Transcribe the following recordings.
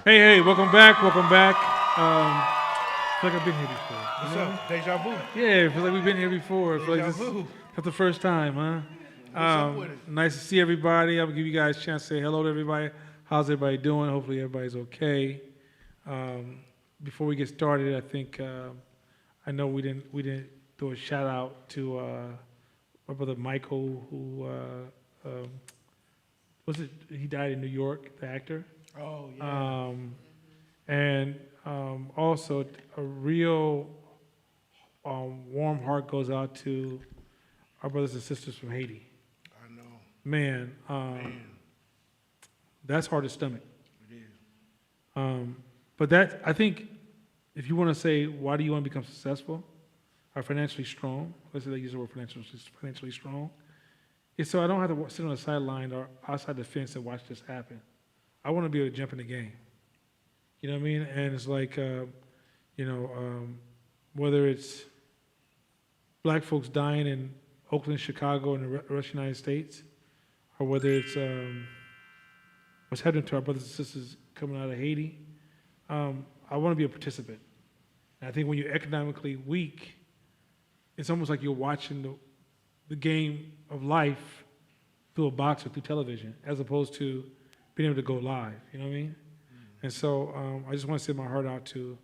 Hey, welcome back, welcome back. I feel like I've been here before. What's up? Deja vu. Yeah, I feel like we've been here before. I feel like Deja this is vu. not the first time, huh? What's up with it? Nice to see everybody. I'll give you guys a chance to say hello to everybody. How's everybody doing? Hopefully everybody's okay. Um, Before we get started, I think I know we didn't do a shout out to my brother Michael, who was it? He died in New York, the actor. Oh yeah. And also, a real warm heart goes out to our brothers and sisters from Haiti. I know. Man, that's hard to stomach. It is. But that, I think, if you want to say, why do you want to become successful or financially strong? Let's say they use the word financially strong. It's so I don't have to sit on the sideline or outside the fence and watch this happen. I want to be able to jump in the game. You know what I mean? And it's like, whether it's black folks dying in Oakland, Chicago, and the rest of the United States, or whether it's what's happening to our brothers and sisters coming out of Haiti, I want to be a participant. And I think when you're economically weak, it's almost like you're watching the game of life through a box or through television, as opposed to being able to go live. You know what I mean? And so I just want to send my heart out to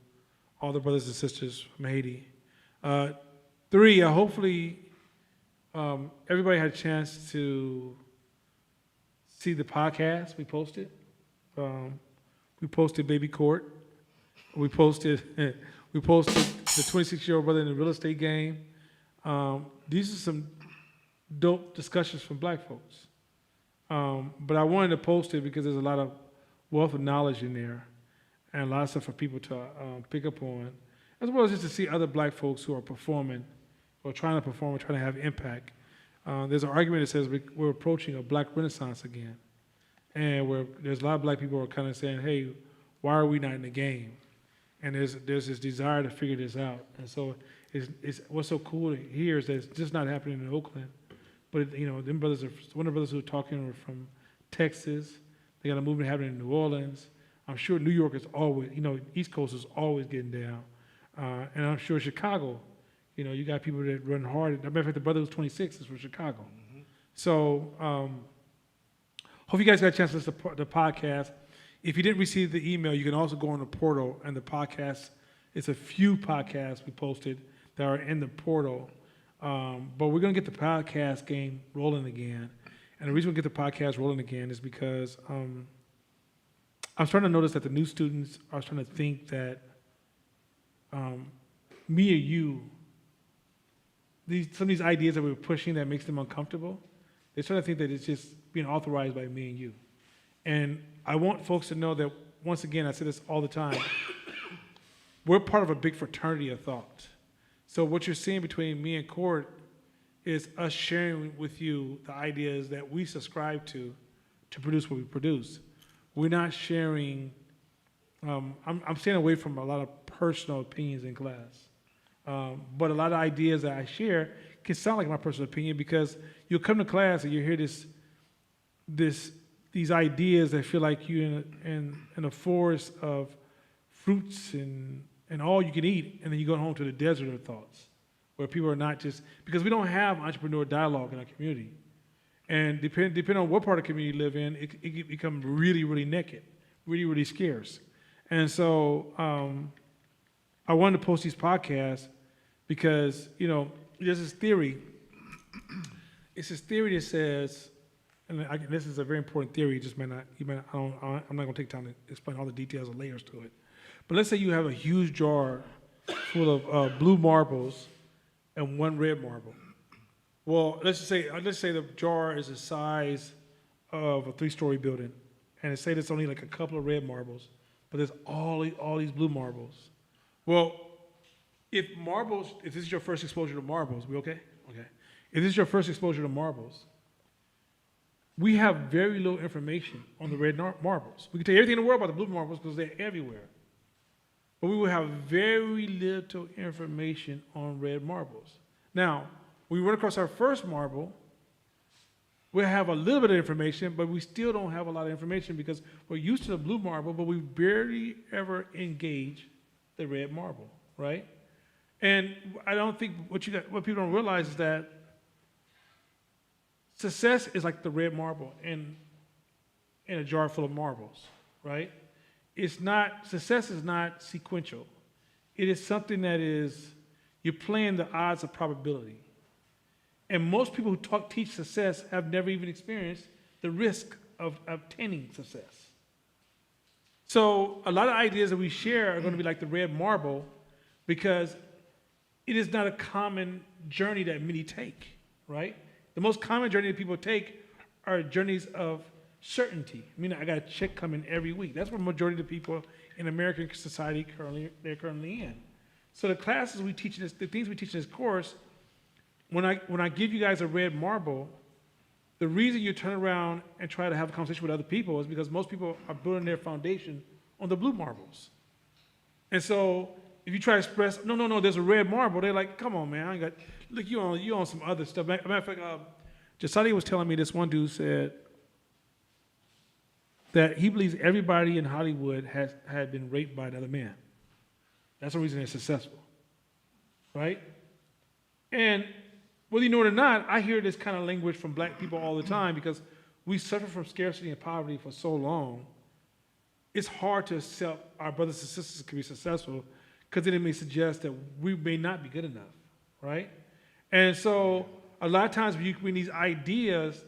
all the brothers and sisters from Haiti. Hopefully everybody had a chance to see the podcast we posted. We posted Baby Court. We posted the 26-year-old brother in the real estate game. These are some dope discussions from black folks. But I wanted to post it because there's a lot of wealth of knowledge in there and a lot of stuff for people to pick up on, as well as just to see other black folks who are performing or trying to perform or trying to have impact. There's an argument that says we're approaching a black renaissance again. And there's a lot of black people who are kind of saying, hey, why are we not in the game? And there's this desire to figure this out. And so it's what's so cool to hear is that it's just not happening in Oakland. But one of the brothers who are talking are from Texas. They got a movement happening in New Orleans. I'm sure New York is always, East Coast is always getting down. And I'm sure Chicago, you got people that run hard. As a matter of fact, the brother who's 26 is from Chicago. Mm-hmm. So hope you guys got a chance to listen to the podcast. If you didn't receive the email, you can also go on the portal and the podcast. It's a few podcasts we posted that are in the portal. But we're going to get the podcast game rolling again. And the reason we get the podcast rolling again is because I'm starting to notice that the new students are starting to think that me or you, some of these ideas that we're pushing that makes them uncomfortable, they sort of think that it's just being authorized by me and you. And I want folks to know that, once again, I say this all the time, we're part of a big fraternity of thought. So what you're seeing between me and Court is us sharing with you the ideas that we subscribe to produce what we produce. We're not sharing, I'm staying away from a lot of personal opinions in class. But a lot of ideas that I share can sound like my personal opinion because you'll come to class and you hear these ideas that feel like you're in a forest of fruits and all you can eat, and then you go home to the desert of thoughts, where people are not just, because we don't have entrepreneur dialogue in our community. And depending on what part of the community you live in, it can become really, really naked, really, really scarce. And so I wanted to post these podcasts because, there's this theory. It's this theory that says, and this is a very important theory, I'm not going to take time to explain all the details and layers to it. But let's say you have a huge jar full of blue marbles and one red marble. Well, let's say the jar is the size of a 3-story building, and say there's only like a couple of red marbles, but there's all these blue marbles. Well, if this is your first exposure to marbles, we okay? Okay. If this is your first exposure to marbles, we have very little information on the red marbles. We can tell you everything in the world about the blue marbles because they're everywhere. But we will have very little information on red marbles. Now, when we run across our first marble, we have a little bit of information, but we still don't have a lot of information because we're used to the blue marble, but we barely ever engage the red marble, right? And I don't think what people don't realize is that success is like the red marble in a jar full of marbles, right? Success is not sequential. It is something that is, you're playing the odds of probability. And most people who teach success have never even experienced the risk of obtaining success. So a lot of ideas that we share are going to be like the red marble because it is not a common journey that many take, right? The most common journey that people take are journeys of certainty. I mean, I got a check coming every week. That's what the majority of the people in American society they're currently in. So the classes we teach in this, the things we teach in this course, when I give you guys a red marble, the reason you turn around and try to have a conversation with other people is because most people are building their foundation on the blue marbles. And so if you try to express, no, there's a red marble, they're like, come on, man, I ain't got, look, you on some other stuff. Matter of fact, Jasadi was telling me this one dude said that he believes everybody in Hollywood had been raped by another man. That's the reason they're successful, right? And whether you know it or not, I hear this kind of language from black people all the time because we suffer from scarcity and poverty for so long. It's hard to accept our brothers and sisters can be successful because then it may suggest that we may not be good enough, right? And so a lot of times when you bring these ideas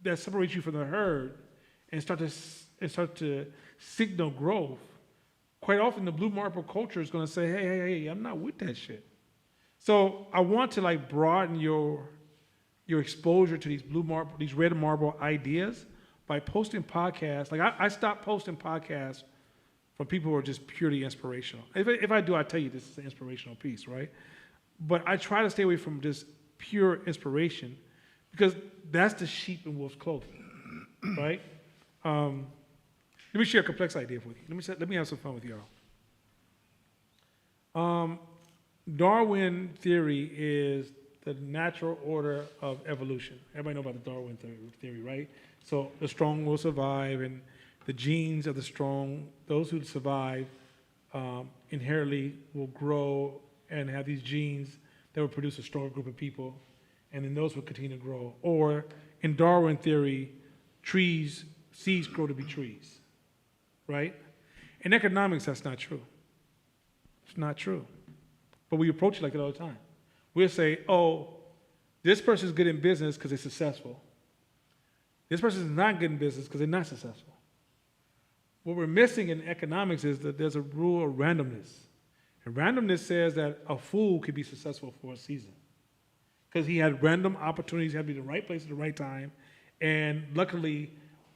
that separate you from the herd and start to signal growth, quite often the blue marble culture is going to say, hey, I'm not with that shit. So I want to like broaden your exposure to these red marble ideas by posting podcasts. Like I stopped posting podcasts from people who are just purely inspirational. If I do, I tell you this is an inspirational piece, right? But I try to stay away from just pure inspiration because that's the sheep in wolf's clothing, right? Let me share a complex idea with you. Let me have some fun with y'all. Darwin theory is the natural order of evolution. Everybody know about the Darwin theory, right? So the strong will survive, and the genes of the strong, those who survive, inherently will grow and have these genes that will produce a stronger group of people, and then those will continue to grow. Or in Darwin theory, seeds grow to be trees, right? In economics, that's not true. It's not true. But we approach it like that all the time. We'll say, oh, this person's good in business because they're successful. This person is not good in business because they're not successful. What we're missing in economics is that there's a rule of randomness. And randomness says that a fool could be successful for a season because he had random opportunities, he had to be in the right place at the right time, and luckily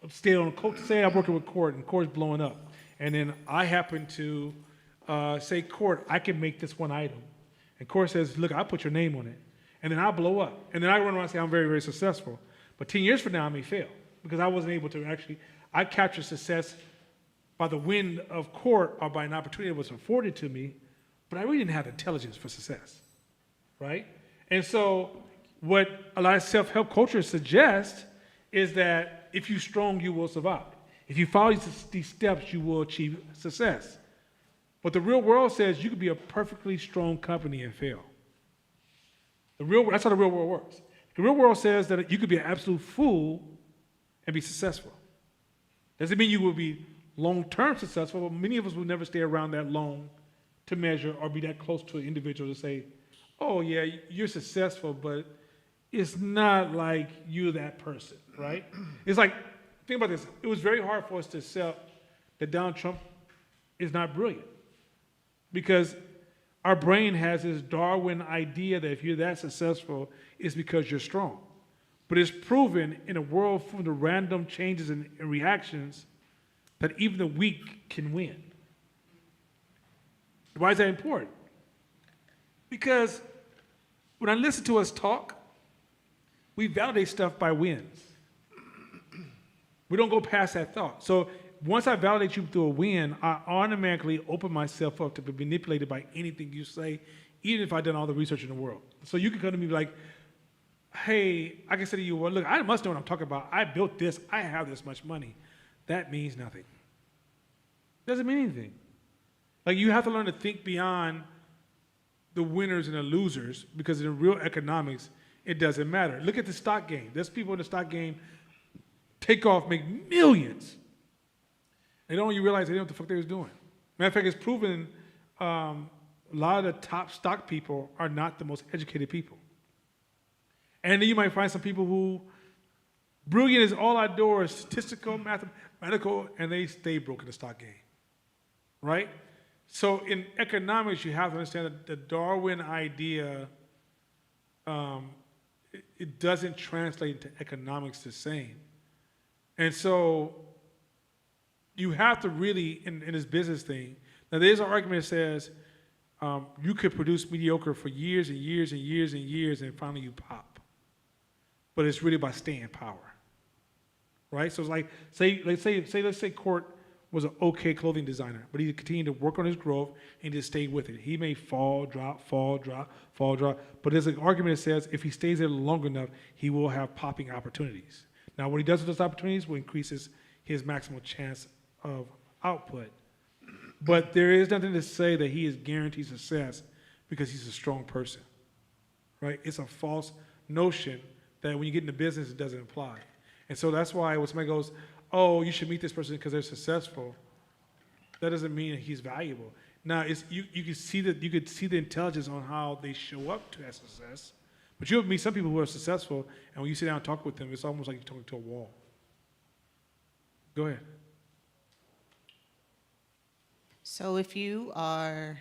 stayed on court. Say I'm working with Court and Court's blowing up, and then I happen to say, Court, I can make this one item. And Court says, look, I'll put your name on it. And then I'll blow up. And then I run around and say, I'm very, very successful. But 10 years from now, I may fail because I wasn't able to I captured success by the wind of Court or by an opportunity that was afforded to me, but I really didn't have intelligence for success, right? And so what a lot of self-help cultures suggest is that if you're strong, you will survive. If you follow these steps, you will achieve success. But the real world says you could be a perfectly strong company and fail. That's how the real world works. The real world says that you could be an absolute fool and be successful. Doesn't mean you will be long-term successful, but many of us will never stay around that long to measure or be that close to an individual to say, oh yeah, you're successful, but it's not like you're that person, right? It's like, think about this. It was very hard for us to accept that Donald Trump is not brilliant. Because our brain has this Darwin idea that if you're that successful, it's because you're strong. But it's proven in a world full of random changes and reactions that even the weak can win. Why is that important? Because when I listen to us talk, we validate stuff by wins. We don't go past that thought. So once I validate you through a win, I automatically open myself up to be manipulated by anything you say, even if I've done all the research in the world. So you can come to me like, hey, I can say to you, well, look, I must know what I'm talking about. I built this. I have this much money. That means nothing. Doesn't mean anything. Like you have to learn to think beyond the winners and the losers because in real economics, it doesn't matter. Look at the stock game. There's people in the stock game take off, make millions. And don't you realize they didn't know what the fuck they was doing. Matter of fact, it's proven a lot of the top stock people are not the most educated people. And then you might find some people who brilliant as all outdoors, statistical, mathematical, and they stay broke in the stock game, right? So in economics, you have to understand that the Darwin idea, it doesn't translate into economics the same. And so you have to really, in this business thing, now there's an argument that says you could produce mediocre for years and years and years and years, and finally you pop. But it's really about staying in power, right? So it's like, let's say Court was an okay clothing designer, but he continued to work on his growth and just stayed with it. He may fall, drop, fall, drop, fall, drop. But there's an argument that says if he stays there long enough, he will have popping opportunities. Now, what he does with those opportunities will increase his maximum chance of output. But there is nothing to say that he is guaranteed success because he's a strong person, right? It's a false notion that when you get into business, it doesn't apply. And so that's why when somebody goes, oh, you should meet this person because they're successful, that doesn't mean that he's valuable. Now, you could see the intelligence on how they show up to that success, but you'll meet some people who are successful, and when you sit down and talk with them, it's almost like you're talking to a wall. Go ahead. So if you are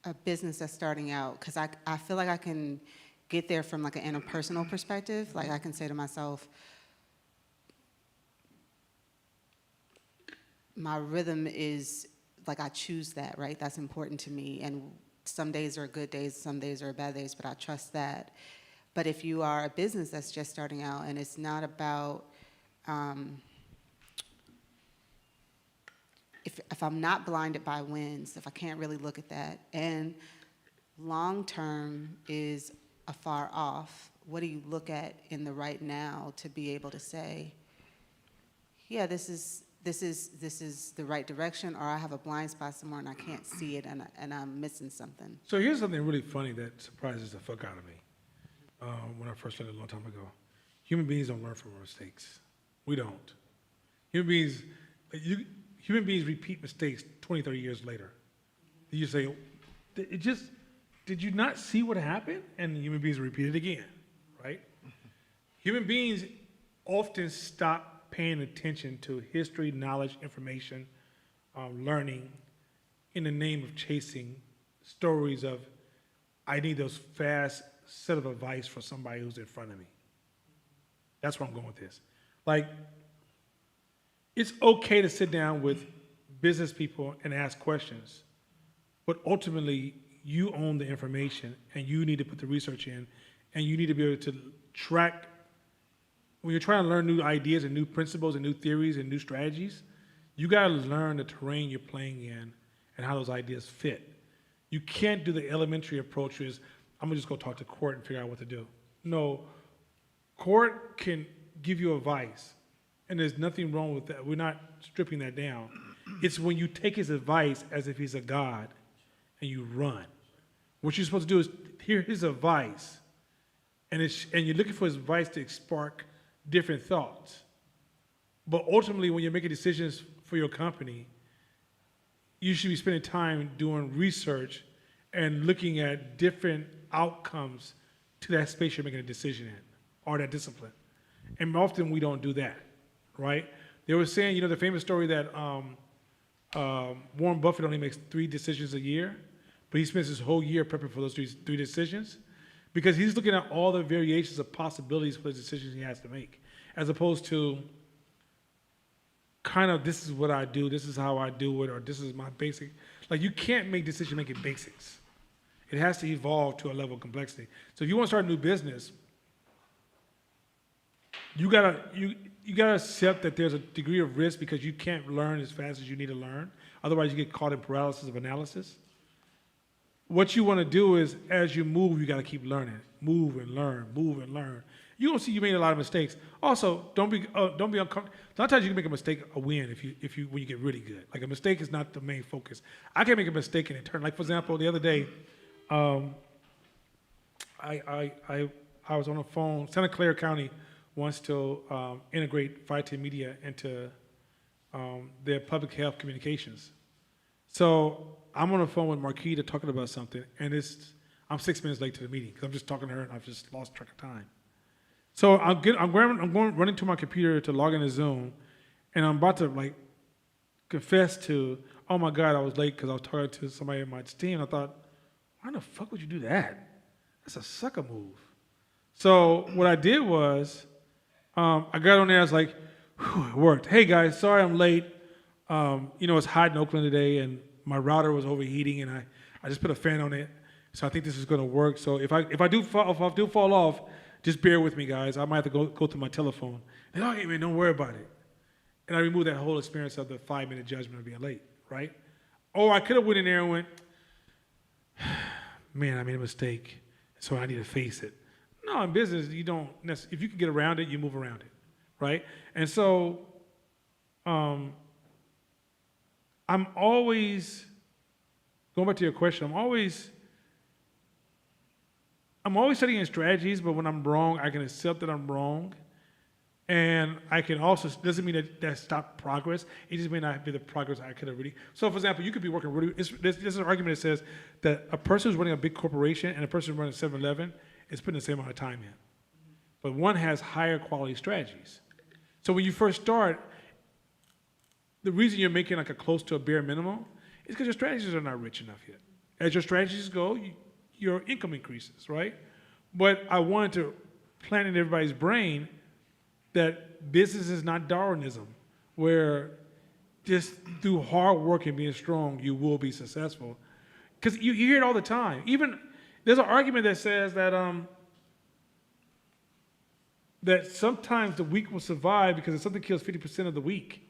a business that's starting out, because I feel like I can get there from like an interpersonal perspective. Like I can say to myself, my rhythm is like I choose that, right? That's important to me. And some days are good days, some days are bad days, but I trust that. But if you are a business that's just starting out and it's not about, if I'm not blinded by wins, if I can't really look at that, and long term is afar off, what do you look at in the right now to be able to say, yeah, this is the right direction, or I have a blind spot somewhere and I can't see it and I'm missing something? So here's something really funny that surprises the fuck out of me. When I first learned a long time ago, human beings don't learn from mistakes. We don't. Human beings repeat mistakes 20, 30 years later. You say, did you not see what happened? And human beings repeat it again, right? Human beings often stop paying attention to history, knowledge, information, learning in the name of chasing stories of, I need those fast set of advice for somebody who's in front of me. That's where I'm going with this. Like, it's okay to sit down with business people and ask questions, but ultimately you own the information and you need to put the research in and you need to be able to track. When you're trying to learn new ideas and new principles and new theories and new strategies, you gotta learn the terrain you're playing in and how those ideas fit. You can't do the elementary approach is, I'm gonna just go talk to Court and figure out what to do. No, Court can give you advice, and there's nothing wrong with that. We're not stripping that down. It's when you take his advice as if he's a god and you run. What you're supposed to do is hear his advice, and you're looking for his advice to spark different thoughts. But ultimately, when you're making decisions for your company, you should be spending time doing research and looking at different outcomes to that space you're making a decision in, or that discipline. And often we don't do that, right? They were saying, the famous story that Warren Buffett only makes 3 decisions a year, but he spends his whole year prepping for those three decisions because he's looking at all the variations of possibilities for the decisions he has to make, as opposed to kind of, this is what I do, this is how I do it, or this is my basic. Like, you can't make decision-making basics. It has to evolve to a level of complexity. So if you want to start a new business, you gotta accept that there's a degree of risk because you can't learn as fast as you need to learn. Otherwise, you get caught in paralysis of analysis. what you want to do is, as you move, you got to keep learning. Move and learn. Move and learn. You don't see you made a lot of mistakes. Also, don't be uncomfortable. Sometimes you can make a mistake a win if you when you get really good. Like a mistake is not the main focus. I can make a mistake and it turn. Like for example, the other day, I was on the phone. Santa Clara County wants to integrate Fighting Media into their public health communications. So I'm on the phone with Marquita talking about something, and I'm 6 minutes late to the meeting because I'm just talking to her and I've just lost track of time. So I'm going running to my computer to log into Zoom, and I'm about to like confess to, oh my God, I was late because I was talking to somebody in my team. I thought, why the fuck would you do that? That's a sucker move. So what I did was, I got on there. I was like, whew, it worked. Hey guys, sorry I'm late. It's hot in Oakland today, and my router was overheating, and I just put a fan on it. So I think this is going to work. So if I do fall off, just bear with me, guys. I might have to go through my telephone. And hey man, don't worry about it. And I removed that whole experience of the 5-minute judgment of being late, right? Or I could have went in there and went, man, I made a mistake, so I need to face it. No, in business, you don't necessarily, if you can get around it, you move around it, right? And so I'm always, going back to your question, I'm always studying strategies, but when I'm wrong, I can accept that I'm wrong. And I can also, doesn't mean that stopped progress. It just may not be the progress I could have really. So for example, you could be working really, there's an argument that says that a person who's running a big corporation and a person who's running 7-Eleven is putting the same amount of time in. But one has higher quality strategies. So when you first start, the reason you're making like a close to a bare minimum is because your strategies are not rich enough yet. As your strategies go, your income increases, right? But I wanted to plant in everybody's brain that business is not Darwinism, where just through hard work and being strong, you will be successful. Because you hear it all the time. Even there's an argument that says that that sometimes the weak will survive because if something kills 50% of the weak,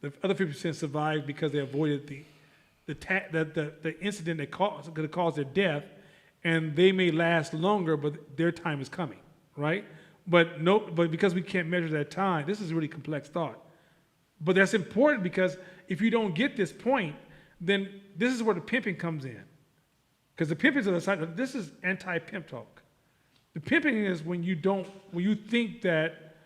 the other 50% survive because they avoided the incident that could have caused their death, and they may last longer, but their time is coming, right? But because we can't measure that time, this is a really complex thought. But that's important because if you don't get this point, then this is where the pimping comes in. Because the pimping is on the side, this is anti-pimp talk. The pimping is when you think that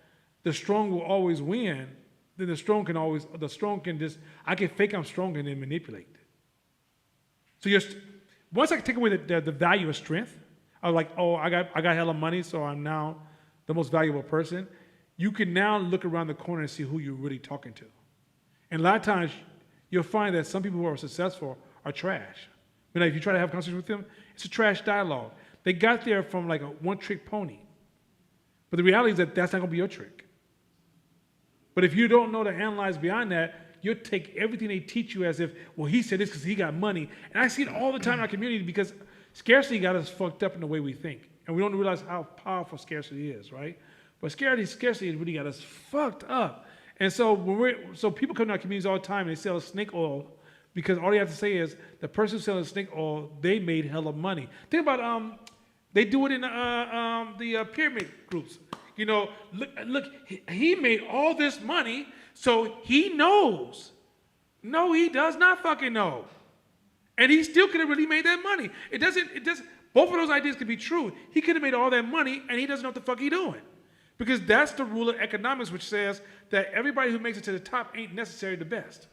the strong will always win, then the strong can just, I can fake I'm strong and then manipulate. So once I take away the value of strength, I was like, oh, I got hella money, so I'm now the most valuable person. You can now look around the corner and see who you're really talking to. And a lot of times, you'll find that some people who are successful are trash. But if you try to have a conversation with them, it's a trash dialogue. They got there from like a one-trick pony. But the reality is that that's not going to be your trick. But if you don't know to analyze beyond that, you'll take everything they teach you as if, well, he said this because he got money. And I see it all the time in our community because scarcity got us fucked up in the way we think. And we don't realize how powerful scarcity is, right? But scarcity really got us fucked up. And so so people come to our communities all the time and they sell snake oil because all you have to say is the person selling snake oil, they made hella money. Think about they do it in the pyramid groups. You know, look, he made all this money, so he knows. No, he does not fucking know. And he still could have really made that money. It doesn't, both of those ideas could be true. He could have made all that money and he doesn't know what the fuck he's doing. Because that's the rule of economics, which says that everybody who makes it to the top ain't necessarily the best.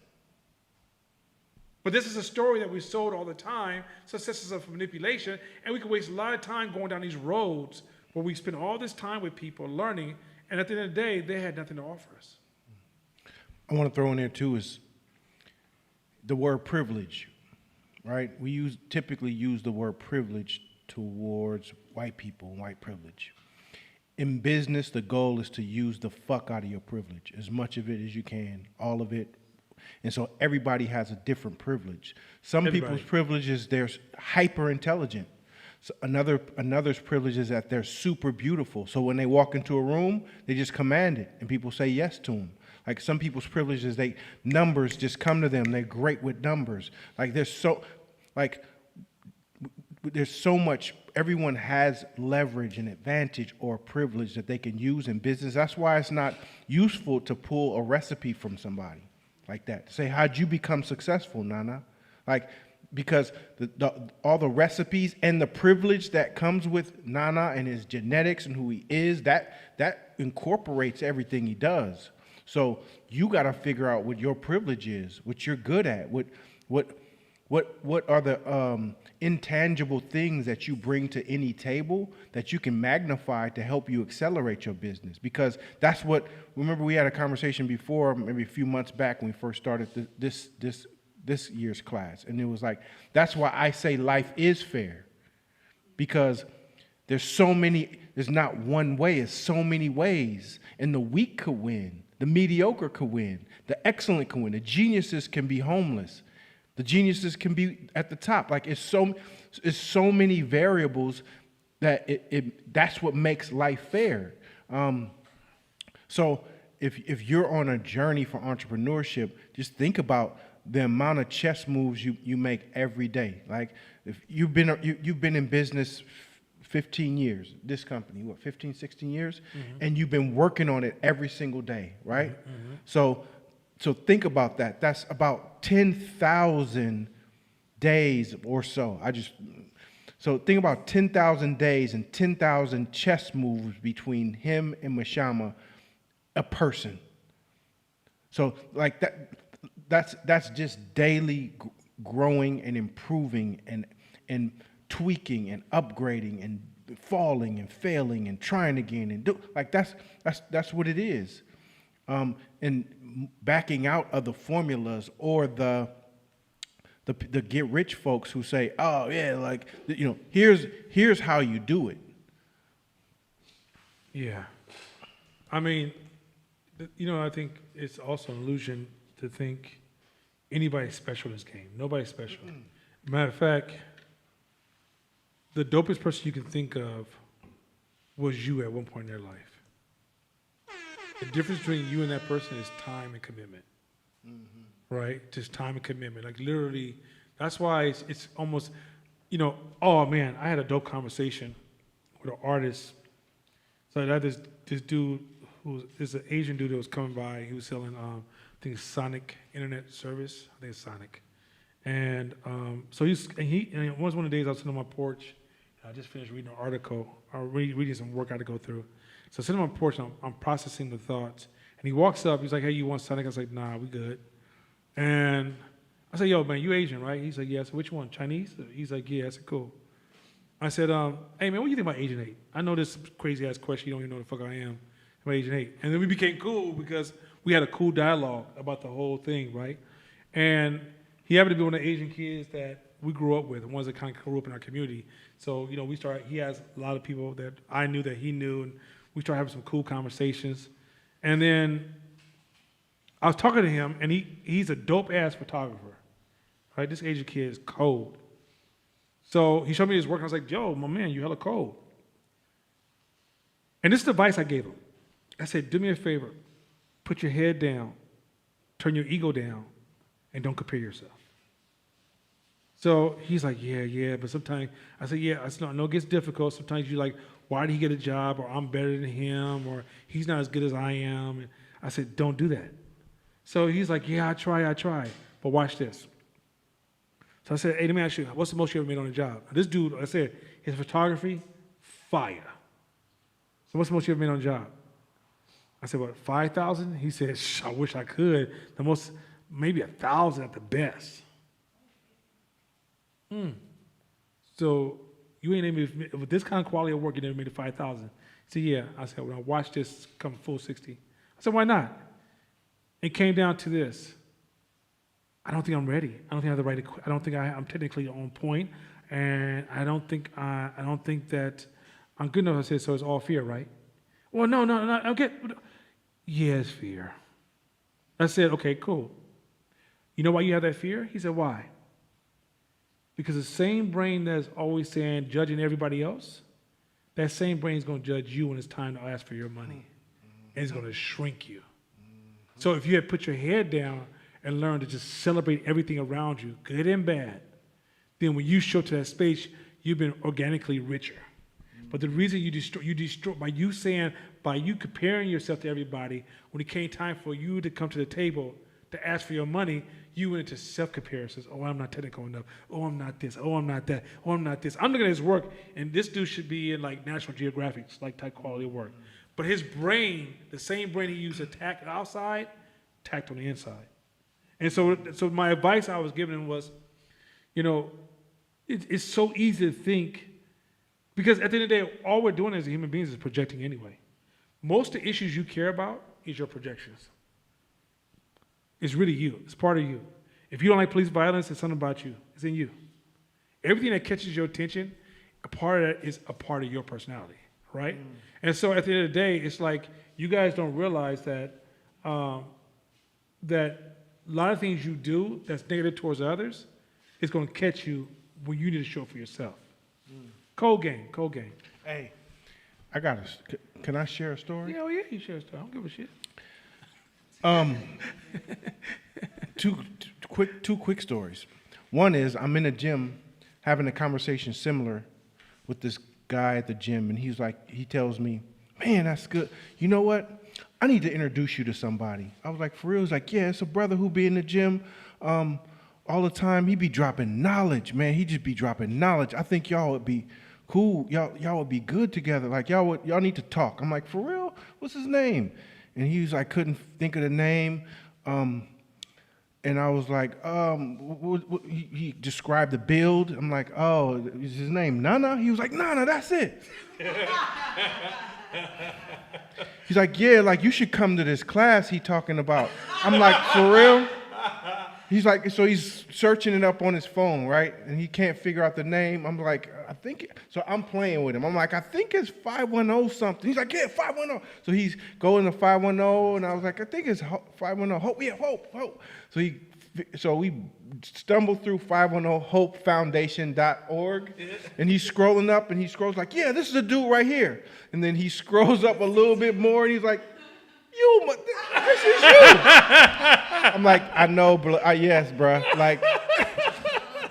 But this is a story that we sold all the time, success is of manipulation, and we can waste a lot of time going down these roads where we spend all this time with people learning, and at the end of the day, they had nothing to offer us. I want to throw in there too is the word privilege, right? We typically use the word privilege towards white people and white privilege. In business, the goal is to use the fuck out of your privilege, as much of it as you can, all of it. And so everybody has a different privilege. Some people's privilege is they're hyper intelligent. So another's privilege is that they're super beautiful. So when they walk into a room, they just command it, and people say yes to them. Like some people's privilege is numbers just come to them. They're great with numbers. Like there's so much, everyone has leverage and advantage or privilege that they can use in business. That's why it's not useful to pull a recipe from somebody like that. Say, how'd you become successful, Nana? Like, because all the recipes and the privilege that comes with Nana and his genetics and who he is, that incorporates everything he does. So you got to figure out what your privilege is, what you're good at, what are the intangible things that you bring to any table that you can magnify to help you accelerate your business? Because that's what, remember we had a conversation before, maybe a few months back when we first started this year's class. And it was like, that's why I say life is fair. Because there's not one way, it's so many ways. And the weak could win, the mediocre could win, the excellent can win, the geniuses can be homeless. The geniuses can be at the top. Like it's so many variables that that's what makes life fair. So if you're on a journey for entrepreneurship, just think about the amount of chess moves you make every day. Like if you've been in business 15 years, this company, 15, 16 years, and you've been working on it every single day, right? So think about that. That's about 10,000 days or so. So think about 10,000 days and 10,000 chess moves between him and Mashama, a person. So like that's just daily growing and improving and tweaking and upgrading and falling and failing and trying again and that's what it is. And backing out of the formulas or the get rich folks who say, oh yeah, like, you know, here's how you do it. Yeah. I mean, you know, I think it's also an illusion to think anybody's special in this game. Nobody's special. Matter of fact, the dopest person you can think of was you at one point in their life. The difference between you and that person is time and commitment, right? Just time and commitment. Like literally, that's why it's almost, you know, oh man, I had a dope conversation with an artist. So I had this dude is an Asian dude that was coming by. He was selling, I think, Sonic internet service. I think it's Sonic. And so it was one of the days I was sitting on my porch. I just finished reading an article, or reading some work I had to go through. So sitting on my porch, I'm processing the thoughts. And he walks up, he's like, hey, you want Sonic? I was like, nah, we good. And I said, yo, man, you Asian, right? He's like, yeah. I said, which one, Chinese? He's like, yeah. I said, cool. I said, hey, man, what do you think about Asian hate? I know this crazy-ass question. You don't even know the fuck I am about Asian hate. And then we became cool because we had a cool dialogue about the whole thing, right? And he happened to be one of the Asian kids that we grew up with, the ones that kind of grew up in our community. So, you know, he has a lot of people that I knew that he knew, and we started having some cool conversations. And then I was talking to him, and he's a dope-ass photographer, right? This Asian kid is cold. So he showed me his work, and I was like, yo, my man, you hella cold. And this is the advice I gave him. I said, do me a favor. Put your head down, turn your ego down, and don't compare yourself. So he's like, yeah, but sometimes, I said, yeah, I know it gets difficult. Sometimes you're like, why did he get a job? Or I'm better than him, or he's not as good as I am. And I said, don't do that. So he's like, yeah, I try. But watch this. So I said, hey, let me ask you, what's the most you ever made on a job? This dude, I said, his photography, fire. So what's the most you ever made on a job? I said, what, 5,000? He said, I wish I could. The most, maybe 1,000 at the best. So you ain't even, with this kind of quality of work, you never made it 5,000. He said, yeah. I said, when I watch this come full 60. I said, why not? It came down to this. I don't think I'm ready. I don't think I have the right equipment. I don't think I'm technically on point, and I don't think that I'm good enough. I said, so it's all fear, right? Well, no. Okay. Yeah, it's fear. I said, okay, cool. You know why you have that fear? He said, why? Because the same brain that's always saying, judging everybody else, that same brain is going to judge you when it's time to ask for your money. And it's going to shrink you. So if you had put your head down and learned to just celebrate everything around you, good and bad, then when you show to that space, you've been organically richer. But the reason you destroy by you comparing yourself to everybody, when it came time for you to come to the table to ask for your money, you went into self-comparisons. Oh, I'm not technical enough. Oh, I'm not this. Oh, I'm not that. Oh, I'm not this. I'm looking at his work, and this dude should be in like National Geographic, like type quality work. But his brain, the same brain he used to attack outside, attacked on the inside. And so my advice I was giving him was, it's so easy to think, because at the end of the day, all we're doing as human beings is projecting anyway. Most of the issues you care about is your projections. It's really you. It's part of you. If you don't like police violence, it's something about you. It's in you. Everything that catches your attention, a part of that is a part of your personality, right? And so at the end of the day, it's like you guys don't realize that that a lot of things you do that's negative towards others is going to catch you when you need to show up for yourself. Cold game. Hey, I got can I share a story? Yeah, you share a story. I don't give a shit. Two quick stories. One is I'm in a gym having a conversation similar with this guy at the gym, and he tells me, man, that's good. You know what? I need to introduce you to somebody. I was like, for real? He's like, yeah, it's a brother who be in the gym all the time. He be dropping knowledge, man. He just be dropping knowledge. I think y'all would be cool. Y'all would be good together. Like y'all need to talk. I'm like, for real? What's his name? And he was like, couldn't think of the name. And I was like, he described the build. I'm like, oh, is his name Nana? He was like, Nana, that's it. He's like, yeah, like you should come to this class he talking about. I'm like, for real? He's like, so he's searching it up on his phone, right? And he can't figure out the name. I'm like, so I'm playing with him. I'm like, I think it's 510 something. He's like, yeah, 510. So he's going to 510, and I was like, I think it's 510. Hope, yeah, Hope. So we stumbled through 510hopefoundation.org, and he's scrolling up, and he scrolls like, yeah, this is a dude right here. And then he scrolls up a little bit more, and he's like, this is you. I'm like, I know, bro. Yes, bro. Like,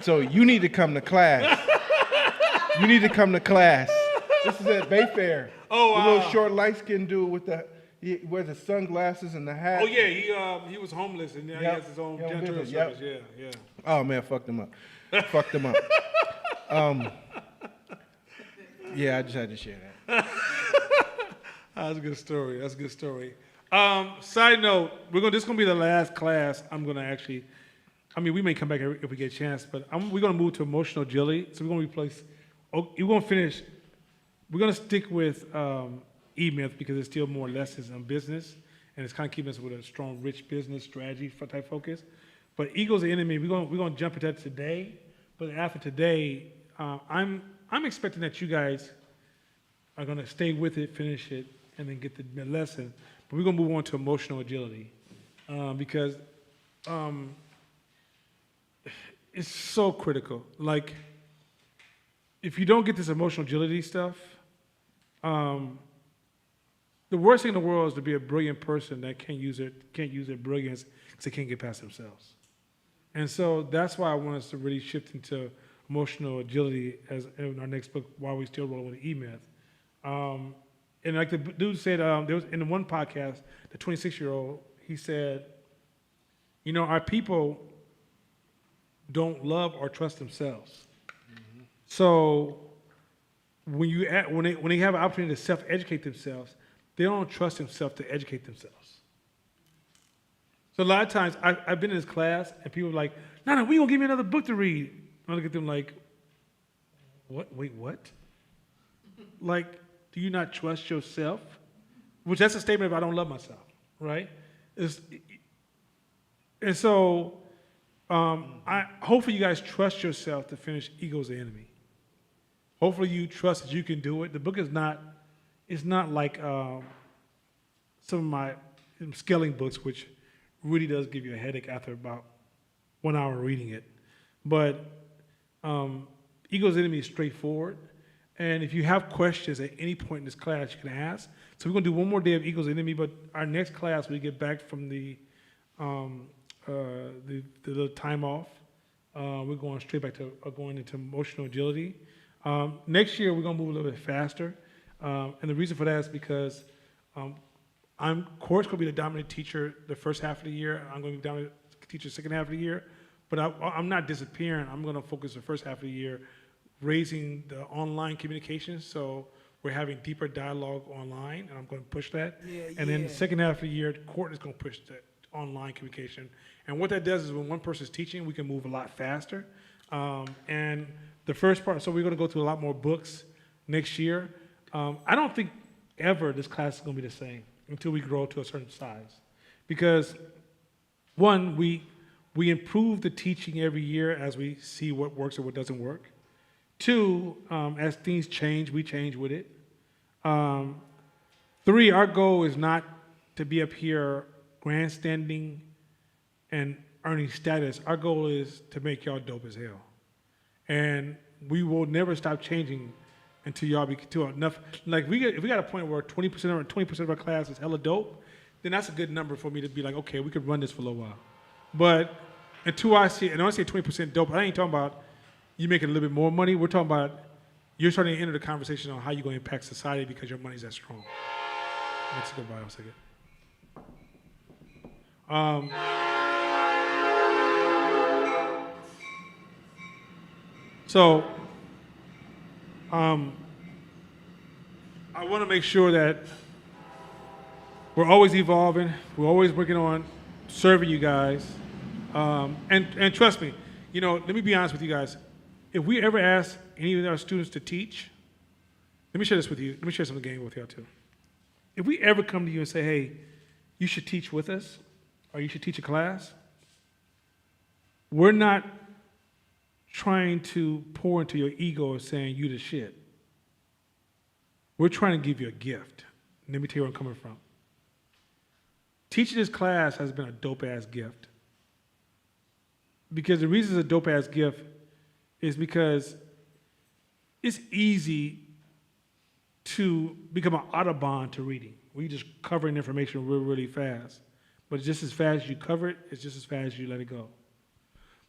so you need to come to class. This is at Bayfair. Oh, wow. The little short, light-skinned dude he wears the sunglasses and the hat. Oh, yeah, he was homeless, and now he has his own janitorial service. Yeah. Oh, man, fucked him up. Yeah, I just had to share that. That's a good story. Side note, this is gonna be the last class. I'm gonna actually, we may come back if we get a chance, but we're gonna move to emotional agility. So we're gonna replace. We're gonna stick with E-Myth because it's still more lessons on business, and it's kind of keeping us with a strong, rich business strategy type focus. But ego's the enemy. We're gonna jump into that today. But after today, I'm expecting that you guys are gonna stay with it, finish it, and then get the lesson. But we're gonna move on to emotional agility because it's so critical. Like, if you don't get this emotional agility stuff, the worst thing in the world is to be a brilliant person that can't use their brilliance because they can't get past themselves. And so that's why I want us to really shift into emotional agility as in our next book, While We Still Roll with E-Myth. And like the dude said, there was in the one podcast, the 26-year-old, he said, our people don't love or trust themselves. Mm-hmm. So when they have an opportunity to self-educate themselves, they don't trust themselves to educate themselves. So a lot of times I've been in this class and people are like, no, we gonna give me another book to read. I look at them like, what? Wait, what? Like, do you not trust yourself? Which that's a statement of I don't love myself, right? And so hopefully you guys trust yourself to finish Ego's the Enemy. Hopefully you trust that you can do it. The book is not like some of my scaling books, which really does give you a headache after about 1 hour reading it. But Ego's Enemy is straightforward. And if you have questions at any point in this class, you can ask. So we're going to do one more day of Ego's Enemy, but our next class, we get back from the little time off. We're going straight back to going into emotional agility. Next year, we're going to move a little bit faster. And the reason for that is because Court's going to be the dominant teacher the first half of the year. I'm going to be the dominant teacher the second half of the year. But I'm not disappearing. I'm going to focus the first half of the year raising the online communication. So we're having deeper dialogue online, and I'm going to push that. And then the second half of the year, Court is going to push that online communication. And what that does is when one person's teaching, we can move a lot faster. And the first part, so we're going to go through a lot more books next year. I don't think ever this class is going to be the same until we grow to a certain size. Because one, we improve the teaching every year as we see what works and what doesn't work. Two, as things change, we change with it. Three, our goal is not to be up here grandstanding and earning status. Our goal is to make y'all dope as hell. And we will never stop changing until y'all be to enough. Like if we got a point where 20% of our class is hella dope, then that's a good number for me to be like, okay, we could run this for a little while. But until I see, and when I say 20% dope, I ain't talking about you making a little bit more money. We're talking about you're starting to enter the conversation on how you're going to impact society because your money's that strong. Let's go by a second. So, I want to make sure that we're always evolving. We're always working on serving you guys. And trust me, let me be honest with you guys. If we ever ask any of our students to teach, let me share this with you. Let me share some game with y'all too. If we ever come to you and say, hey, you should teach with us, or you should teach a class, we're not trying to pour into your ego of saying you the shit. We're trying to give you a gift. Let me tell you where I'm coming from. Teaching this class has been a dope-ass gift. Because the reason it's a dope-ass gift is because it's easy to become an Audubon to reading, where you're just covering information really, really fast. But just as fast as you cover it, it's just as fast as you let it go.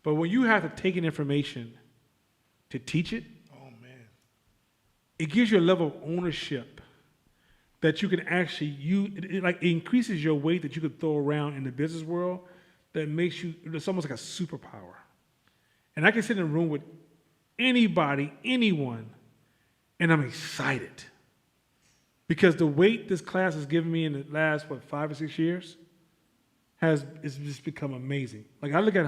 But when you have to take in information to teach it, it gives you a level of ownership that you can actually use. It increases your weight that you could throw around in the business world that makes you, it's almost like a superpower. And I can sit in a room with anybody, anyone, and I'm excited. Because the weight this class has given me in the last, 5 or 6 years, it's just become amazing. Like I look at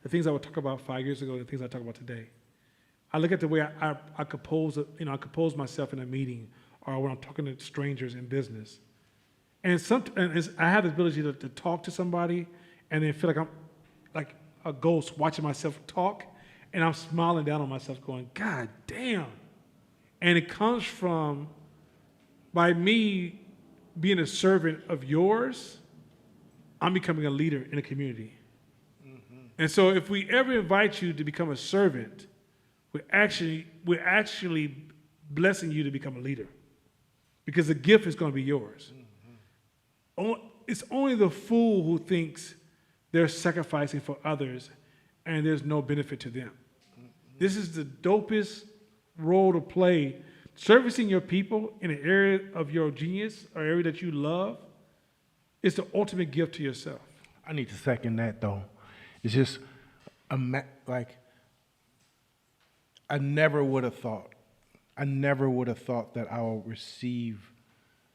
the things I would talk about 5 years ago, the things I talk about today. I look at the way I compose, I compose myself in a meeting or when I'm talking to strangers in business. And I have the ability to talk to somebody and then feel like I'm like a ghost watching myself talk, and I'm smiling down on myself going, God damn. And it comes from, by me being a servant of yours, I'm becoming a leader in a community. Mm-hmm. And so if we ever invite you to become a servant, we're actually blessing you to become a leader, because the gift is going to be yours. Mm-hmm. It's only the fool who thinks they're sacrificing for others and there's no benefit to them. Mm-hmm. This is the dopest role to play. Servicing your people in an area of your genius or area that you love is the ultimate gift to yourself. I need to second that, though. It's just like I never would have thought that I would receive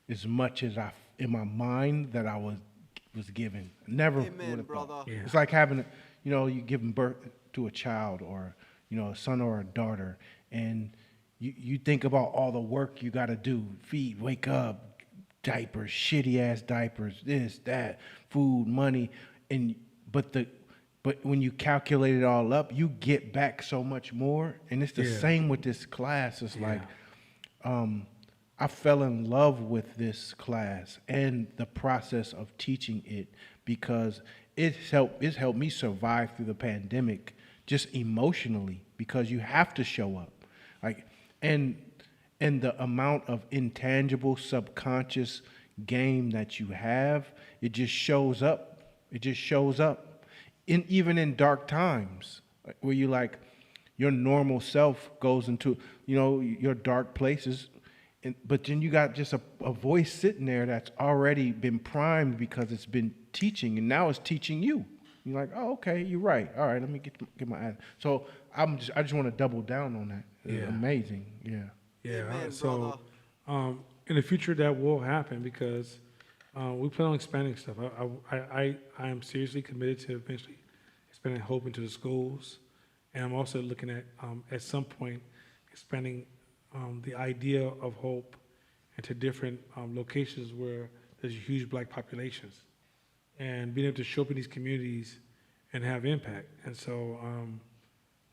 as much as in my mind that I was given. Never would have thought. Yeah. It's like having, you giving birth to a child or, a son or a daughter, and you think about all the work you got to do, feed, wake up, diapers, shitty ass diapers, this, that, food, money, but when you calculate it all up, you get back so much more. And it's the same with this class. It's like, I fell in love with this class and the process of teaching it, because it's helped me survive through the pandemic just emotionally, because you have to show up. And the amount of intangible subconscious game that you have, it just shows up. It just shows up. Even in dark times, where your normal self goes into, your dark places. But then you got just a voice sitting there that's already been primed because it's been teaching, and now it's teaching you. You're like, oh, okay, you're right. All right, let me get my ad. So I just want to double down on that. It's Yeah. amazing. Yeah. Yeah. Amen, So in the future, that will happen because we plan on expanding stuff. I am seriously committed to eventually expanding Hope into the schools, and I'm also looking at some point expanding the idea of Hope into different locations where there's huge black populations, and being able to show up in these communities and have impact. And so,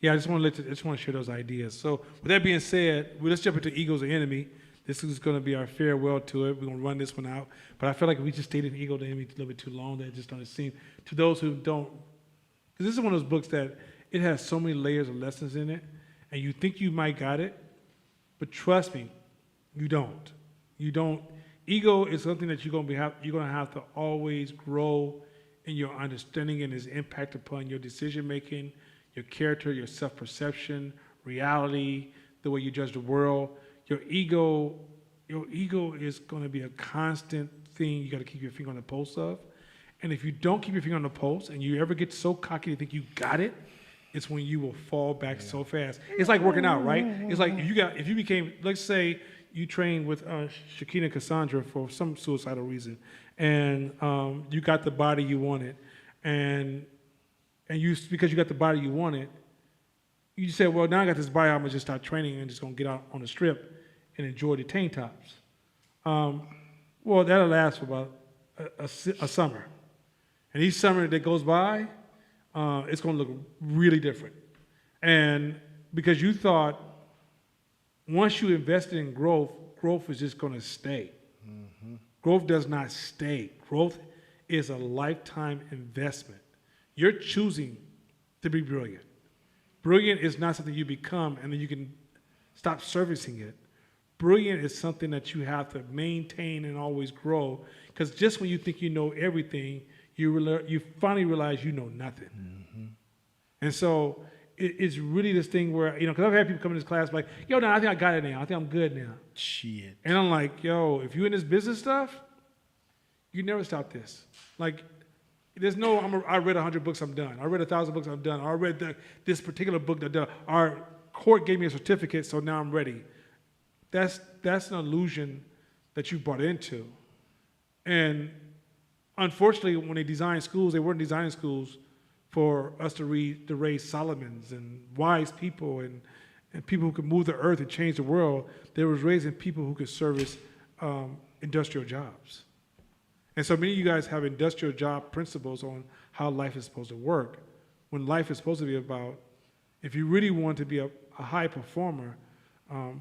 yeah, I just want to share those ideas. So, with that being said, let's jump into Ego's the Enemy. This is going to be our farewell to it. We're going to run this one out. But I feel like we just stayed in Ego the Enemy a little bit too long. That just doesn't seem, to those who don't, because this is one of those books that it has so many layers of lessons in it, and you think you might got it, but trust me, you don't. You don't. Ego is something that you're going to have to always grow in your understanding and its impact upon your decision making, your character, your self-perception, reality, the way you judge the world. Your ego is going to be a constant thing you got to keep your finger on the pulse of. And if you don't keep your finger on the pulse and you ever get so cocky to think you got it, it's when you will fall back so fast. It's like working out, right? It's like if you became, let's say you trained with Shakina Cassandra for some suicidal reason, and you got the body you wanted, and because you got the body you wanted, you said, well, now I got this body, I'm gonna just start training and just gonna get out on the strip and enjoy the tank tops. Well, that'll last for about a summer. And each summer that goes by, it's gonna look really different. And because you thought once you invested in growth, growth is just gonna stay. Mm-hmm. Growth does not stay. Growth is a lifetime investment. You're choosing to be brilliant. Brilliant is not something you become and then you can stop servicing it. Brilliant is something that you have to maintain and always grow, because just when you think you know everything, you finally realize you know nothing. Mm-hmm. And so it's really this thing where, because I've had people come in this class like, yo, no, I think I got it now. I think I'm good now. Shit. And I'm like, yo, if you're in this business stuff, you never stop this. Like, there's no, I read 100 books, I'm done. I read 1,000 books, I'm done. I read this particular book that our court gave me a certificate, so now I'm ready. That's an illusion that you bought into. And unfortunately, when they designed schools, they weren't designing schools for us to raise Solomons and wise people and people who could move the earth and change the world. They was raising people who could service industrial jobs. And so many of you guys have industrial job principles on how life is supposed to work, when life is supposed to be about, if you really want to be a high performer,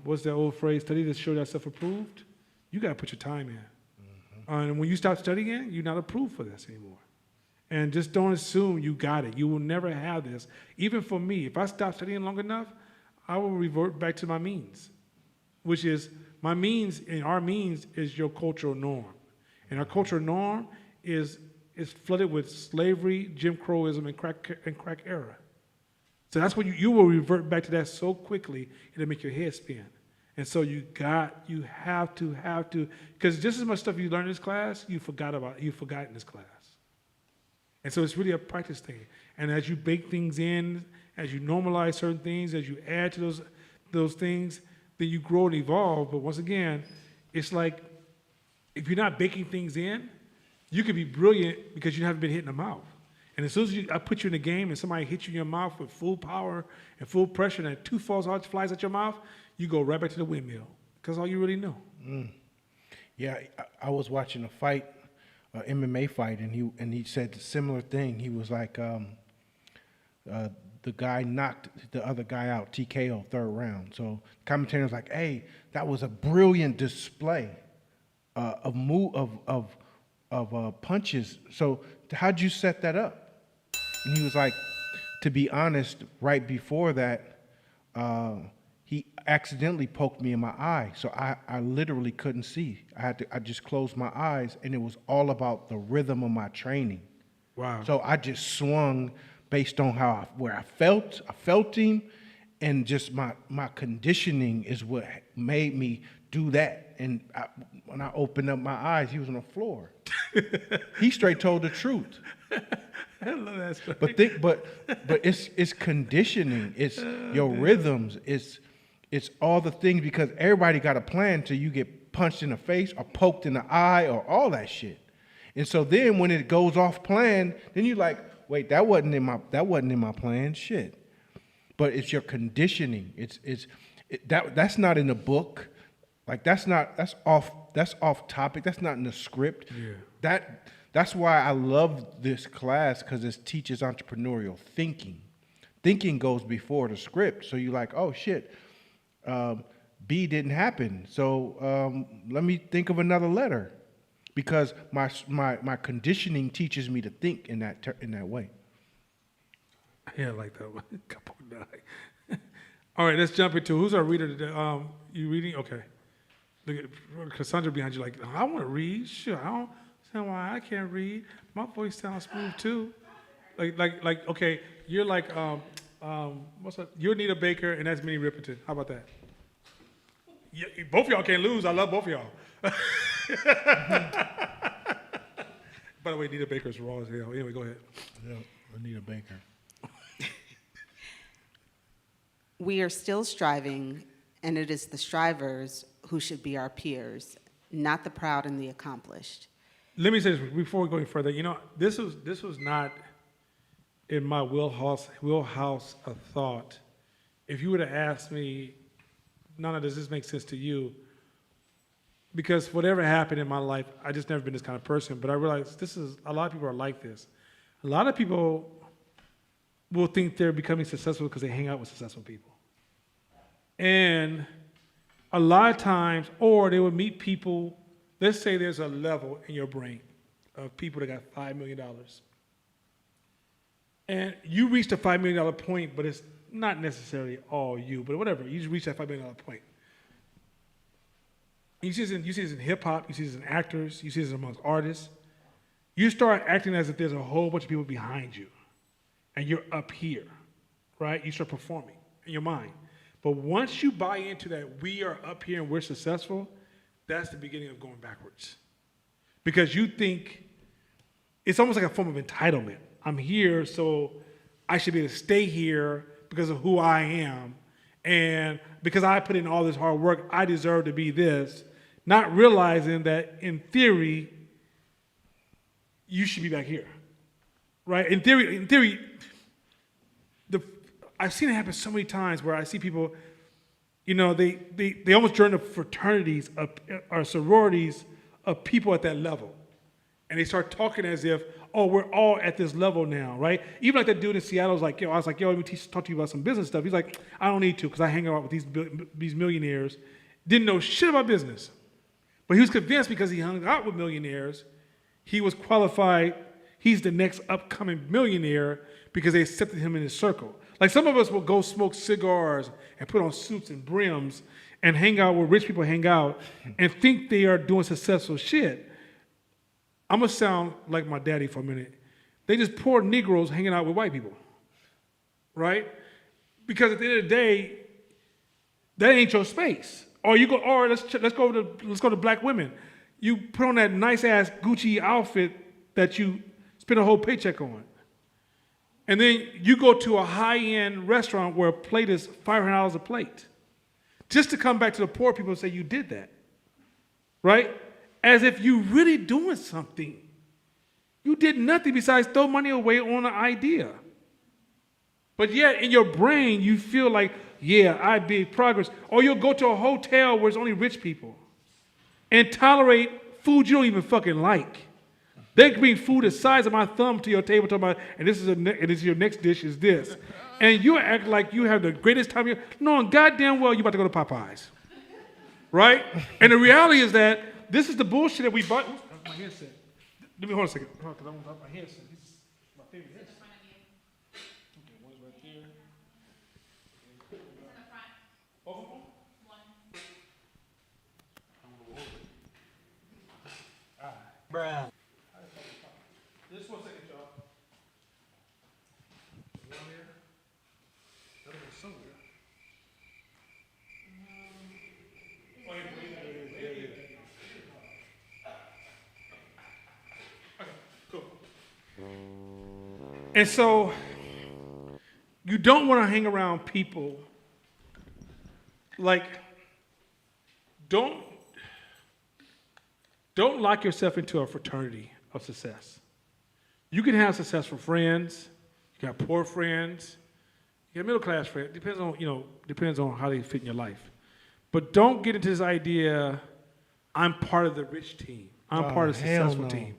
what's that old phrase, study to show yourself approved? You got to put your time in. Mm-hmm. And when you stop studying, you're not approved for this anymore. And just don't assume you got it. You will never have this. Even for me, if I stop studying long enough, I will revert back to my means, which is my means, and our means is your cultural norm. And our cultural norm is flooded with slavery, Jim Crowism, and crack era. So that's when you will revert back to that so quickly, it'll make your head spin. And so you have to, because just as much stuff you learn in this class, you forgot in this class. And so it's really a practice thing. And as you bake things in, as you normalize certain things, as you add to those things, then you grow and evolve. But once again, it's like, if you're not baking things in, you could be brilliant because you haven't been hit in the mouth. And as soon as I put you in the game and somebody hits you in your mouth with full power and full pressure and 2 falls out, flies at your mouth, you go right back to the windmill because all you really know. Mm. Yeah, I was watching a fight, MMA fight, and he said a similar thing. He was like, the guy knocked the other guy out, TKO, 3rd round. So the commentator was like, hey, that was a brilliant display of punches. So how'd you set that up? And he was like, to be honest, right before that, he accidentally poked me in my eye. So I literally couldn't see. I just closed my eyes, and it was all about the rhythm of my training. Wow. So I just swung based on where I felt him, and just my conditioning is what made me do that. And when I opened up my eyes, he was on the floor. He straight told the truth. I love that story. But it's conditioning. It's your rhythms. It's all the things, because everybody got a plan till you get punched in the face or poked in the eye or all that shit. And so then when it goes off plan, then you're like, wait, that wasn't in my plan. Shit. But it's your conditioning. That's not in the book. Like that's off topic. That's not in the script. Yeah. That's why I love this class, because it teaches entrepreneurial thinking. Thinking goes before the script. So you're like, oh shit, B didn't happen. So let me think of another letter, because my conditioning teaches me to think in that way. Yeah, I like that one. Couple die. All right, let's jump into who's our reader today. You reading? Okay. Look at Cassandra behind you. Like, I want to read. Sure, I don't understand why I can't read. My voice sounds smooth too. Like. Okay, you're like what's that? You're Nita Baker, and that's Minnie Riperton. How about that? Yeah, both of y'all can't lose. I love both of y'all. By the way, Nita Baker's raw as hell. Anyway, go ahead. Yeah, Anita Baker. We are still striving, and it is the strivers who should be our peers, not the proud and the accomplished. Let me say this before we go any further. You know, this was not in my wheelhouse of thought. If you would have asked me, Nana, does this make sense to you? Because whatever happened in my life, I just never been this kind of person. But I realized a lot of people are like this. A lot of people will think they're becoming successful because they hang out with successful people. And a lot of times, or they would meet people, let's say there's a level in your brain of people that got $5 million. And you reach the $5 million point, but it's not necessarily all you, but whatever, you just reach that $5 million point. You see this in hip hop, you see this in actors, you see this amongst artists. You start acting as if there's a whole bunch of people behind you, and you're up here, right? You start performing in your mind. But once you buy into that we are up here and we're successful, that's the beginning of going backwards. Because you think it's almost like a form of entitlement. I'm here, so I should be able to stay here because of who I am. And because I put in all this hard work, I deserve to be this. Not realizing that in theory, you should be back here, right? In theory, I've seen it happen so many times where I see people, you know, they almost join the fraternities or sororities of people at that level. And they start talking as if, oh, we're all at this level now, right? Even like that dude in Seattle was like, I was like, let me talk to you about some business stuff. He's like, I don't need to because I hang out with these millionaires. Didn't know shit about business. But he was convinced because he hung out with millionaires, he was qualified, he's the next upcoming millionaire because they accepted him in his circle. Like some of us will go smoke cigars and put on suits and brims and hang out where rich people hang out and think they are doing successful shit. I'm going to sound like my daddy for a minute. They just poor Negroes hanging out with white people, right? Because at the end of the day, that ain't your space. Or you go, or let's go to black women. You put on that nice ass Gucci outfit that you spend a whole paycheck on. And then you go to a high-end restaurant where a plate is $500 a plate. Just to come back to the poor people and say you did that. Right? As if you really doing something. You did nothing besides throw money away on an idea. But yet in your brain you feel like, yeah, I did progress. Or you'll go to a hotel where it's only rich people and tolerate food you don't even fucking like. They can bring food the size of my thumb to your table talking about, and this is your next dish is this. And you act like you have the greatest time of your knowing goddamn well you're about to go to Popeyes. Right? And the reality is that this is the bullshit that we bought. Oops, my headset. Let me hold on a second. Because I want my headset. This is my favorite headset. Okay, one's right there. Both of them? Bruh. Just 1 second, y'all. One here. That'll go somewhere. And so you don't want to hang around people like don't lock yourself into a fraternity of success. You can have successful friends, you got poor friends, you got middle class friends. Depends on how they fit in your life. But don't get into this idea, I'm part of the rich team. I'm part of the hell successful no. team.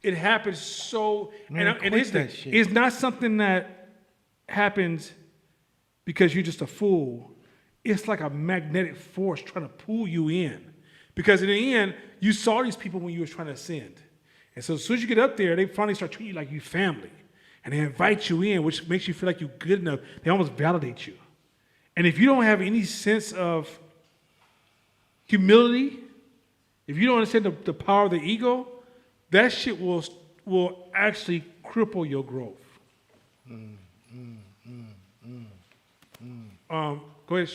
It happens so, Man, and quit it's, that shit. it's not something that happens because you're just a fool. It's like a magnetic force trying to pull you in. Because in the end, you saw these people when you were trying to ascend. And so as soon as you get up there, they finally start treating you like you family. And they invite you in, which makes you feel like you're good enough. They almost validate you. And if you don't have any sense of humility, if you don't understand the power of the ego, that shit will actually cripple your growth. Go ahead.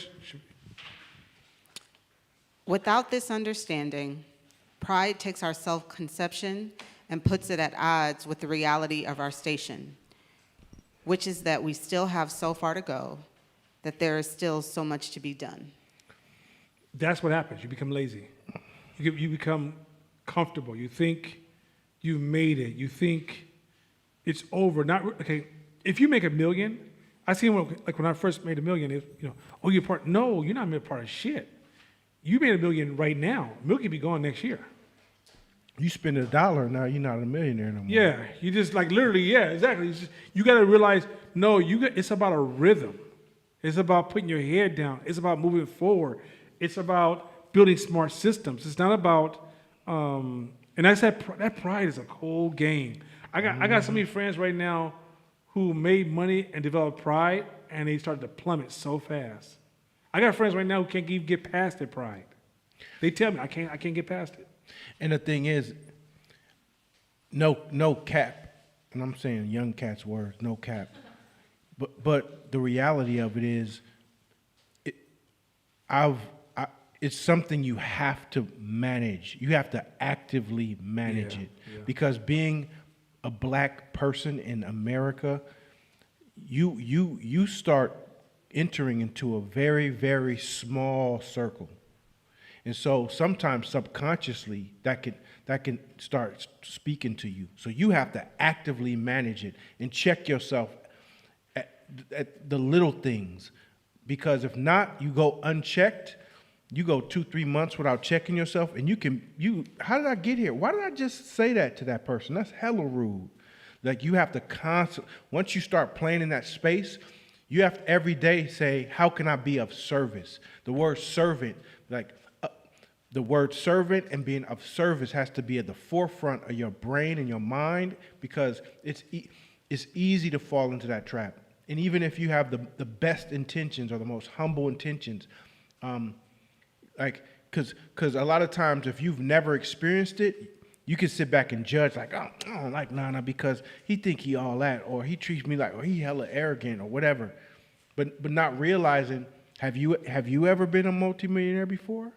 Without this understanding, pride takes our self-conception and puts it at odds with the reality of our station, which is that we still have so far to go, that there is still so much to be done. That's what happens. You become lazy. You become comfortable. You think you've made it. You think it's over. Okay. If you make $1 million, I see when I first made $1 million. Oh, you're part. No, you're not part of shit. You made $1 million right now. $1 million be gone next year. You spend $1, now you're not a millionaire no more. Yeah, you just literally, yeah, exactly. You got to realize, no, it's about a rhythm. It's about putting your head down. It's about moving forward. It's about building smart systems. It's not about, and I said that pride is a cold game. I got so many friends right now who made money and developed pride, and they started to plummet so fast. I got friends right now who can't even get past their pride. They tell me I can't get past it. And the thing is, no cap, and I'm saying young cat's words, no cap. But the reality of it is, it's something you have to manage. You have to actively manage it. Yeah. Because being a black person in America, you start entering into a very, very small circle. And so sometimes subconsciously that can start speaking to you. So you have to actively manage it and check yourself at the little things. Because if not, you go unchecked. You go 2-3 months without checking yourself, and how did I get here? Why did I just say that to that person? That's hella rude. Like, you have to once you start playing in that space, you have to every day say, how can I be of service? The word servant, the word servant and being of service has to be at the forefront of your brain and your mind, because it's easy to fall into that trap. And even if you have the best intentions or the most humble intentions, because a lot of times if you've never experienced it, you can sit back and judge like, oh, I don't like Nana because he think he all that, or he treats me like, or he hella arrogant or whatever. But not realizing, have you ever been a multimillionaire before?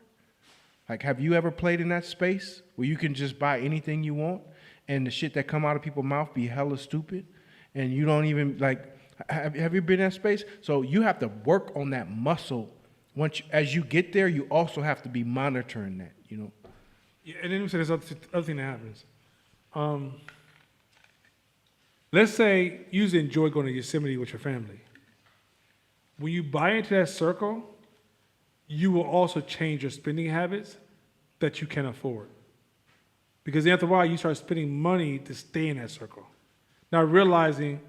Like, have you ever played in that space where you can just buy anything you want and the shit that come out of people's mouth be hella stupid and you don't even have you been in that space? So you have to work on that muscle. As you get there, you also have to be monitoring that, Yeah, and then we say there's other thing that happens. Let's say you enjoy going to Yosemite with your family. When you buy into that circle, you will also change your spending habits that you can afford. Because after a while, you start spending money to stay in that circle. Now realizing,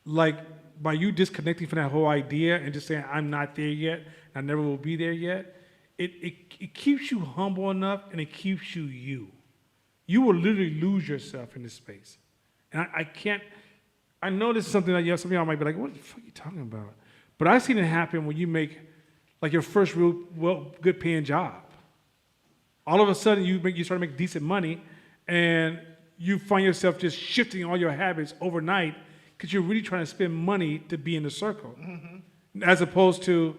by you disconnecting from that whole idea and just saying, I'm not there yet, I never will be there yet, it keeps you humble enough and it keeps you you. You will literally lose yourself in this space. And I know this is something that some of y'all might be like, what the fuck are you talking about? But I've seen it happen when you make your first real good paying job. All of a sudden you start to make decent money and you find yourself just shifting all your habits overnight because you're really trying to spend money to be in the circle. Mm-hmm. As opposed to,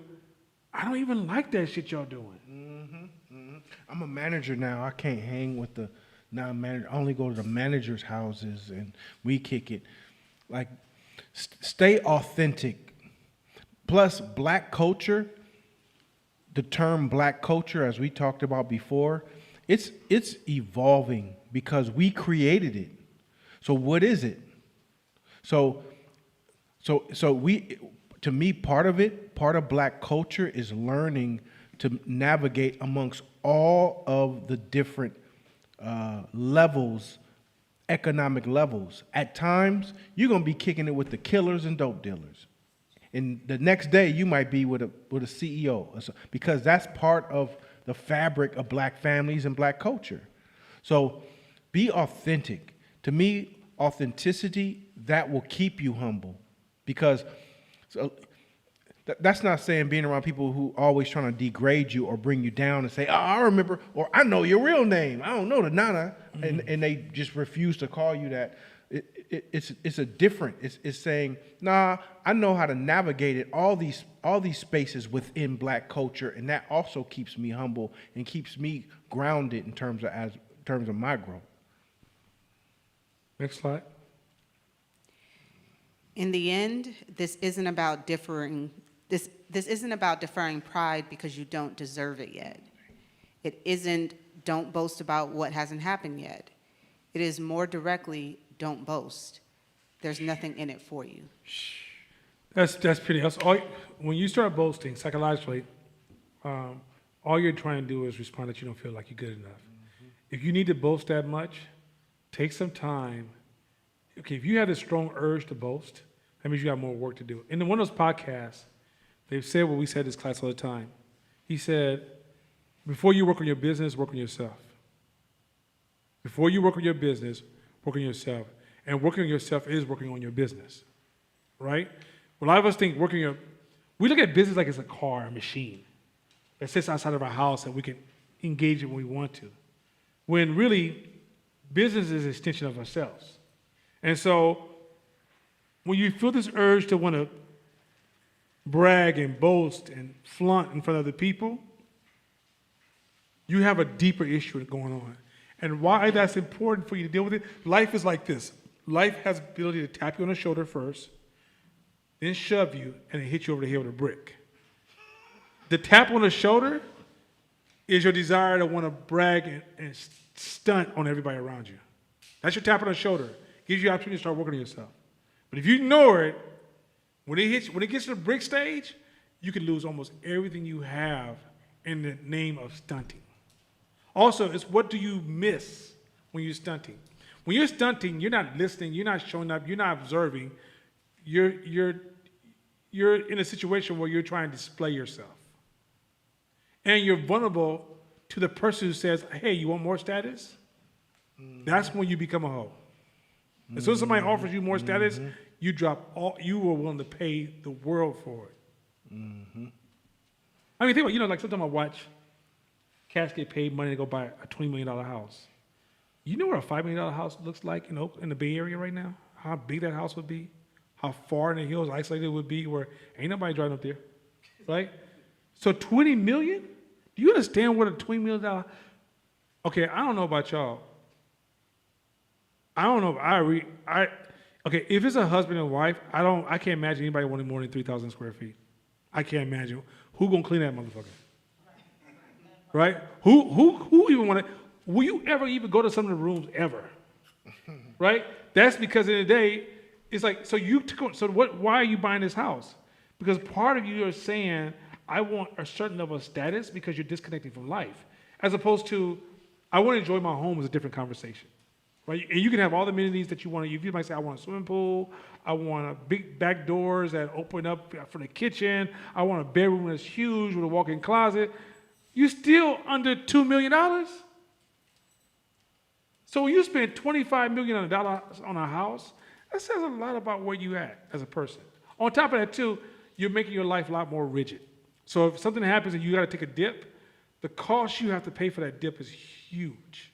I don't even like that shit y'all doing. Mm-hmm. Mm-hmm. I'm a manager now. I can't hang with the non-manager. I only go to the managers' houses and we kick it. Like, stay authentic. Plus, black culture, the term black culture, as we talked about before, it's evolving because we created it. So what is it? So we, to me, part of black culture is learning to navigate amongst all of the different levels, economic levels. At times, you're gonna be kicking it with the killers and dope dealers, and the next day you might be with a CEO, because that's part of the fabric of black families and black culture. So, be authentic. To me, authenticity, that will keep you humble, because that's not saying being around people who always trying to degrade you or bring you down and say, oh, I remember, or I know your real name. I don't know the Nana. And they just refuse to call you that. It's a different, it's saying, nah, I know how to navigate it, all these spaces within black culture, and that also keeps me humble and keeps me grounded in terms of my growth. Next slide. In the end, this isn't about differing. This isn't about deferring pride because you don't deserve it yet. It isn't don't boast about what hasn't happened yet. It is more directly don't boast. There's nothing in it for you. That's pretty. When you start boasting psychologically, all you're trying to do is respond that you don't feel like you're good enough. If you need to boast that much, take some time. Okay, if you have this strong urge to boast, that means you got more work to do. In one of those podcasts, they've said what we said in this class all the time. He said, before you work on your business, work on yourself. Before you work on your business, work on yourself. And working on yourself is working on your business, right? A lot of us think we look at business like it's a car, a machine that sits outside of our house and we can engage it when we want to. When really, business is an extension of ourselves. And so, when you feel this urge to want to brag and boast and flaunt in front of the people, you have a deeper issue going on. And why that's important for you to deal with it, life is like this. Life has the ability to tap you on the shoulder first, then shove you, and then hit you over the head with a brick. The tap on the shoulder is your desire to want to brag and stunt on everybody around you. That's your tap on the shoulder. Gives you the opportunity to start working on yourself. But if you ignore it, when it gets to the brick stage, you can lose almost everything you have in the name of stunting. Also, it's what do you miss when you're stunting? When you're stunting, you're not listening, you're not showing up, you're not observing. You're in a situation where you're trying to display yourself. And you're vulnerable to the person who says, hey, you want more status? That's when you become a hoe. As soon as somebody offers you more status, you drop you were willing to pay the world for it. I mean, think about, like sometimes I watch cats get paid money to go buy a $20 million house. You know what a $5 million house looks like in the Bay Area right now? How big that house would be? How far in the hills isolated it would be where ain't nobody driving up there, right? So $20 million? Do you understand what a $20 million? Okay, I don't know about y'all. I don't know if okay, if it's a husband and wife, I can't imagine anybody wanting more than 3,000 square feet. I can't imagine. Who gonna clean that motherfucker? Right? Who even want to, will you ever even go to some of the rooms ever? Right? That's because in the day, it's like, why are you buying this house? Because part of you is saying, I want a certain level of status because you're disconnecting from life. As opposed to, I want to enjoy my home is a different conversation. Right? And you can have all the amenities that you want. You might say, I want a swimming pool. I want big back doors that open up for the kitchen. I want a bedroom that's huge with a walk-in closet. You're still under $2 million. So when you spend $25 million on a house, that says a lot about where you at as a person. On top of that, too, you're making your life a lot more rigid. So if something happens and you got to take a dip, the cost you have to pay for that dip is huge.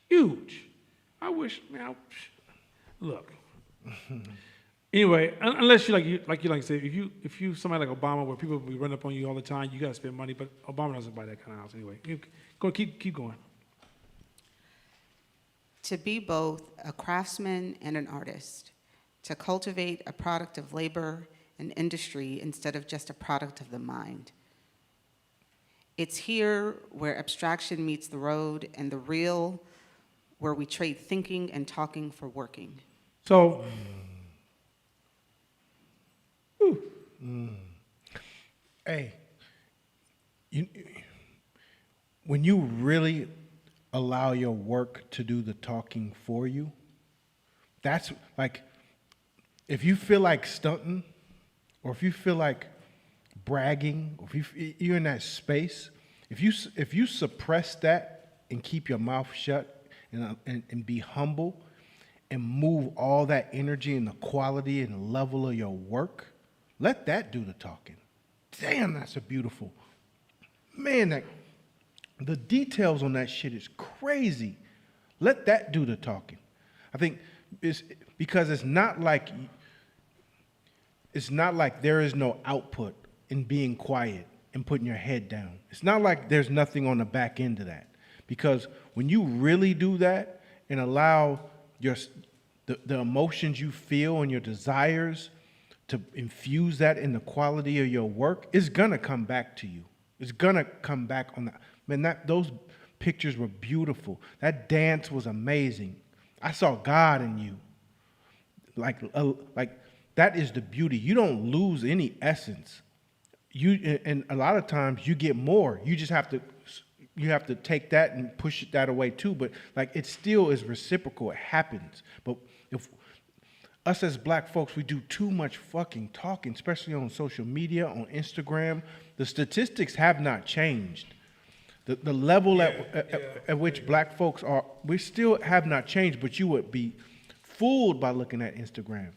Huge. I wish, man, look. Anyway, unless you say, if you somebody like Obama where people will be running up on you all the time, you got to spend money, but Obama doesn't buy that kind of house anyway. Keep going. To be both a craftsman and an artist, to cultivate a product of labor and industry instead of just a product of the mind. It's here where abstraction meets the road and the real, where we trade thinking and talking for working. So, Hey, you, when you really allow your work to do the talking for you, that's like, if you feel like stunting, or if you feel like bragging, or if you're in that space, if you suppress that and keep your mouth shut and be humble and move all that energy and the quality and the level of your work, let that do the talking. Damn, that's a beautiful, man, that the details on that shit is crazy. Let that do the talking. I think it's because it's not like there is no output in being quiet and putting your head down. It's not like there's nothing on the back end of that. Because when you really do that and allow the emotions you feel and your desires to infuse that in the quality of your work, it's gonna come back to you. It's gonna come back on that. Man, those pictures were beautiful. That dance was amazing. I saw God in you. Like that is the beauty. You don't lose any essence. And a lot of times you get more. You just have to take that and push that away too. But like it still is reciprocal. It happens. But if us as black folks, we do too much fucking talking, especially on social media, on Instagram. The statistics have not changed. The level at which black folks are, we still have not changed, but you would be fooled by looking at Instagram.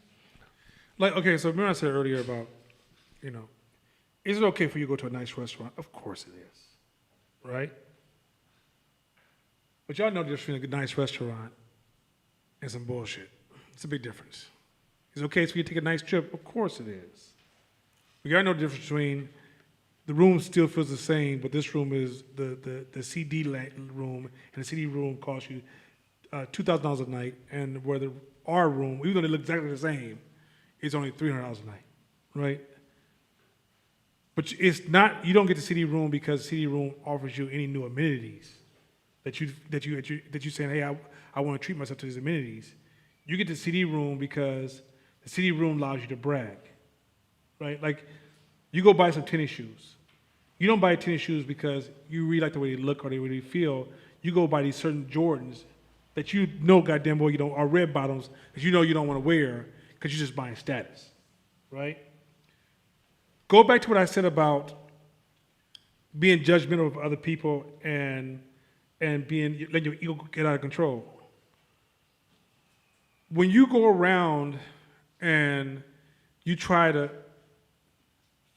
like, okay, so remember I said earlier about, is it okay for you to go to a nice restaurant? Of course it is, right? But y'all know the difference between a nice restaurant and some bullshit. It's a big difference. Is it okay for you to take a nice trip? Of course it is. But y'all know the difference between the room still feels the same, but this room is the CD room, and the CD room costs you $2,000 a night, and where our room, even though they look exactly the same, it's only $300 a night, right? But it's not. You don't get the CD room because CD room offers you any new amenities that you saying, hey, I want to treat myself to these amenities. You get the CD room because the CD room allows you to brag, right? Like, you go buy some tennis shoes. You don't buy tennis shoes because you really like the way they look or they really feel. You go buy these certain Jordans that you know, goddamn boy, are red bottoms that you know you don't want to wear because you're just buying status, right? Go back to what I said about being judgmental of other people and letting your ego get out of control. When you go around and you try to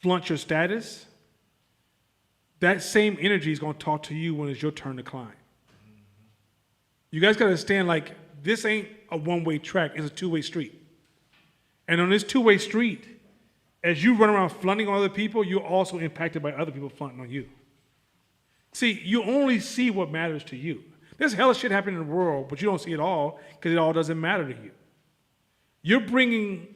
flaunt your status, that same energy is going to talk to you when it's your turn to climb. You guys got to understand, like, this ain't a one-way track, it's a two-way street. And on this two-way street, as you run around flaunting on other people, you're also impacted by other people flaunting on you. See, you only see what matters to you. There's hella shit happening in the world, but you don't see it all because it all doesn't matter to you. You're bringing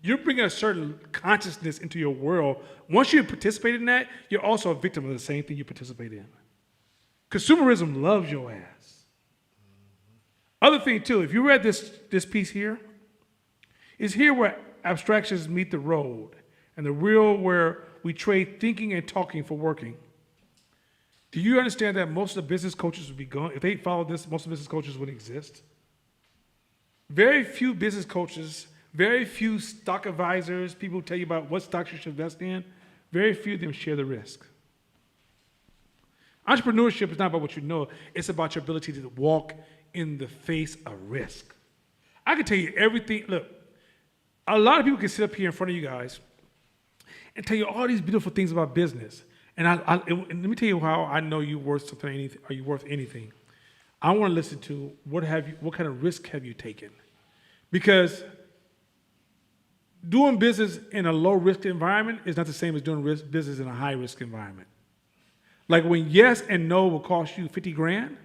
a certain consciousness into your world. Once you participate in that, you're also a victim of the same thing you participate in. Consumerism loves your ass. Other thing too, if you read this piece here, is here where abstractions meet the road and the real where we trade thinking and talking for working. Do you understand that most of the business coaches would be gone? If they followed this, most of the business coaches wouldn't exist. Very few business coaches, very few stock advisors, people who tell you about what stocks you should invest in, very few of them share the risk. Entrepreneurship is not about what you know, it's about your ability to walk in the face of risk. I can tell you everything. Look, a lot of people can sit up here in front of you guys and tell you all these beautiful things about business. And and let me tell you how I know you're worth something. Are you worth anything? I want to listen to what kind of risk have you taken? Because doing business in a low risk environment is not the same as doing business in a high risk environment. Like when yes and no will cost you 50 grand,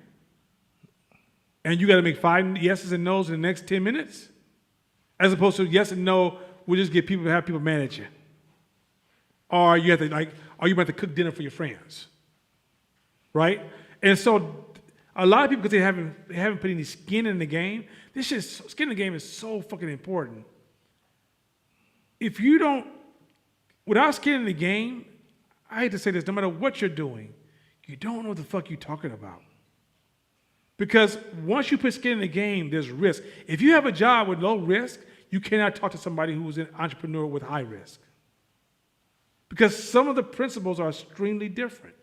and you got to make 5 yeses and nos in the next 10 minutes, as opposed to yes and no. We'll just get people have people manage you, or you have to or you might have to cook dinner for your friends, right? And so a lot of people, because they haven't put any skin in the game. Skin in the game is so fucking important. If you don't, without skin in the game, I hate to say this, no matter what you're doing, you don't know what the fuck you're talking about. Because once you put skin in the game, there's risk. If you have a job with low risk, you cannot talk to somebody who's an entrepreneur with high risk. Because some of the principles are extremely different.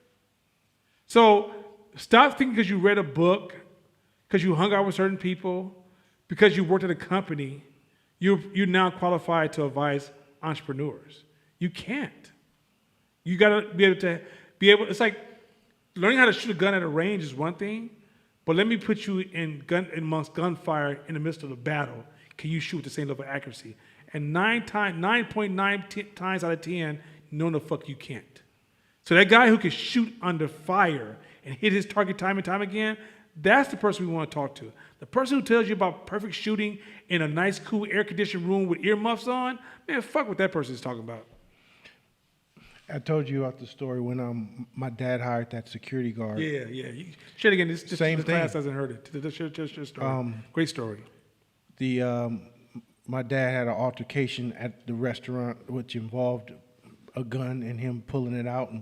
So stop thinking because you read a book, because you hung out with certain people, because you worked at a company, you're now qualified to advise entrepreneurs. You can't. You gotta be able, it's like learning how to shoot a gun at a range is one thing, but let me put you amongst gunfire in the midst of a battle. Can you shoot with the same level of accuracy? And 9.9 times out of 10, no the fuck you can't. So that guy who can shoot under fire and hit his target time and time again, that's the person we want to talk to. The person who tells you about perfect shooting in a nice, cool, air-conditioned room with earmuffs on, man, fuck what that person is talking about. I told you about the story when my dad hired that security guard. Yeah. You share it again. This just Same the class thing. hasn't heard it. Just your story. Great story. My dad had an altercation at the restaurant, which involved a gun and him pulling it out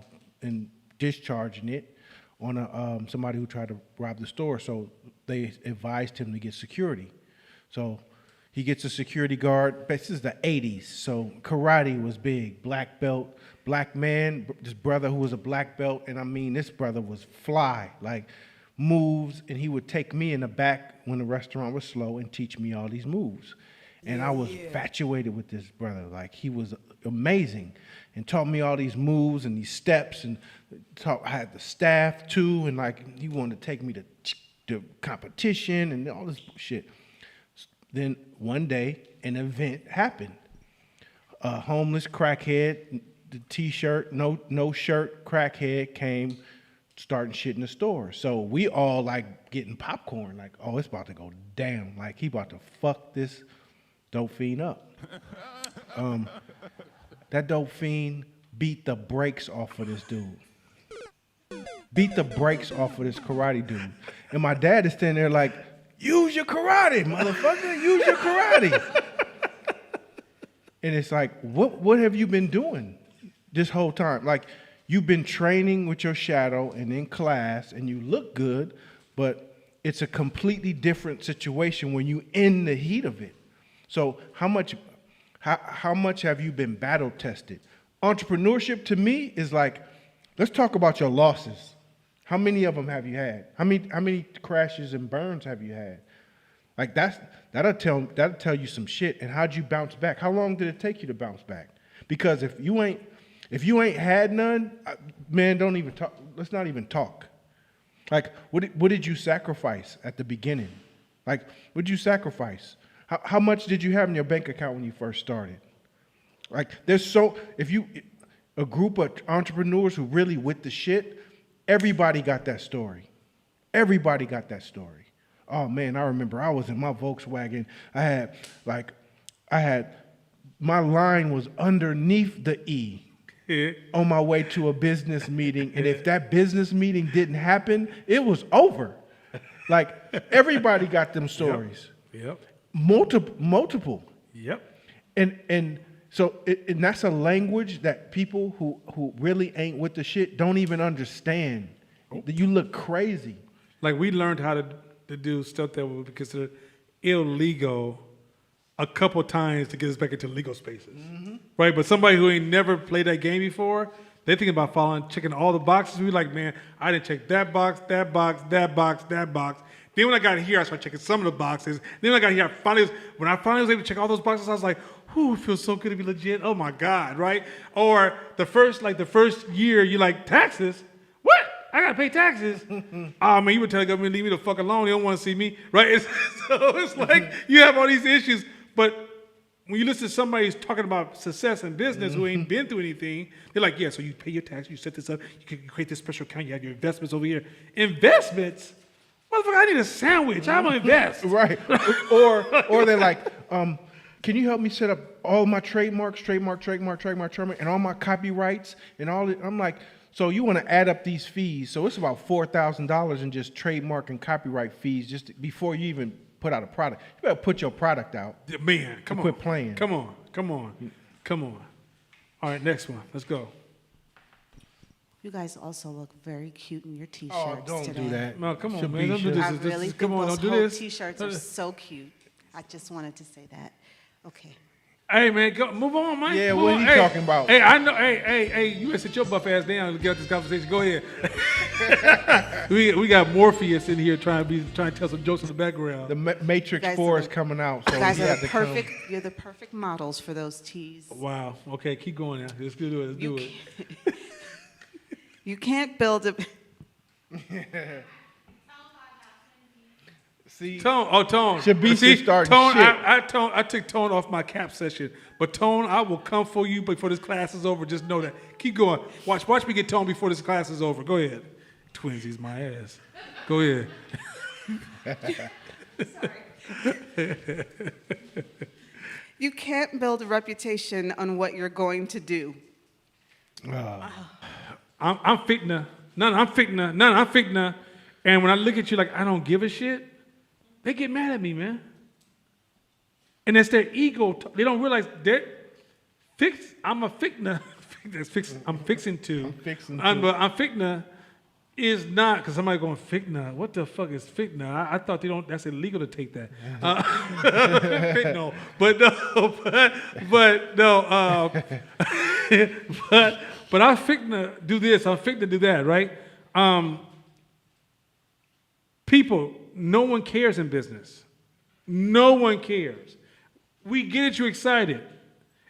and discharging it on somebody who tried to rob the store. So they advised him to get security. So he gets a security guard. This is the 80s, so karate was big. Black belt, black man, this brother who was a black belt, and I mean, this brother was fly, like moves, and he would take me in the back when the restaurant was slow and teach me all these moves. And I was infatuated with this brother. Like, he was amazing and taught me all these moves and these steps, and I had the staff too, and like he wanted to take me to competition and all this shit. Then one day, an event happened. A homeless crackhead, the t-shirt, no shirt crackhead came, starting shit in the store. So we all like getting popcorn, like, oh, it's about to go down. Like, he about to fuck this dope fiend up. That dope fiend beat the brakes off of this dude. Beat the brakes off of this karate dude. And my dad is standing there like, use your karate, motherfucker. Use your karate. And it's like, what have you been doing this whole time? Like, you've been training with your shadow and in class, and you look good, but it's a completely different situation when you in the heat of it. So how much have you been battle tested? Entrepreneurship to me is like, let's talk about your losses. How many of them have you had? How many crashes and burns have you had? Like, that'll tell you some shit. And how'd you bounce back? How long did it take you to bounce back? Because if you ain't had none, man, don't even talk. Let's not even talk. Like, what did you sacrifice at the beginning? Like, what did you sacrifice? How much did you have in your bank account when you first started? Like, a group of entrepreneurs who really with the shit, everybody got that story. Everybody got that story. Oh man, I remember I was in my Volkswagen. My line was underneath the E on my way to a business meeting. And if that business meeting didn't happen, it was over. Like, everybody got them stories. Yep. Multiple. Yep. And so that's a language that people who really ain't with the shit don't even understand. You look crazy. Like, we learned how to do stuff that would be considered illegal a couple times to get us back into legal spaces, right? But somebody who ain't never played that game before, they think about checking all the boxes. We like, man, I didn't check that box, that box, that box, that box. Then when I got here, I started checking some of the boxes. Then when I got here, when I finally was able to check all those boxes, I was like, whew, it feels so good to be legit. Oh my God, right? Or the first year, you like, taxes? What? I gotta pay taxes. Oh man, you would tell the government, leave me the fuck alone. They don't want to see me, right? So it's like you have all these issues. But when you listen to somebody who's talking about success in business who ain't been through anything, they're like, yeah, so you pay your taxes, you set this up, you can create this special account, you have your investments over here. Investments? Motherfucker, I need a sandwich. I'm gonna invest. Right. Or they're like, Can you help me set up all my trademarks, and all my copyrights and all it? I'm like, so you want to add up these fees? So it's about $4,000 in just trademark and copyright fees just before you even put out a product. You better put your product out. Man, come on. Quit playing. Come on. All right, next one. Let's go. You guys also look very cute in your t-shirts Oh, don't today. do that. No, come on, Should man. be Don't do sure. this. I This really is- think come on, those don't do whole this. t-shirts are so cute. I just wanted to say that. Okay. Hey, man, go, move on, man. Yeah, Move what on. he Hey, talking about? Hey, I know. Hey, you better sit your buff ass down and get out this conversation. Go ahead. we got Morpheus in here trying to tell some jokes in the background. The Matrix You guys 4 are is the- coming out, so You guys he are had the to come. perfect. You're the perfect models for those tees. Wow. Okay, keep going now. Let's do it. Let's do it. You can't build a. See, Tone. Shabisha See, starting Tone, shit. I took Tone off my cap session. But Tone, I will come for you before this class is over. Just know that. Keep going. Watch me get Tone before this class is over. Go ahead. Twinsies, my ass. Go ahead. You can't build a reputation on what you're going to do. I'm fitna. I'm fitna. And when I look at you like I don't give a shit, they get mad at me, man. And it's their ego. They don't realize they're fixed. I'm a fitna. I'm fixing to. But I'm fitna is not, because somebody going fitna. What the fuck is fitna? I thought that's illegal to take that. Fitna. But I'm fitna do this. I'm fitna do that, right? People, no one cares in business. No one cares. We get you excited.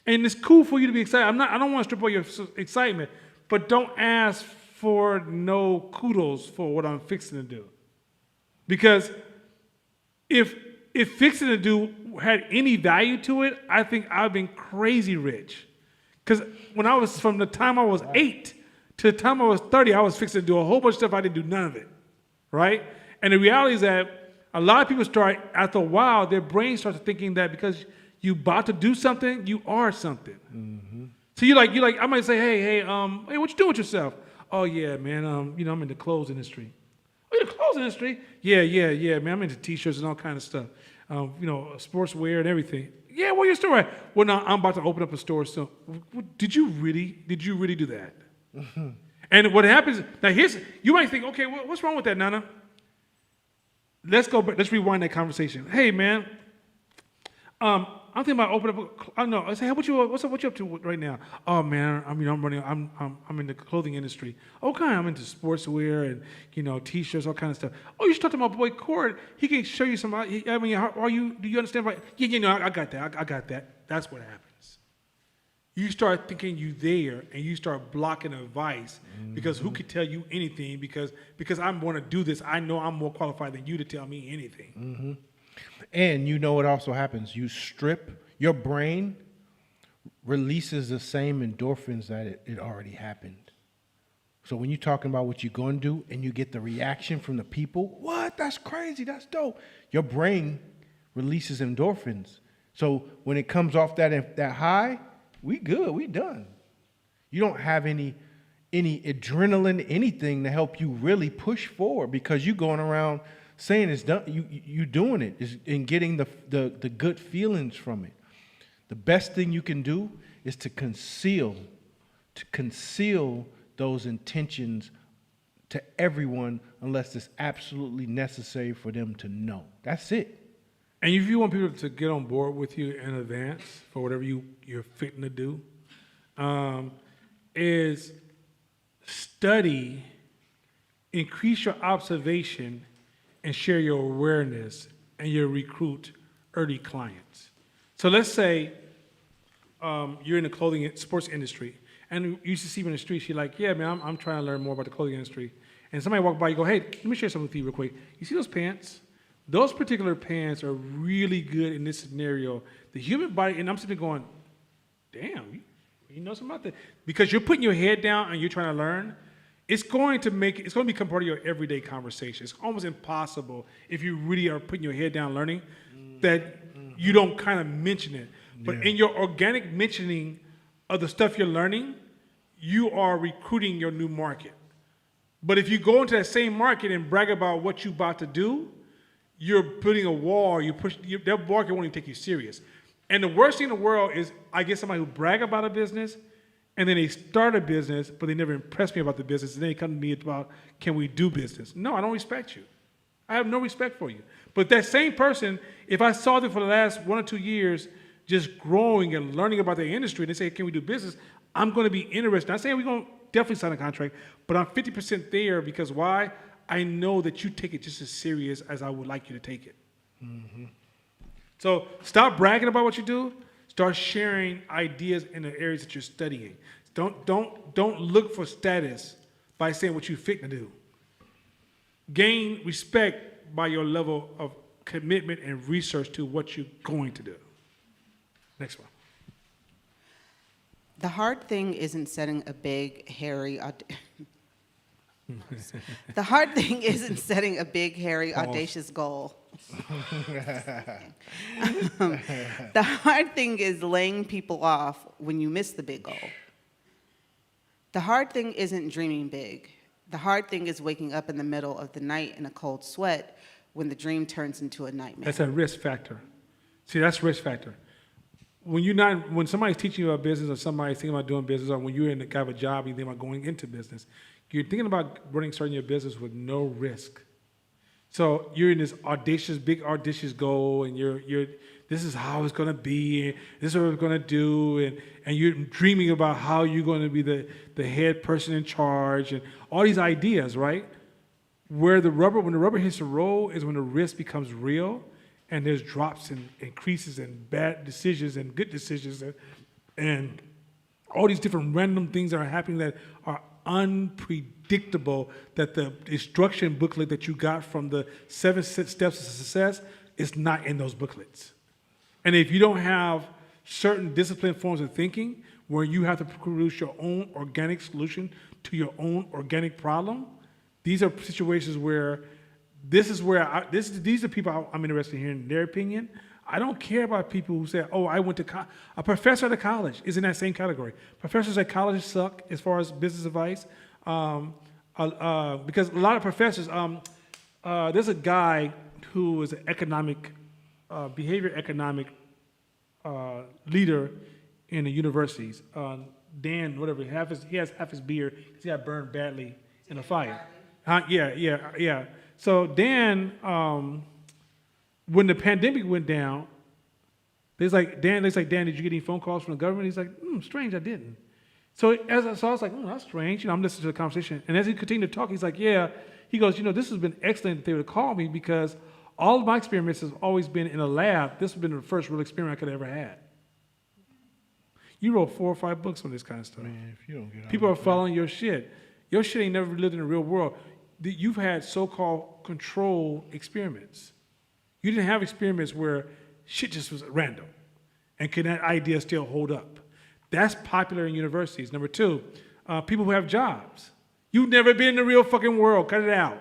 And it's cool for you to be excited. I don't want to strip all your excitement, but don't ask for no kudos for what I'm fixing to do. Because if fixing to do had any value to it, I think I've been crazy rich. Because from the time I was 8 to the time I was 30, I was fixing to do a whole bunch of stuff. I didn't do none of it, right? And the reality is that a lot of people after a while, their brain starts thinking that because you about to do something, you are something. Mm-hmm. So you like, I might say, hey, what you doing with yourself? Oh yeah, man, I'm in the clothes industry. Oh, you're in the clothes industry? Yeah, man, I'm into t-shirts and all kind of stuff. Sportswear and everything. Yeah, where your store at? Well, now I'm about to open up a store. So, did you really do that? Mm-hmm. And what happens now? You might think, okay, what's wrong with that, Nana? Let's go back. Let's rewind that conversation. Hey, man, I'm thinking about opening up. I know. I say, hey, what you up to right now? Oh man, I'm in the clothing industry. Okay, I'm into sportswear and t-shirts, all kind of stuff. Oh, you should talk to my boy Court. He can show you some. I mean, do you understand? Yeah, I got that. I got that. That's what happens. You start thinking you there, and you start blocking advice because who could tell you anything? Because I'm going to do this. I know I'm more qualified than you to tell me anything. Mm-hmm. And what also happens? You strip your brain, releases the same endorphins that it already happened. So when you're talking about what you're going to do, and you get the reaction from the people, what? That's crazy. That's dope. Your brain releases endorphins. So when it comes off that high, we good, we done. You don't have any adrenaline, anything to help you really push forward because you're going around saying it's done. You doing it and getting the good feelings from it. The best thing you can do is to conceal those intentions to everyone unless it's absolutely necessary for them to know. That's it. And if you want people to get on board with you in advance for whatever you're fitting to do, is study, increase your observation, and share your awareness, and you'll recruit early clients. So let's say you're in the clothing sports industry, and you used to see me in the street. She's like, "Yeah, man, I'm trying to learn more about the clothing industry." And somebody walk by, you go, "Hey, let me share something with you real quick. You see those pants? Those particular pants are really good in this scenario. The human body," and I'm sitting there going, "Damn, you know something about that?" Because you're putting your head down and you're trying to learn. It's going to become part of your everyday conversation. It's almost impossible if you really are putting your head down learning that you don't kind of mention it. But Yeah. in your organic mentioning of the stuff you're learning, you are recruiting your new market. But if you go into that same market and brag about what you're about to do, you're putting a wall. That market won't even take you serious. And the worst thing in the world is I get somebody who brag about a business, and then they start a business, but they never impress me about the business, and then they come to me about, can we do business? No, I don't respect you. I have no respect for you. But that same person, if I saw them for the last 1 or 2 years just growing and learning about their industry, and they say, can we do business? I'm going to be interested. Not saying we're going to definitely sign a contract, but I'm 50% there because why? I know that you take it just as serious as I would like you to take it. So stop bragging about what you do. Start sharing ideas in the areas that you're studying. Don't look for status by saying what you fit to do. Gain respect by your level of commitment and research to what you're going to do. Next one. The hard thing isn't setting a big, hairy, the hard thing isn't setting a big, hairy, audacious goal. The hard thing is laying people off when you miss the big goal. The hard thing isn't dreaming big. The hard thing is waking up in the middle of the night in a cold sweat when the dream turns into a nightmare. That's a risk factor. See, that's risk factor. When somebody's teaching you about business or somebody's thinking about doing business or when you're in the kind of a job, you think about going into business, you're thinking about starting your business with no risk. So you're in this big audacious goal, and this is how it's gonna be, and this is what we're gonna do, and you're dreaming about how you're gonna be the head person in charge, and all these ideas, right? When the rubber hits the road is when the risk becomes real, and there's drops and increases and bad decisions and good decisions and all these different random things that are happening that are unpredictable, that the instruction booklet that you got from the 7 steps to success is not in those booklets. And if you don't have certain disciplined forms of thinking where you have to produce your own organic solution to your own organic problem, these are situations where these are people I'm interested in hearing their opinion. I don't care about people who say, oh, I went to a professor at a college is in that same category. Professors at colleges suck as far as business advice because a lot of professors, there's a guy who is an behavior economic leader in the universities. Dan, whatever, he has half his beard because he got burned badly in a fire. Yeah. So Dan, when the pandemic went down, they like, Dan, did you get any phone calls from the government? He's like, strange, I didn't. So I was like, that's strange. I'm listening to the conversation. And as he continued to talk, he's like, yeah. He goes, this has been excellent that they would call me because all of my experiments have always been in a lab. This has been the first real experiment I could have ever had. You wrote 4 or 5 books on this kind of stuff. Man, if you don't get People are following your shit. Your shit ain't never lived in the real world. You've had so-called control experiments. You didn't have experiments where shit just was random. And can that idea still hold up? That's popular in universities. Number 2, people who have jobs. You've never been in the real fucking world. Cut it out.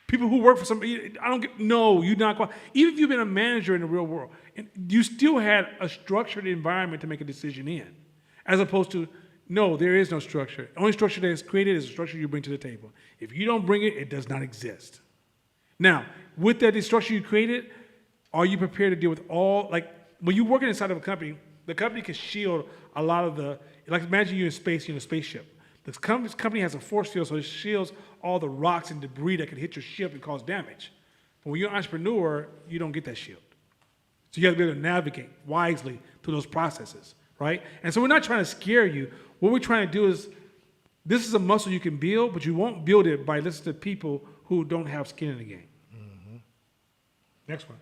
People who work for somebody, you're not. Even if you've been a manager in the real world, you still had a structured environment to make a decision in. As opposed to, no, there is no structure. The only structure that is created is the structure you bring to the table. If you don't bring it, it does not exist. Now, with that structure you created, are you prepared to deal with when you're working inside of a company, the company can shield a lot of imagine you're in space, you're in a spaceship. This company has a force field, so it shields all the rocks and debris that can hit your ship and cause damage. But when you're an entrepreneur, you don't get that shield. So you have to be able to navigate wisely through those processes, right? And so we're not trying to scare you. What we're trying to do is, this is a muscle you can build, but you won't build it by listening to people who don't have skin in the game. Mm-hmm. Next one.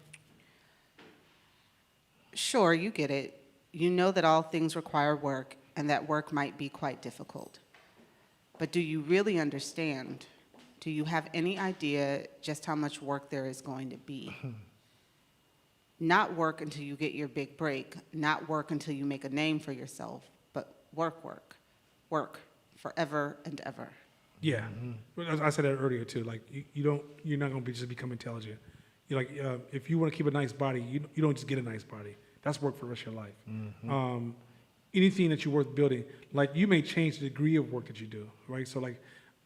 Sure, you get it. You know that all things require work and that work might be quite difficult. But do you really understand? Do you have any idea just how much work there is going to be? Not work until you get your big break, not work until you make a name for yourself, but work forever and ever. Yeah, I said that earlier too. Like you're not going to just become intelligent. You're like, if you want to keep a nice body, you don't just get a nice body. That's work for the rest of your life. Anything that you're worth building, like you may change the degree of work that you do, right? So like,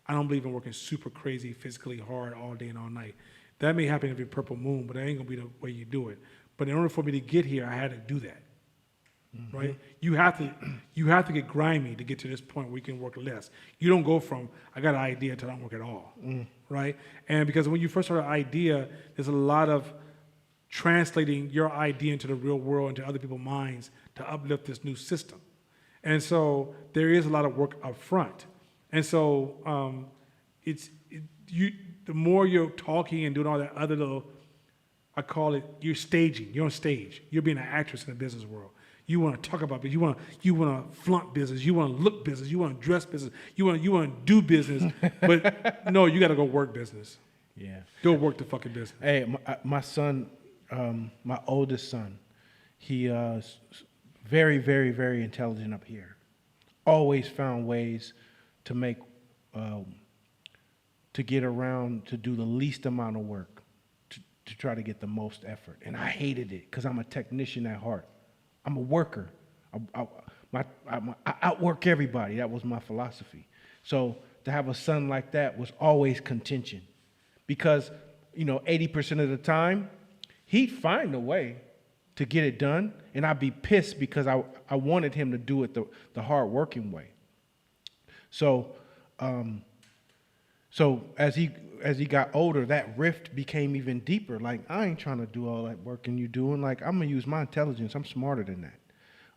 I don't believe in working super crazy, physically hard all day and all night. That may happen every purple moon, but that ain't gonna be the way you do it. But in order for me to get here, I had to do that, right? You have to get grimy to get to this point where you can work less. You don't go from, I got an idea to I don't work at all, right? And because when you first start an idea, there's a lot of translating your idea into the real world, into other people's minds to uplift this new system. And so there is a lot of work up front. And so the more you're talking and doing all that other little, I call it, you're staging. You're on stage. You're being an actress in the business world. You want to talk about business. You want to flaunt business. You want to look business. You want to dress business. You want to do business. But no, you got to go work business. Yeah. Go work the fucking business. Hey, my son, my oldest son, he very, very, very intelligent up here. Always found ways to make, to get around, to do the least amount of work, to try to get the most effort. And I hated it because I'm a technician at heart. I'm a worker. I outwork everybody. That was my philosophy. So to have a son like that was always contention because, 80% of the time, he'd find a way to get it done, and I'd be pissed because I wanted him to do it the hard-working way. So as he got older, that rift became even deeper. Like, I ain't trying to do all that work and you doing. Like, I'm gonna use my intelligence. I'm smarter than that.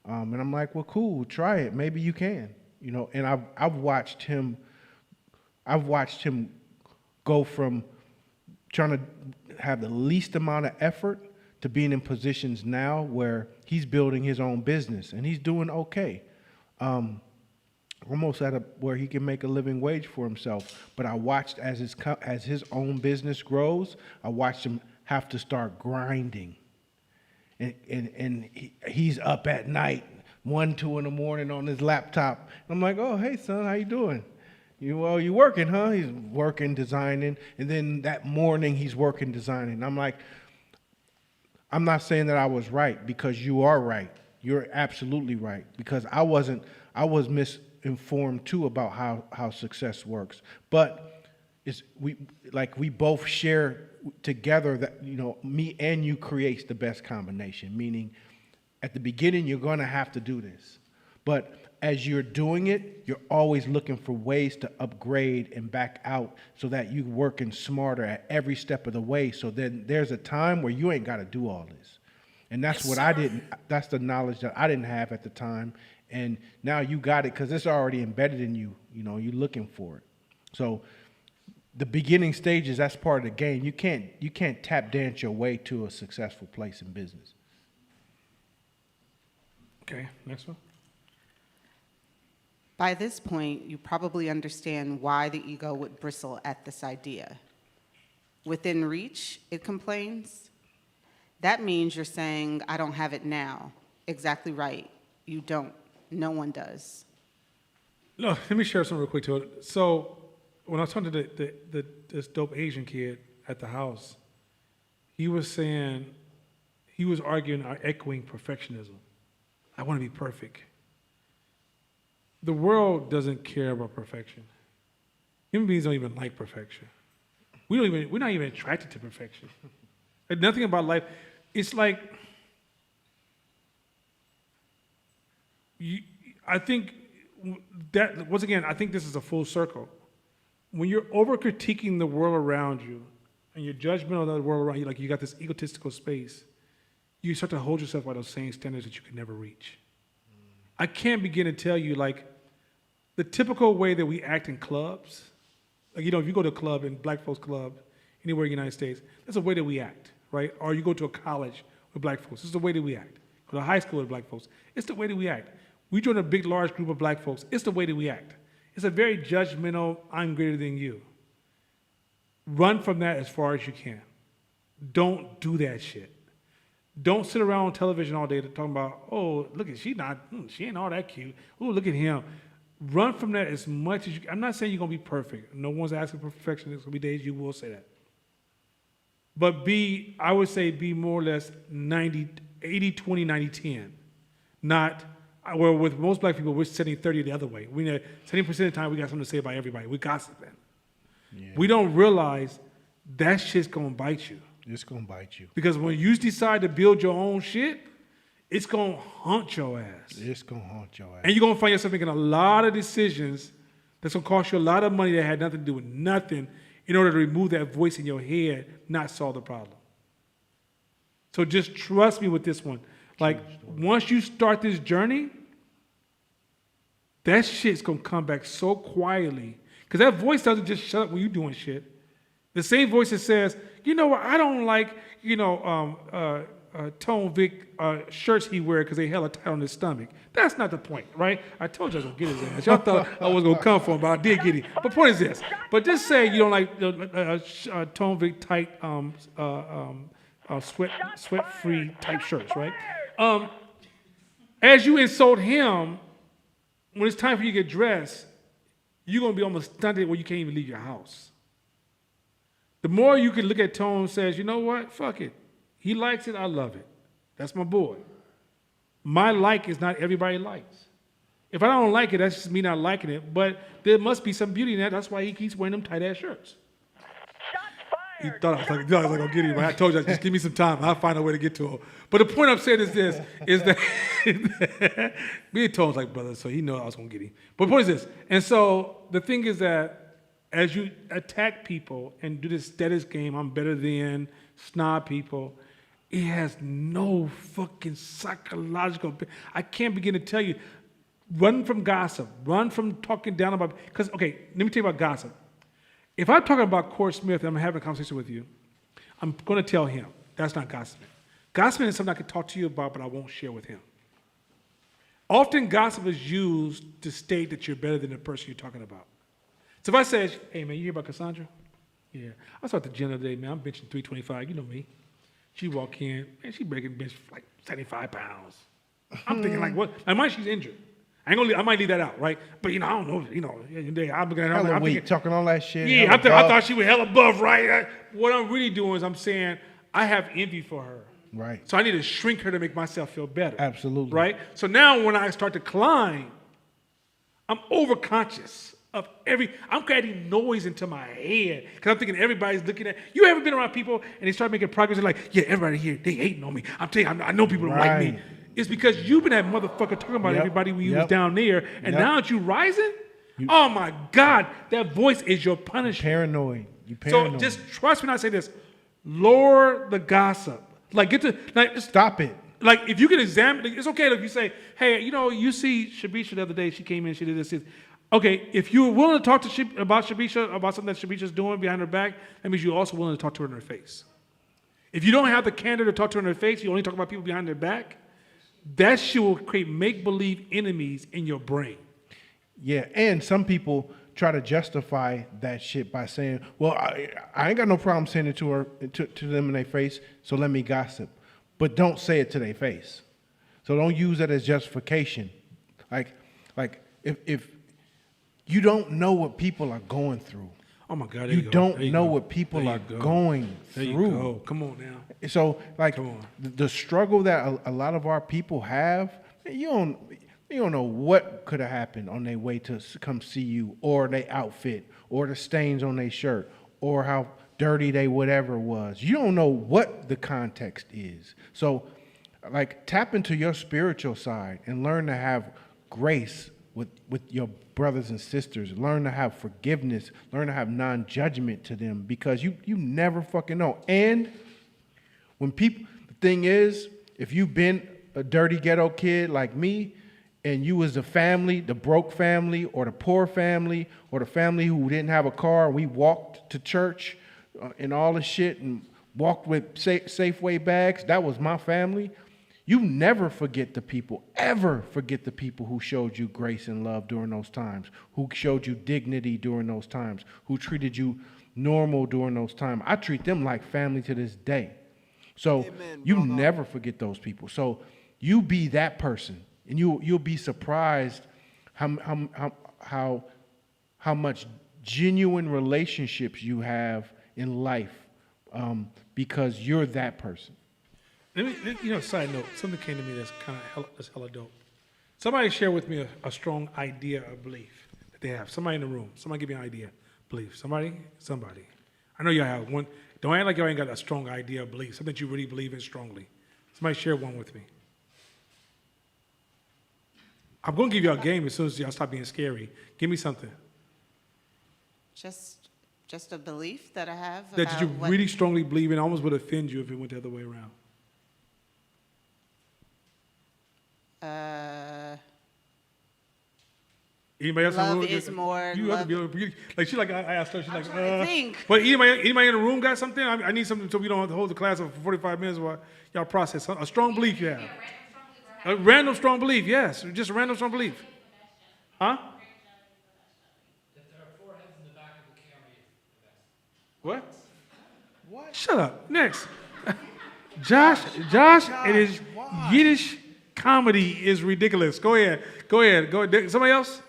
And I'm like, well, cool, try it. Maybe you can. And I've watched him go from trying to have the least amount of effort to being in positions now where he's building his own business and he's doing okay. Almost where he can make a living wage for himself. But I watched as his own business grows, I watched him have to start grinding. And he's up at night, 1, 2 in the morning on his laptop. I'm like, oh, hey, son, how you doing? You working, huh? He's working, designing. And then that morning he's working, designing. I'm like, I'm not saying that I was right because you are right. You're absolutely right because I was misinformed too about how success works. But we both share together that, me and you creates the best combination, meaning at the beginning, you're going to have to do this. But as you're doing it, you're always looking for ways to upgrade and back out so that you're working smarter at every step of the way. So then there's a time where you ain't got to do all this. And that's that's the knowledge that I didn't have at the time. And now you got it because it's already embedded in you. You're looking for it. So the beginning stages, that's part of the game. You can't tap dance your way to a successful place in business. Okay, next one. By this point, you probably understand why the ego would bristle at this idea. Within reach, it complains. That means you're saying, I don't have it now. Exactly right. You don't. No one does. No, let me share something real quick to it. So when I was talking to this dope Asian kid at the house, he was arguing or echoing perfectionism. I want to be perfect. The world doesn't care about perfection. Human beings don't even like perfection. We're not even attracted to perfection. Like nothing about life. It's like, I think that, once again, I think this is a full circle. When you're over-critiquing the world around you and your judgment of the world around you, like you got this egotistical space, you start to hold yourself by those same standards that you can never reach. I can't begin to tell you, like, the typical way that we act in clubs, like, if you go to a club, in black folks club, anywhere in the United States, that's the way that we act, right? Or you go to a college with black folks, this is the way that we act. Go to high school with black folks, it's the way that we act. We join a big, large group of black folks, it's the way that we act. It's a very judgmental, I'm greater than you. Run from that as far as you can. Don't do that shit. Don't sit around on television all day talking about, oh, look at, she ain't all that cute. Oh, look at him. Run from that as much as you can. I'm not saying you're going to be perfect. No one's asking for perfection. There's going to be days you will say that. But I would say be more or less 90 80, 20, 90, 10. Not, where with most black people, we're setting 30 the other way. We know 70% of the time we got something to say about everybody. We're gossiping. Yeah. We don't realize that shit's gonna bite you. It's gonna bite you. Because when you decide to build your own shit, it's gonna haunt your ass. It's gonna haunt your ass. And you're gonna find yourself making a lot of decisions that's gonna cost you a lot of money that had nothing to do with nothing in order to remove that voice in your head, not solve the problem. So just trust me with this one. Like, once you start this journey, that shit's gonna come back so quietly. Because that voice doesn't just shut up when you're doing shit. The same voice that says, you know what, I don't like, Tone Vic shirts he wear because they hella tight on his stomach. That's not the point, right? I told you I was gonna get his ass. Y'all thought I was gonna come for him, but I did get him. But point is this. But just say you don't like Tone Vic tight sweat-free type shirts, right? As you insult him, when it's time for you to get dressed, you're gonna be almost stunted where you can't even leave your house. The more you can look at Tone and says, you know what, fuck it. He likes it, I love it. That's my boy. My like is not everybody likes. If I don't like it, that's just me not liking it, but there must be some beauty in that. That's why he keeps wearing them tight-ass shirts. He thought I was gonna get him, but I told you, just give me some time. I'll find a way to get to him. But the point I'm saying is this, is that me and Tone's like brothers, so he knew I was gonna get him. But the point is this, and so the thing is that as you attack people and do this status game, I'm better than, snob people, it has no fucking psychological, I can't begin to tell you, run from gossip, run from talking down about, because, okay, let me tell you about gossip. If I'm talking about Court Smith and I'm having a conversation with you, I'm going to tell him. That's not gossiping. Gossiping is something I can talk to you about, but I won't share with him. Often gossip is used to state that you're better than the person you're talking about. So if I say, hey man, you hear about Cassandra? Yeah. I saw at the gym the other day, man, I'm benching 325, you know me. She walk in, man, she breaking bench like 75 pounds. I'm thinking like, what? I might she's injured. I might leave that out, right? But I don't know, I'm looking at her. Hella I'm weight, thinking, talking all that shit. yeah, hella I buff. thought she was hella buff, right? What I'm really doing is I'm saying I have envy for her. Right. So I need to shrink her to make myself feel better. Absolutely. Right? So now when I start to climb, I'm overconscious of I'm creating noise into my head because I'm thinking everybody's looking at, you ever been around people and they start making progress and like, yeah, everybody here, they hating on me. I'm telling you, I know people don't like me. Right. It's because you've been that motherfucker talking about Yep. everybody when you was Yep. down there, and Yep. now that you rising, oh my God, that voice is your punishment. Paranoid. You paranoid. So just trust me when I say this. Lower the gossip. Like Stop it. like if you can examine, it's okay if you say, hey, you see Shabisha the other day, she came in, she did this. Okay, if you're willing to talk to about Shabisha, about something that Shabisha's doing behind her back, that means you're also willing to talk to her in her face. If you don't have the candor to talk to her in her face, you only talk about people behind their back, that shit will create make-believe enemies in your brain. Yeah, and some people try to justify that shit by saying, well, I ain't got no problem saying it to her, to them in their face, so let me gossip. But don't say it to their face. So don't use that as justification. Like if you don't know what people are going through. Oh my God, there You go. don't There you know go. what people There are you go. going There you through. go. Come on now. So, like, Come on. the struggle that a lot of our people have, you don't know what could have happened on their way to come see you, or their outfit, or the stains on their shirt, or how dirty they whatever was. You don't know what the context is. So, like, tap into your spiritual side and learn to have grace with your brothers and sisters. Learn to have forgiveness. Learn to have non-judgment to them, because you never fucking know. And when people, the thing is, if you've been a dirty ghetto kid like me, and you was the family, the broke family, or the poor family, or the family who didn't have a car, and we walked to church and all the shit and walked with Safeway bags, that was my family. You never forget the people, ever forget the people who showed you grace and love during those times, who showed you dignity during those times, who treated you normal during those times. I treat them like family to this day. So you never forget those people. So you be that person, and you'll be surprised how much genuine relationships you have in life, because you're that person. Side note, something came to me that's kind of hella dope. Somebody share with me a strong idea or belief that they have. Somebody in the room. Somebody give me an idea, belief. Somebody. I know y'all have one. Don't act like y'all ain't got a strong idea or belief, something that you really believe in strongly. Somebody share one with me. I'm going to give y'all a game as soon as y'all stop being scary. Give me something Just a belief that I have that about you what, really strongly believe in, almost would offend you if it went the other way around. Anybody else in the love room? is more. You have to Love, be able to, like, I asked her, she's like, trying to think. But anybody in the room got something? I need something so we don't have to hold the class for 45 minutes while y'all process. A strong belief you have. A random strong belief, yes. Just a random strong belief. Huh? If there are four heads in the back of the camera, What? What? Shut up. Next. Josh, and his why? Yiddish comedy is ridiculous. Go ahead. Somebody else?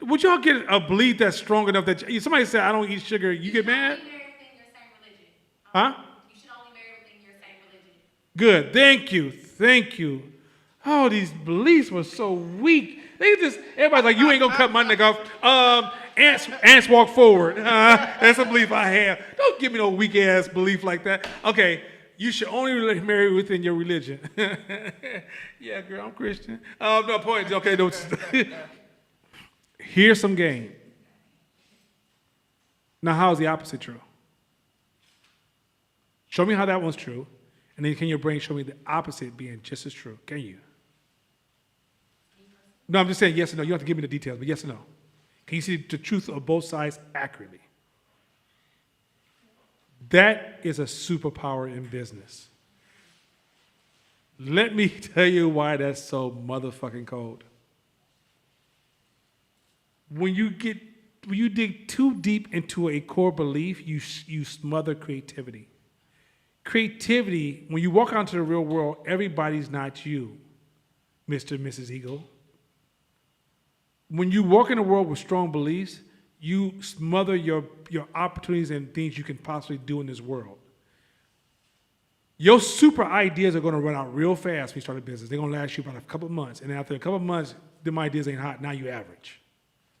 Would y'all get a belief that's strong enough that somebody said, I don't eat sugar, you get mad? You should only marry within your same religion. Huh? You should only marry within your same religion. Good. Thank you. Oh, these beliefs were so weak. Everybody's like, you ain't gonna cut my nigga off. Ants walk forward. That's a belief I have. Don't give me no weak ass belief like that. Okay, you should only marry within your religion. Yeah, girl, I'm Christian. No point. Okay, no. Here's some game. Now, how is the opposite true? Show me how that one's true, and then can your brain show me the opposite being just as true? Can you? No, I'm just saying yes or no. You don't have to give me the details, but yes or no. Can you see the truth of both sides accurately? That is a superpower in business. Let me tell you why that's so motherfucking cold. When you dig too deep into a core belief, you smother creativity. Creativity, when you walk out into the real world, everybody's not you, Mr. and Mrs. Eagle. When you walk in a world with strong beliefs, you smother your opportunities and things you can possibly do in this world. Your super ideas are going to run out real fast when you start a business. They're going to last you about a couple of months. And after a couple of months, them ideas ain't hot. Now you average.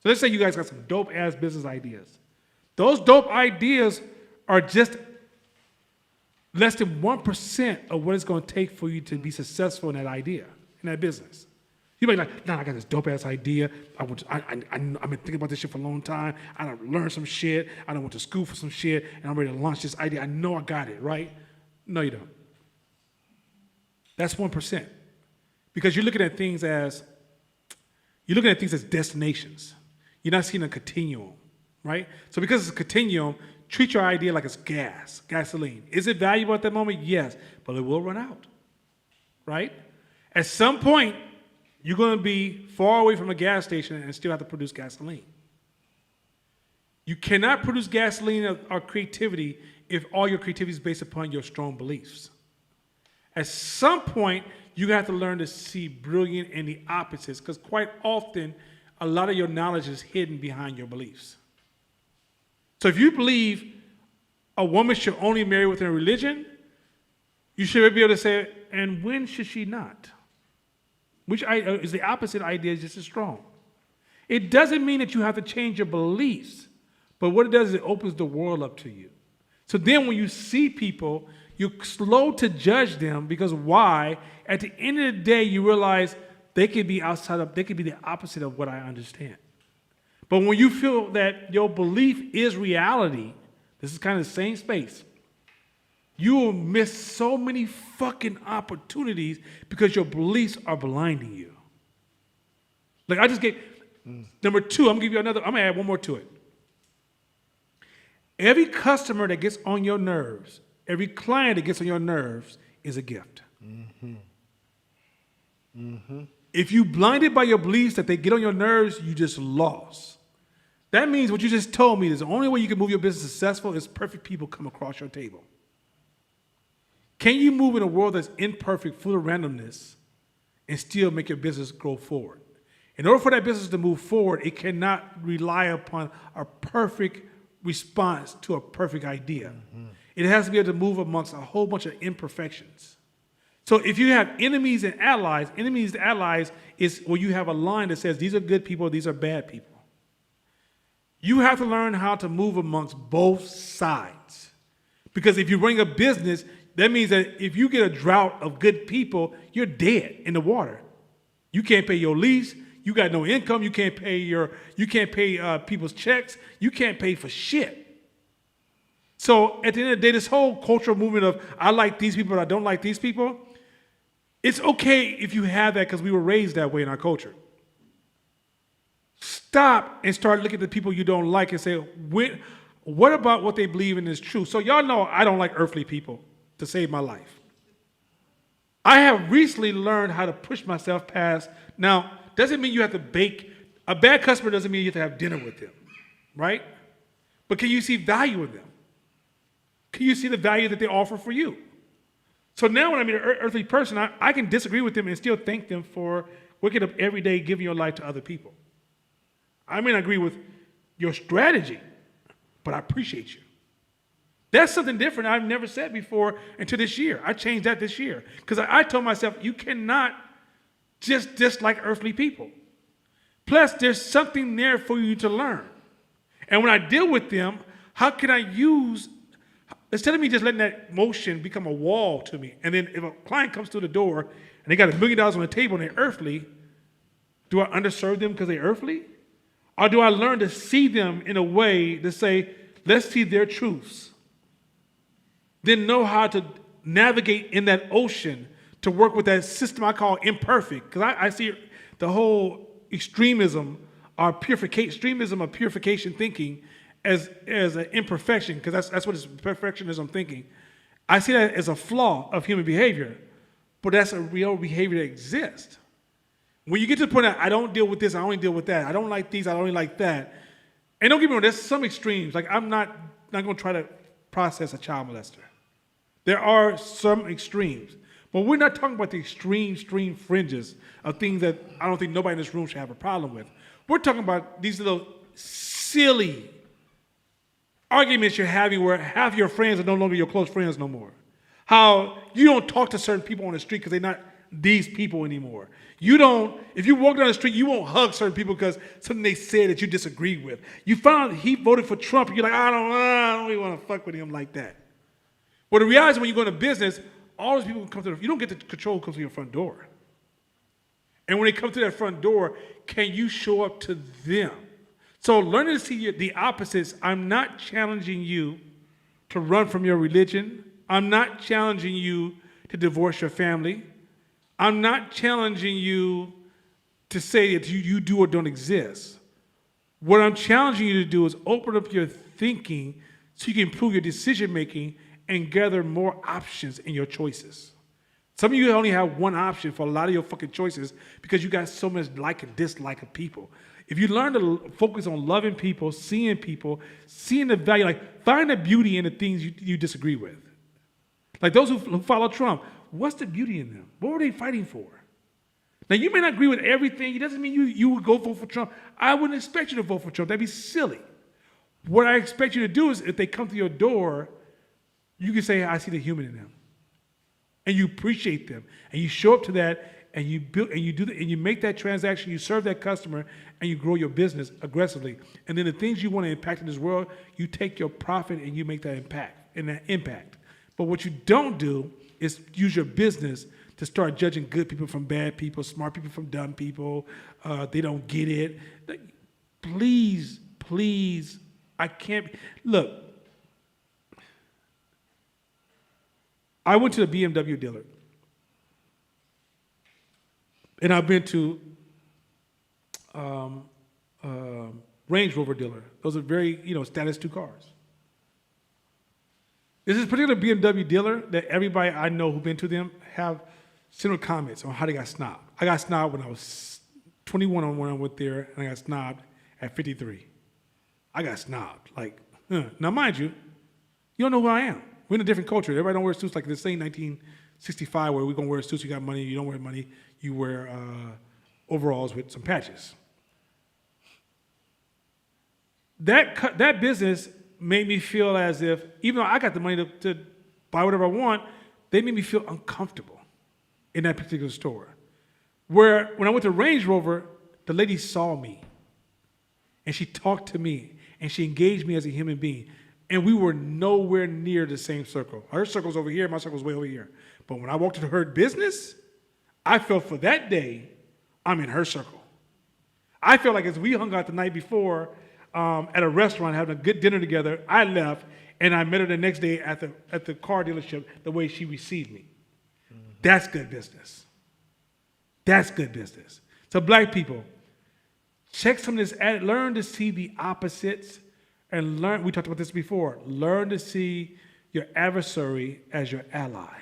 So let's say you guys got some dope-ass business ideas. Those dope ideas are just less than 1% of what it's going to take for you to be successful in that idea, in that business. You might be like, nah, I got this dope-ass idea. I've been thinking about this shit for a long time. I done learned some shit. I done went to school for some shit, and I'm ready to launch this idea. I know I got it, right? No, you don't. That's 1%. Because you're looking at things as destinations. You're not seeing a continuum, right? So because it's a continuum, treat your idea like it's gasoline. Is it valuable at that moment? Yes, but it will run out, right? At some point, you're going to be far away from a gas station and still have to produce gasoline. You cannot produce gasoline or creativity if all your creativity is based upon your strong beliefs. At some point, you have to learn to see brilliant in the opposites, because quite often, a lot of your knowledge is hidden behind your beliefs. So if you believe a woman should only marry within a religion, you should be able to say, and when should she not? Which is the opposite idea, is just as strong. It doesn't mean that you have to change your beliefs, but what it does is it opens the world up to you. So then when you see people, you're slow to judge them, because why? At the end of the day, you realize they could be they could be the opposite of what I understand. But when you feel that your belief is reality, this is kind of the same space, you will miss so many fucking opportunities because your beliefs are blinding you. Like I just gave, number two, I'm gonna add one more to it. Every customer that gets on your nerves, every client that gets on your nerves is a gift. Mm-hmm. Mm-hmm. If you blinded by your beliefs that they get on your nerves, you just lost. That means what you just told me is the only way you can move your business successful is perfect people come across your table. Can you move in a world that's imperfect, full of randomness, and still make your business grow forward? In order for that business to move forward, it cannot rely upon a perfect response to a perfect idea. Mm-hmm. It has to be able to move amongst a whole bunch of imperfections. So if you have enemies and allies is where you have a line that says these are good people, these are bad people. You have to learn how to move amongst both sides. Because if you bring a business, that means that if you get a drought of good people, you're dead in the water. You can't pay your lease. You got no income. You can't pay people's checks. You can't pay for shit. So at the end of the day, this whole cultural movement of I like these people, but I don't like these people, it's okay if you have that because we were raised that way in our culture. Stop and start looking at the people you don't like and say, what about what they believe in is true? So y'all know I don't like earthly people to save my life. I have recently learned how to push myself past. Now, doesn't mean you have to bake. A bad customer doesn't mean you have to have dinner with them, right? But can you see value in them? Can you see the value that they offer for you? So now when I meet an earthly person, I can disagree with them and still thank them for waking up every day giving your life to other people. I may not agree with your strategy, but I appreciate you. That's something different I've never said before until this year. I changed that this year because I told myself, you cannot just dislike earthly people. Plus, there's something there for you to learn. And when I deal with them, how can I use, instead of me just letting that motion become a wall to me, and then if a client comes through the door and they got $1 million on the table and they're earthly, do I underserve them because they're earthly? Or do I learn to see them in a way to say, let's see their truths? Then know how to navigate in that ocean to work with that system I call imperfect. Because I see the whole extremism of purification thinking as an imperfection, because that's what it's perfectionism thinking. I see that as a flaw of human behavior, but that's a real behavior that exists. When you get to the point that I don't deal with this, I only deal with that. I don't like these, I only like that. And don't get me wrong, there's some extremes. Like I'm not going to try to process a child molester. There are some extremes. But we're not talking about the extreme fringes of things that I don't think nobody in this room should have a problem with. We're talking about these little silly arguments you're having where half your friends are no longer your close friends no more. How you don't talk to certain people on the street because they're not these people anymore. If you walk down the street, you won't hug certain people because something they said that you disagree with. You found out he voted for Trump, and you're like, I don't really want to fuck with him like that. Well, the reality is when you go into business, all those people come to you don't get to control who comes to your front door. And when they come to that front door, can you show up to them? So learning to see the opposites, I'm not challenging you to run from your religion. I'm not challenging you to divorce your family. I'm not challenging you to say that you do or don't exist. What I'm challenging you to do is open up your thinking so you can improve your decision making and gather more options in your choices. Some of you only have one option for a lot of your fucking choices because you got so much like and dislike of people. If you learn to focus on loving people, seeing the value, like find the beauty in the things you disagree with. Like those who follow Trump, what's the beauty in them? What were they fighting for? Now, you may not agree with everything. It doesn't mean you would go vote for Trump. I wouldn't expect you to vote for Trump. That'd be silly. What I expect you to do is if they come to your door, you can say, I see the human in them. And you appreciate them. And you show up to that and you build and you do and you make that transaction, you serve that customer, and you grow your business aggressively. And then the things you want to impact in this world, you take your profit and you make that impact. But what you don't do is use your business to start judging good people from bad people, smart people from dumb people. They don't get it. Please, I can't. Look, I went to the BMW dealer. And I've been to Range Rover dealer. Those are very, status 2 cars. There's this particular BMW dealer that everybody I know who've been to them have similar comments on how they got snobbed. I got snobbed when I was 21 when I went there, and I got snobbed at 53. I got snobbed. Now mind you, you don't know who I am. We're in a different culture. Everybody don't wear suits like this ain't 1965 where we're going to wear suits, you got money, you don't wear money, you wear overalls with some patches. That business made me feel as if, even though I got the money to buy whatever I want, they made me feel uncomfortable in that particular store. Where when I went to Range Rover, the lady saw me and she talked to me and she engaged me as a human being. And we were nowhere near the same circle. Her circle's over here, my circle's way over here. But when I walked into her business, I felt for that day, I'm in her circle. I felt like as we hung out the night before at a restaurant having a good dinner together, I left and I met her the next day at the car dealership the way she received me. That's good business. That's good business. So black people, check some of this, learn to see the opposites and learn, we talked about this before, learn to see your adversary as your ally.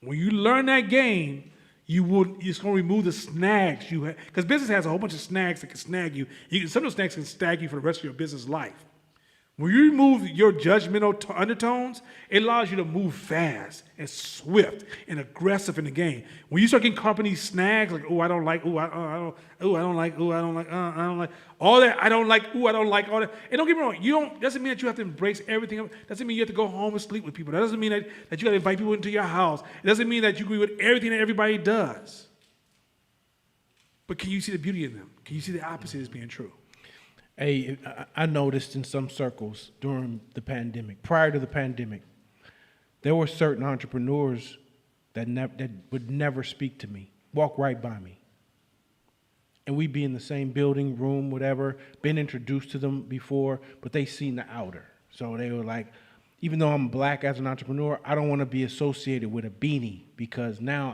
When you learn that game, it's going to remove the snags you have, because business has a whole bunch of snags that can snag you. Some of those snags can snag you for the rest of your business life. When you remove your judgmental undertones, it allows you to move fast and swift and aggressive in the game. When you start getting caught up in these snags, like, oh, I don't like, oh, I don't like, oh, I don't like, I don't like, all that, I don't like, oh, I don't like, all that. And don't get me wrong, doesn't mean that you have to embrace everything. Doesn't mean you have to go home and sleep with people. That doesn't mean that you got to invite people into your house. It doesn't mean that you agree with everything that everybody does. But can you see the beauty in them? Can you see the opposite as being true? Hey, I noticed in some circles during the pandemic, prior to the pandemic, there were certain entrepreneurs that would never speak to me, walk right by me. And we'd be in the same building, room, whatever, been introduced to them before, but they seen the outer. So they were like, even though I'm black as an entrepreneur, I don't want to be associated with a beanie because now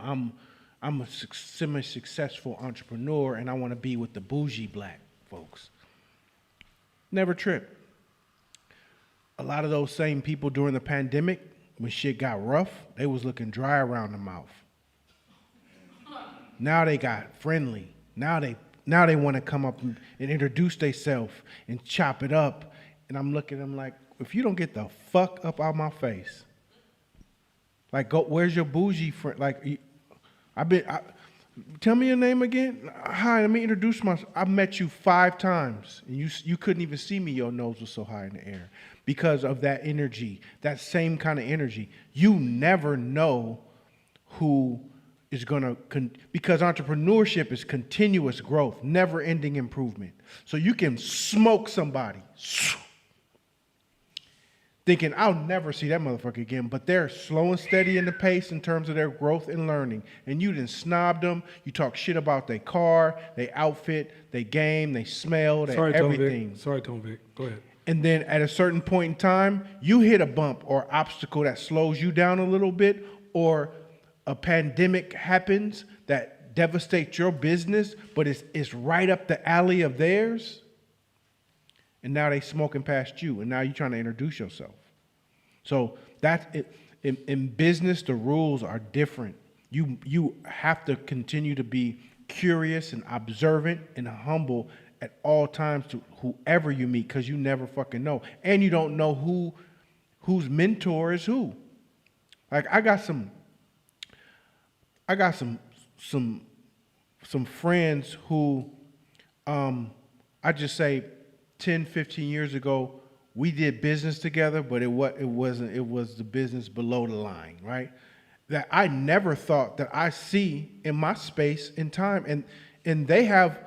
I'm a semi-successful entrepreneur and I want to be with the bougie black folks. Never tripped. A lot of those same people during the pandemic, when shit got rough, they was looking dry around the mouth. Now they got friendly. Now they want to come up and introduce themselves and chop it up. And I'm looking at them like, if you don't get the fuck up out my face, like, go, where's your bougie friend? Like, tell me your name again. Hi, let me introduce myself. I've met you 5 times, and you couldn't even see me. Your nose was so high in the air because of that energy, that same kind of energy. You never know who is going to, because entrepreneurship is continuous growth, never-ending improvement. So you can smoke somebody, thinking, I'll never see that motherfucker again, but they're slow and steady in the pace in terms of their growth and learning. And you done snobbed them. You talk shit about their car, their outfit, their game, they smell, their everything. Sorry, Tom Vic. Go ahead. And then at a certain point in time, you hit a bump or obstacle that slows you down a little bit, or a pandemic happens that devastates your business, but it's right up the alley of theirs. And now they smoking past you, and now you're trying to introduce yourself. So that's it. In business, the rules are different. You have to continue to be curious and observant and humble at all times to whoever you meet, because you never fucking know, and you don't know whose mentor is who. Like I got some friends who I just say 10, 15 years ago, we did business together, but it was the business below the line, right? That I never thought that I see in my space in time. And they have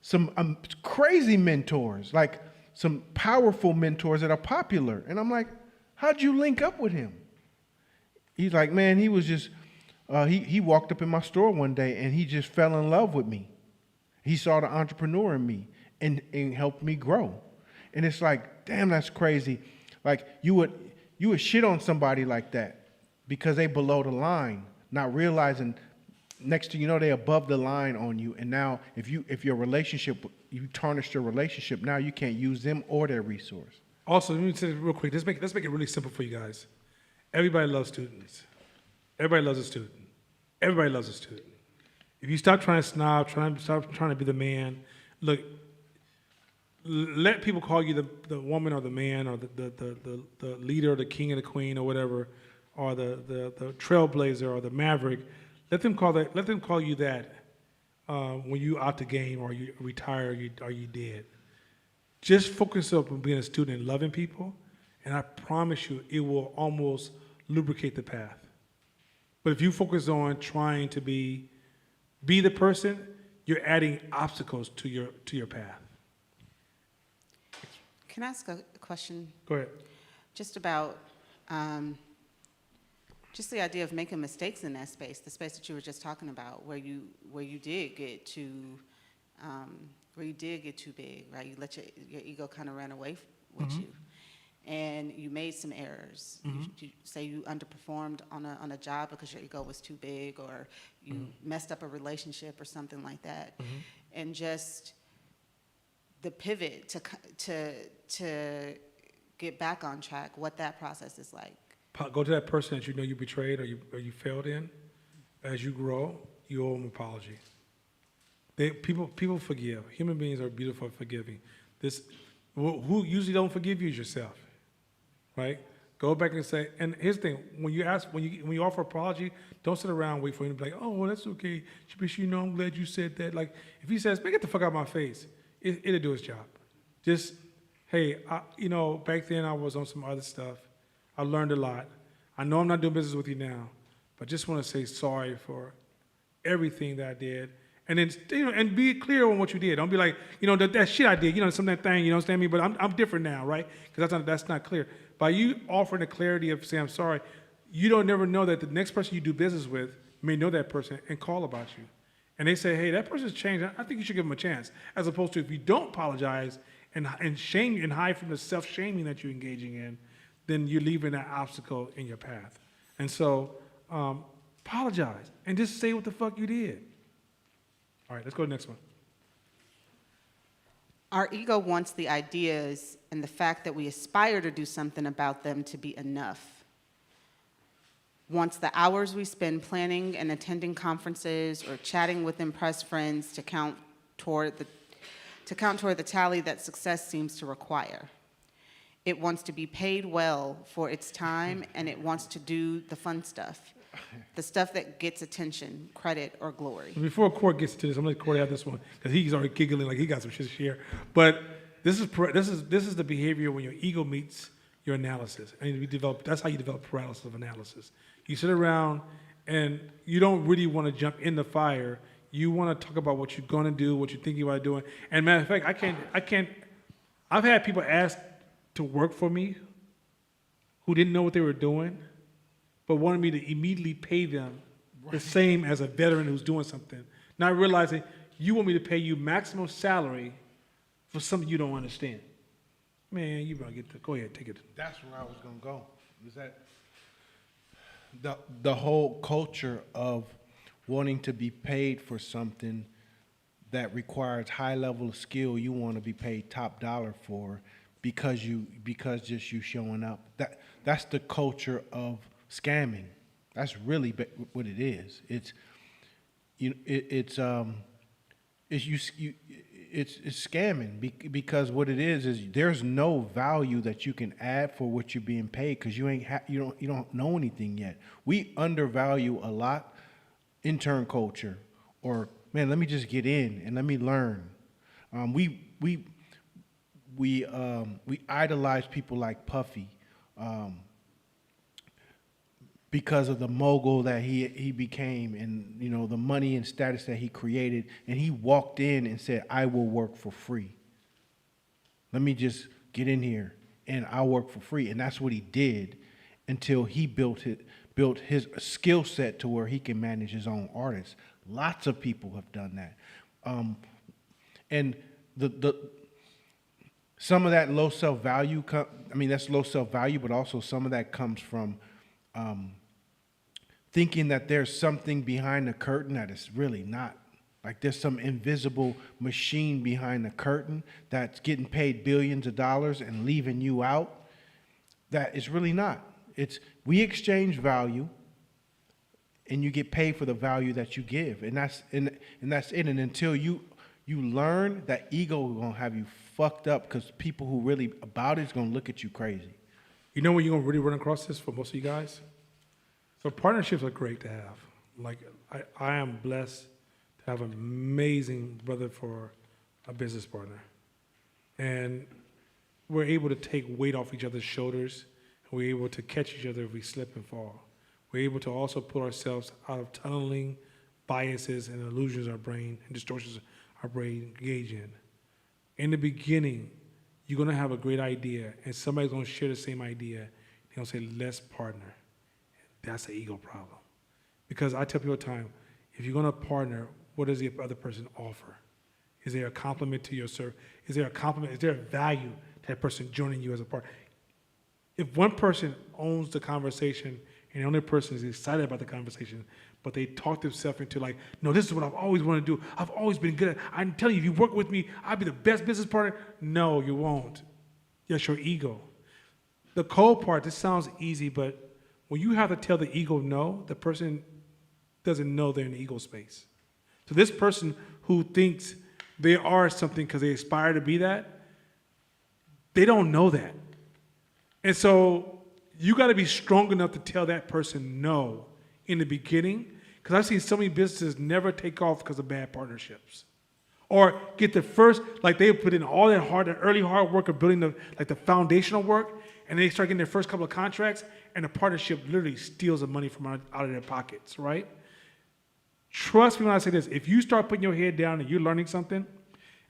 some crazy mentors, like some powerful mentors that are popular. And I'm like, how'd you link up with him? He's like, man, he was just, he walked up in my store one day and he just fell in love with me. He saw the entrepreneur in me and helped me grow. And it's like, damn, that's crazy. Like you would shit on somebody like that because they below the line, not realizing next thing you know, they above the line on you. And now if your relationship, you tarnished your relationship, now you can't use them or their resource. Also, let me say this real quick. Let's make it really simple for you guys. Everybody loves students. Everybody loves a student. Everybody loves a student. If you stop trying to snob, stop trying to be the man, look, let people call you the woman or the man or the leader or the king or the queen or whatever, or the trailblazer or the maverick. Let them call you that when you out the game or you retire or you dead. just focus up on being a student and loving people, and I promise you, it will almost lubricate the path. But if you focus on trying to be the person, you're adding obstacles to your path. Can I ask a question Go ahead. just about just the idea of making mistakes in that space, the space that you were just talking about, where you did get too big, right? You let your ego kind of run away with you, and you made some errors. You say you underperformed on a job because your ego was too big, or you messed up a relationship or something like that, and just the pivot to get back on track, what that process is like. Go to that person that you know you betrayed or you failed in. As you grow, you owe them an apology. People forgive. Human beings are beautiful at forgiving. Who usually don't forgive you is yourself, right? Go back and say. And here's the thing: when you offer apology, don't sit around and wait for him to be like, "Oh, well, that's okay. I'm glad you said that." Like if he says, "Man, get the fuck out of my face," it'll do its job. Just, hey, back then I was on some other stuff. I learned a lot. I know I'm not doing business with you now, but just want to say sorry for everything that I did. And then, and be clear on what you did. Don't be like, that shit I did, some of that thing, you understand me? But I'm different now, right? Because that's not clear. By you offering the clarity of saying I'm sorry, you don't never know that the next person you do business with may know that person and call about you. And they say, hey, that person's changed. I think you should give them a chance. As opposed to if you don't apologize and shame and hide from the self-shaming that you're engaging in, then you're leaving that obstacle in your path. And so, apologize and just say what the fuck you did. All right, let's go to the next one. Our ego wants the ideas and the fact that we aspire to do something about them to be enough. Wants the hours we spend planning and attending conferences or chatting with impressed friends to count toward the tally that success seems to require. It wants to be paid well for its time, and it wants to do the fun stuff, the stuff that gets attention, credit, or glory. Before Court gets to this, I'm gonna let Court have this one because he's already giggling like he got some shit to share. But this is the behavior when your ego meets your analysis, and that's how you develop paralysis of analysis. You sit around and you don't really want to jump in the fire. You want to talk about what you're gonna do, what you think you are doing. And matter of fact, I can't. I've had people ask to work for me who didn't know what they were doing, but wanted me to immediately pay them the same as a veteran who's doing something, not realizing you want me to pay you maximum salary for something you don't understand. Man, you better go ahead, take it. That's where I was gonna go. Is that the whole culture of wanting to be paid for something that requires high level of skill you want to be paid top dollar for because just you showing up. That's the culture of scamming. That's really what it is. It's scamming because what it is there's no value that you can add for what you're being paid because you don't know anything yet. We undervalue a lot intern culture, or man, let me just get in and let me learn. We idolize people like Puffy because of the mogul that he became and the money and status that he created, and he walked in and said, I will work for free. Let me just get in here and I'll work for free. And that's what he did until he built his skill set to where he can manage his own artists. Lots of people have done that. And some of that low self-value, that's low self-value, but also some of that comes from thinking that there's something behind the curtain that is really not. Like there's some invisible machine behind the curtain that's getting paid billions of dollars and leaving you out. That is really not. We exchange value, and you get paid for the value that you give, and that's it. And until you learn that ego is gonna have you fucked up, because people who really about it is gonna look at you crazy. You know when you're gonna really run across this for most of you guys? So partnerships are great to have. Like I am blessed to have an amazing brother for a business partner. And we're able to take weight off each other's shoulders, and we're able to catch each other if we slip and fall. We're able to also pull ourselves out of tunneling biases and illusions our brain and distortions our brain engage in. In the beginning, you're going to have a great idea, and somebody's going to share the same idea. They're going to say, let's partner. That's an ego problem. Because I tell people all the time, if you're going to partner, what does the other person offer? Is there a compliment to your service? Is there a compliment? Is there a value to that person joining you as a partner? If one person owns the conversation and the other person is excited about the conversation, but they talk themselves into like, no, this is what I've always wanted to do. I've always been good at. I'm telling you, if you work with me, I'll be the best business partner. No, you won't. That's your ego. The cold part, this sounds easy, but when you have to tell the ego no, the person doesn't know they're in the ego space. So this person who thinks they are something because they aspire to be that, they don't know that. And so you got to be strong enough to tell that person no in the beginning, because I've seen so many businesses never take off because of bad partnerships. Or get the first, like they put in all that early hard work of building the foundational work, and they start getting their first couple of contracts, and the partnership literally steals the money from out of their pockets, right? Trust me when I say this, if you start putting your head down and you're learning something,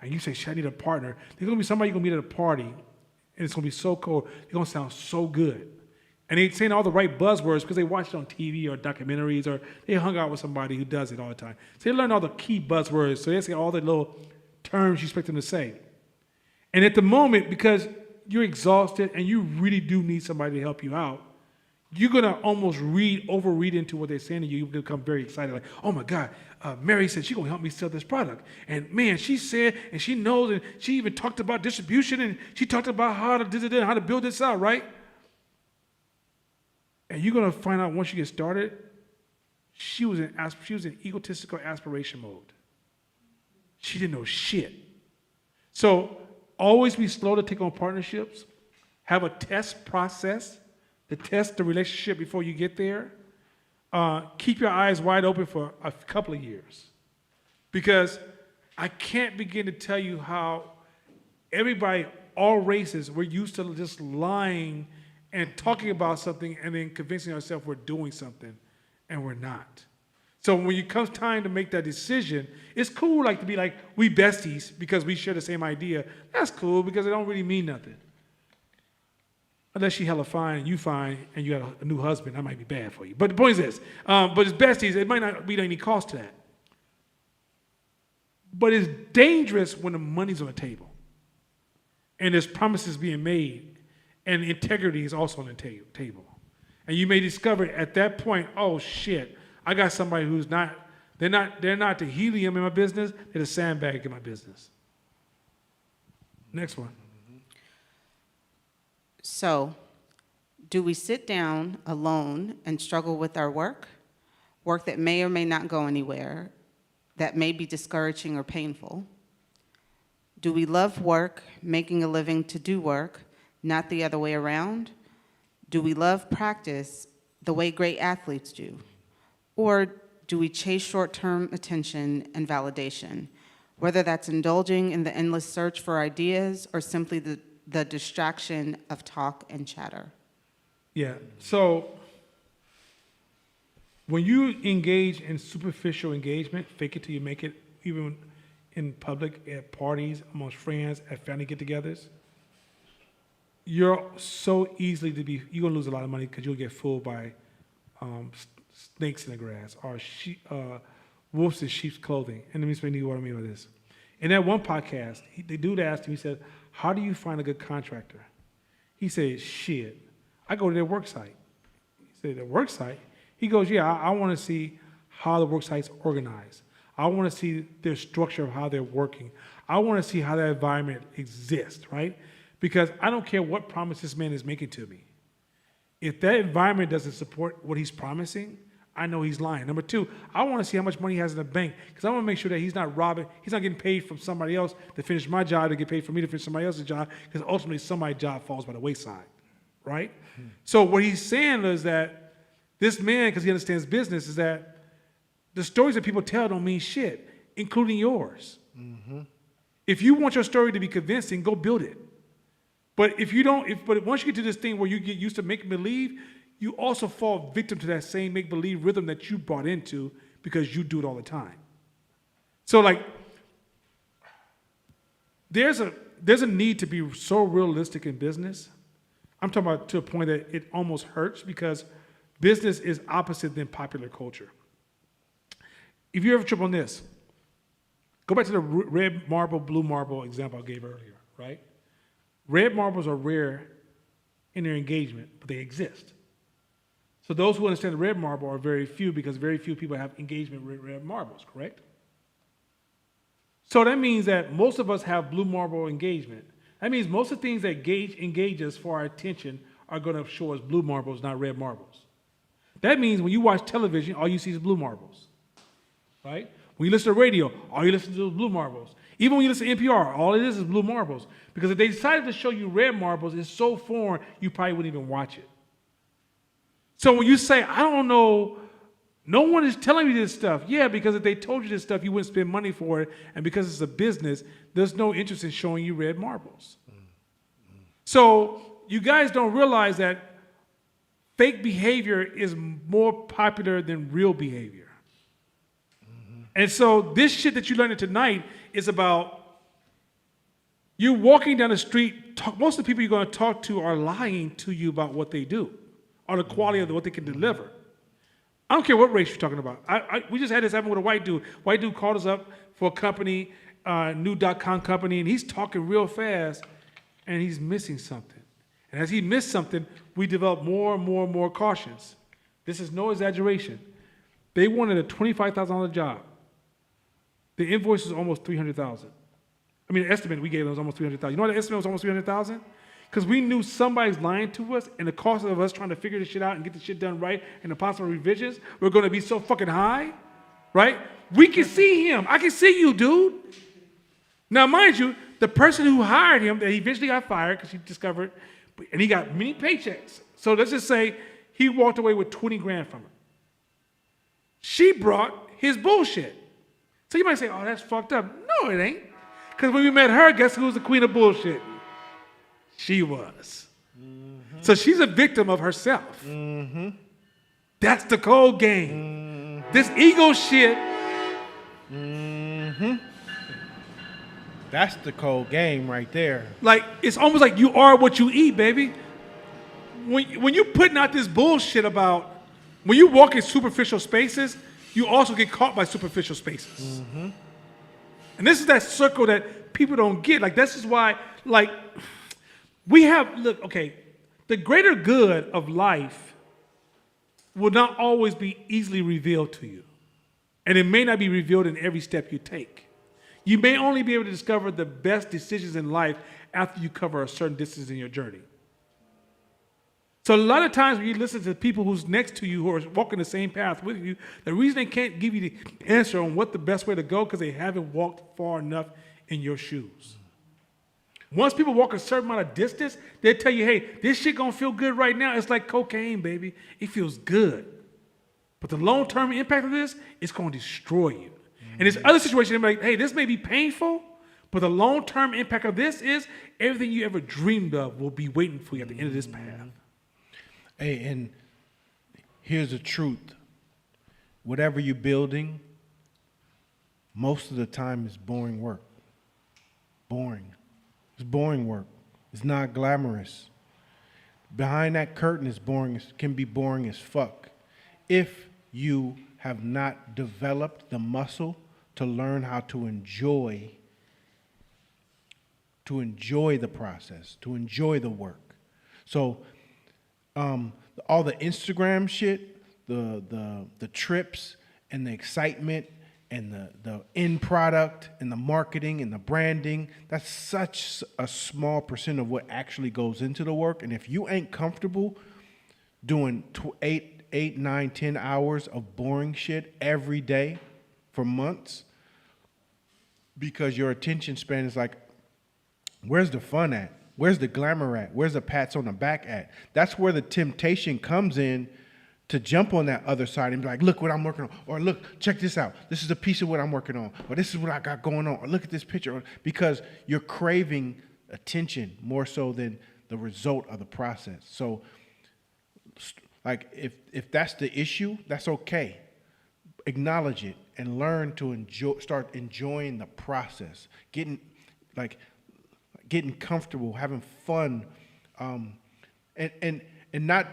and you say, shit, I need a partner, there's going to be somebody you're going to meet at a party, and it's going to be so cold, it's going to sound so good. And they're saying all the right buzzwords because they watched it on TV or documentaries, or they hung out with somebody who does it all the time. So they learn all the key buzzwords, so they say all the little terms you expect them to say. And at the moment, because you're exhausted and you really do need somebody to help you out, you're going to almost overread into what they're saying to you. You become very excited, like, oh my God, Mary said she's going to help me sell this product. And man, she said, and she knows, and she even talked about distribution, and she talked about how to build this out, right? And you're going to find out once you get started, she was in egotistical aspiration mode. She didn't know shit. So always be slow to take on partnerships. Have a test process to test the relationship before you get there. Keep your eyes wide open for a couple of years. Because I can't begin to tell you how everybody, all races, we're used to just lying and talking about something and then convincing ourselves we're doing something, and we're not. So when it comes time to make that decision, it's cool like to be like, we besties because we share the same idea. That's cool because it don't really mean nothing. Unless she hella fine and you fine and you got a new husband, that might be bad for you. But the point is this, but as besties, it might not be any cost to that. But it's dangerous when the money's on the table and there's promises being made and integrity is also on the table. And you may discover at that point, oh shit, I got somebody who's not, they're not the helium in my business, they're the sandbag in my business. Next one. So, do we sit down alone and struggle with our work that may or may not go anywhere, that may be discouraging or painful? Do we love work, making a living to do work, not the other way around? Do we love practice the way great athletes do? Or do we chase short-term attention and validation, whether that's indulging in the endless search for ideas or simply the distraction of talk and chatter? Yeah, so when you engage in superficial engagement, fake it till you make it, even in public, at parties, amongst friends, at family get-togethers, you're so easily you're gonna lose a lot of money because you'll get fooled by snakes in the grass or wolves in sheep's clothing. And let me explain to you what I mean by this. In that one podcast, the dude asked him, he said, how do you find a good contractor? He said, shit, I go to their work site. He said, their work site? He goes, yeah, I want to see how the work site's organized. I want to see their structure of how they're working. I want to see how that environment exists, right? Because I don't care what promise this man is making to me. If that environment doesn't support what he's promising, I know he's lying. Number two, I want to see how much money he has in the bank because I want to make sure that he's not robbing, he's not getting paid from somebody else to finish my job, to get paid for me to finish somebody else's job, because ultimately somebody's job falls by the wayside, right? So what he's saying is that this man, because he understands business, is that the stories that people tell don't mean shit, including yours. If you want your story to be convincing, go build it. But if you don't, but once you get to this thing where you get used to making believe, you also fall victim to that same make believe rhythm that you brought into because you do it all the time. So like, there's a need to be so realistic in business. I'm talking about to a point that it almost hurts because business is opposite than popular culture. If you ever trip on this, go back to the red marble, blue marble example I gave earlier, right? Red marbles are rare in their engagement, but they exist. So those who understand the red marble are very few because very few people have engagement with red marbles, correct? So that means that most of us have blue marble engagement. That means most of the things that engage us for our attention are going to show us blue marbles, not red marbles. That means when you watch television, all you see is blue marbles, right? When you listen to radio, all you listen to is blue marbles. Even when you listen to NPR, all it is blue marbles. Because if they decided to show you red marbles, it's so foreign, you probably wouldn't even watch it. So when you say, I don't know, no one is telling me this stuff. Yeah, because if they told you this stuff, you wouldn't spend money for it. And because it's a business, there's no interest in showing you red marbles. So you guys don't realize that fake behavior is more popular than real behavior. And so this shit that you learned tonight is about you walking down the street. Most of the people you're going to talk to are lying to you about what they do or the quality of what they can deliver. I don't care what race you're talking about. We just had this happen with a white dude. White dude called us up for a company, new .com company, and he's talking real fast, and he's missing something. And as he missed something, we developed more and more and more cautions. This is no exaggeration. They wanted a $25,000 job. The invoice was almost $300,000. I mean, the estimate we gave them was almost $300,000. You know why the estimate was almost $300,000? Because we knew somebody's lying to us, and the cost of us trying to figure this shit out and get the shit done right, and the possible revisions were going to be so fucking high, right? We can see him. I can see you, dude. Now, mind you, the person who hired him, that he eventually got fired because he discovered, and he got many paychecks. So let's just say he walked away with 20 grand from her. She brought his bullshit. So you might say, oh, that's fucked up. No, it ain't. Because when we met her, guess who was the queen of bullshit? She was. Mm-hmm. So she's a victim of herself. Mm-hmm. That's the cold game. Mm-hmm. This ego shit. Mm-hmm. That's the cold game right there. Like, it's almost like you are what you eat, baby. When you're putting out this bullshit about, when you walk in superficial spaces, you also get caught by superficial spaces. Mm-hmm. And this is that circle that people don't get. Like, this is why, like, we have, look, okay, the greater good of life will not always be easily revealed to you. And it may not be revealed in every step you take. You may only be able to discover the best decisions in life after you cover a certain distance in your journey. So a lot of times when you listen to people who's next to you who are walking the same path with you, the reason they can't give you the answer on what the best way to go because they haven't walked far enough in your shoes. Once people walk a certain amount of distance, they tell you, hey, this shit gonna feel good right now. It's like cocaine, baby. It feels good. But the long-term impact of this, it's gonna destroy you. And there's other situations, like, hey, this may be painful, but the long-term impact of this is everything you ever dreamed of will be waiting for you at the end of this path. Hey, and here's the truth. Whatever you're building, most of the time is boring work. Boring. It's boring work. It's not glamorous. Behind that curtain is boring, can be boring as fuck. If you have not developed the muscle to learn how to enjoy the process, to enjoy the work. So all the Instagram shit, the trips and the excitement and the end product and the marketing and the branding, that's such a small percent of what actually goes into the work. And if you ain't comfortable doing 8, 9, 10 hours of boring shit every day for months, because your attention span is like, where's the fun at? Where's the glamour at? Where's the pats on the back at? That's where the temptation comes in to jump on that other side and be like, look what I'm working on, or look, check this out. This is a piece of what I'm working on, or this is what I got going on, or look at this picture, because you're craving attention more so than the result of the process. So, like, if that's the issue, that's okay. Acknowledge it and learn to start enjoying the process, getting comfortable, having fun, and not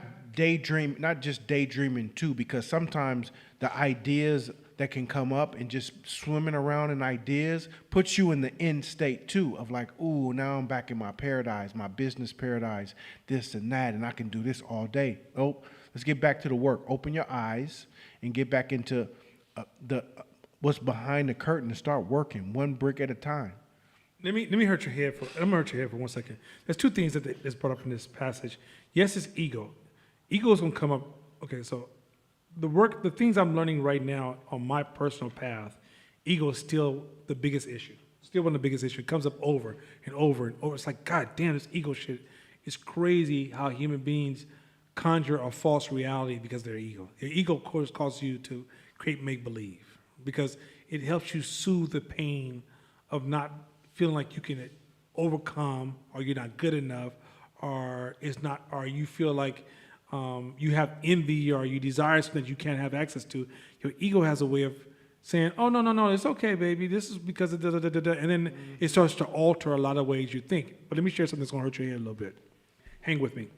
just daydreaming too, because sometimes the ideas that can come up and just swimming around in ideas puts you in the end state too of like, ooh, now I'm back in my paradise, my business paradise, this and that, and I can do this all day. Oh, let's get back to the work. Open your eyes and get back into what's behind the curtain and start working one brick at a time. Let me hurt your head for. I'm gonna hurt your head for 1 second. There's two things that's brought up in this passage. Yes, it's ego. Ego is gonna come up. Okay, so the things I'm learning right now on my personal path, ego is still the biggest issue. Still one of the biggest issues. It comes up over and over and over. It's like, God damn, this ego shit. It's crazy how human beings conjure a false reality because of their ego. Your ego, of course, causes you to create make-believe because it helps you soothe the pain of not feeling like you can overcome, or you're not good enough, or you feel like you have envy, or you desire something that you can't have access to. Your ego has a way of saying, "Oh no, it's okay, baby. This is because of da da da da da," and then it starts to alter a lot of ways you think. But let me share something that's gonna hurt your head a little bit. Hang with me.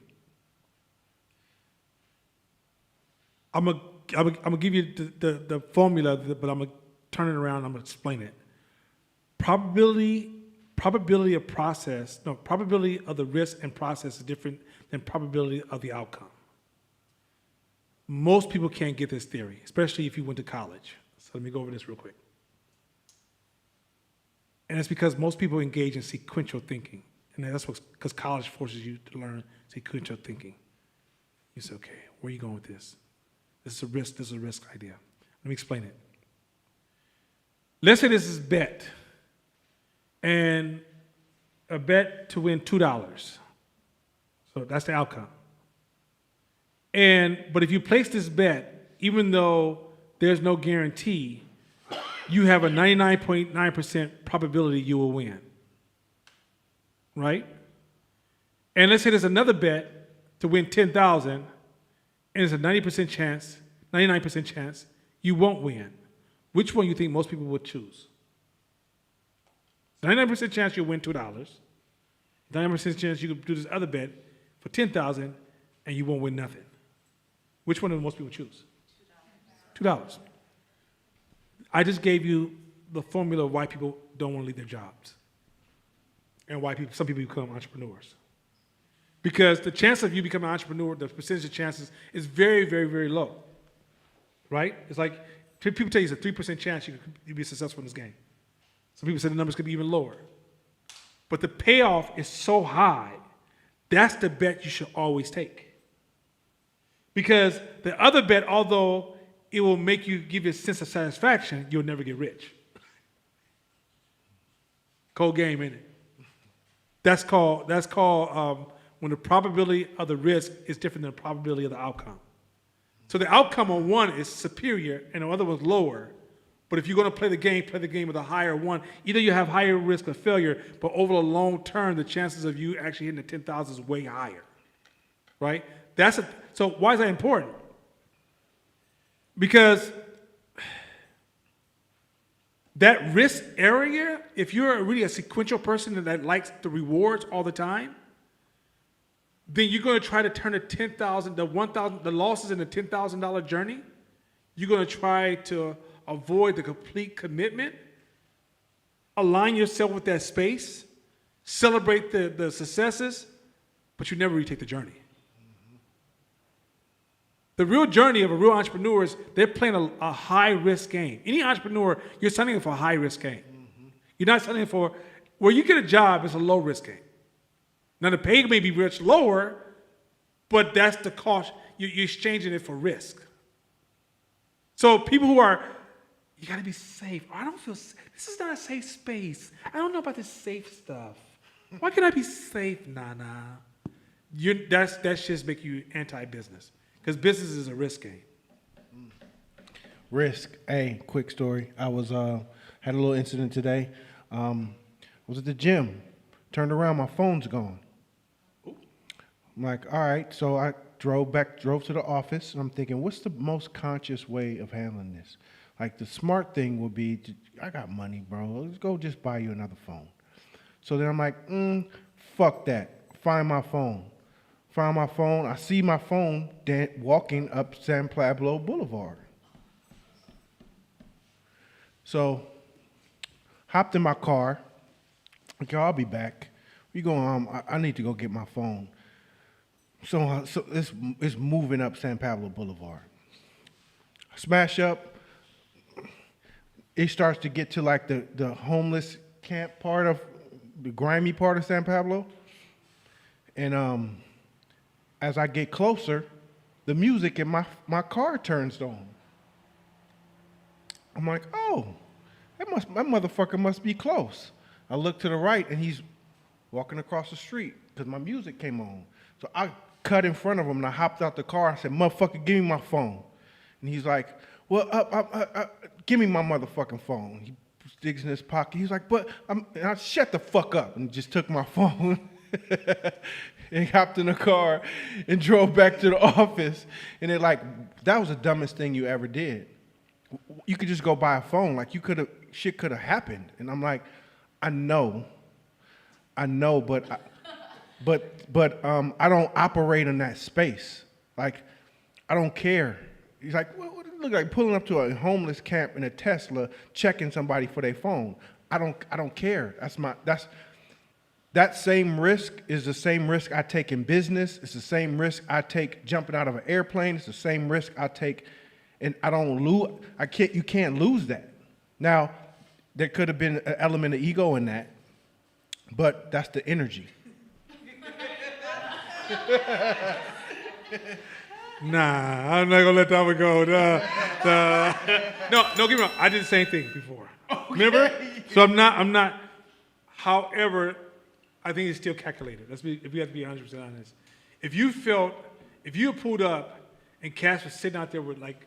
I'm gonna give you the formula, but I'm gonna turn it around. I'm gonna explain it. Probability of the risk and process is different than probability of the outcome. Most people can't get this theory, especially if you went to college. So let me go over this real quick. And it's because most people engage in sequential thinking. And that's because college forces you to learn sequential thinking. You say, okay, where are you going with this? This is a risk idea. Let me explain it. Let's say this is bet. And a bet to win $2. So that's the outcome. But if you place this bet, even though there's no guarantee, you have a 99.9% probability you will win. Right? And let's say there's another bet to win $10,000, and there's a 99% chance you won't win. Which one you think most people would choose? 99% chance you'll win $2. 99% chance you could do this other bet for $10,000 and you won't win nothing. Which one do most people choose? $2. I just gave you the formula of why people don't want to leave their jobs and why some people become entrepreneurs. Because the chance of you becoming an entrepreneur, the percentage of chances is very, very, very low. Right? It's like people tell you it's a 3% chance you'll be successful in this game. Some people say the numbers could be even lower. But the payoff is so high, that's the bet you should always take. Because the other bet, although it will give you a sense of satisfaction, you'll never get rich. Cold game, isn't it? That's called when the probability of the risk is different than the probability of the outcome. So the outcome on one is superior and the other one's lower. But if you're going to play the game with a higher one. Either you have higher risk of failure, but over the long term, the chances of you actually hitting the 10,000 is way higher, right? So why is that important? Because that risk area, if you're really a sequential person that likes the rewards all the time, then you're going to try to turn the the losses in the $10,000 journey. You're going to try to avoid the complete commitment, align yourself with that space, celebrate the successes, but you never really take the journey. The real journey of a real entrepreneur is they're playing a high-risk game. Any entrepreneur, you're signing up for a high-risk game. You're not signing up for, where you get a job, it's a low-risk game. Now, the pay may be much lower, but that's the cost. You're exchanging it for risk. So people who are, you got to be safe. I don't feel, this is not a safe space. I don't know about this safe stuff. Why can I be safe? Nah. That's just make you anti-business. Because business is a risk game. Risk. Hey, quick story. I was had a little incident today. Was at the gym. Turned around, my phone's gone. I'm like, all right. So I drove to the office, and I'm thinking, what's the most conscious way of handling this? Like the smart thing would be, I got money, bro. Let's go just buy you another phone. So then I'm like, fuck that. Find my phone. Find my phone. I see my phone walking up San Pablo Boulevard. So, hopped in my car. Okay, I'll be back. We going. I need to go get my phone. So it's moving up San Pablo Boulevard. Smash up. It starts to get to like the homeless camp part of the grimy part of San Pablo. And as I get closer, the music in my car turns on. I'm like, oh, that motherfucker must be close. I look to the right, and he's walking across the street because my music came on. So I cut in front of him, and I hopped out the car. I said, motherfucker, give me my phone. And he's like, well, give me my motherfucking phone. He digs in his pocket. He's like, but and I shut the fuck up, and just took my phone. And hopped in the car and drove back to the office. And they're like, that was the dumbest thing you ever did. You could just go buy a phone. Like shit could have happened. And I'm like, I know, but I don't operate in that space. Like, I don't care. He's like, what does it look like? Pulling up to a homeless camp in a Tesla, checking somebody for their phone. I don't care. That same risk is the same risk I take in business. It's the same risk I take jumping out of an airplane. It's the same risk I take, and I don't lose. You can't lose that. Now, there could have been an element of ego in that, but that's the energy. Nah, I'm not gonna let that one go. No, get me wrong. I did the same thing before. Okay. Remember? So I'm not. However, I think it's still calculated. If we have to be 100% honest. If you pulled up and Cass was sitting out there with like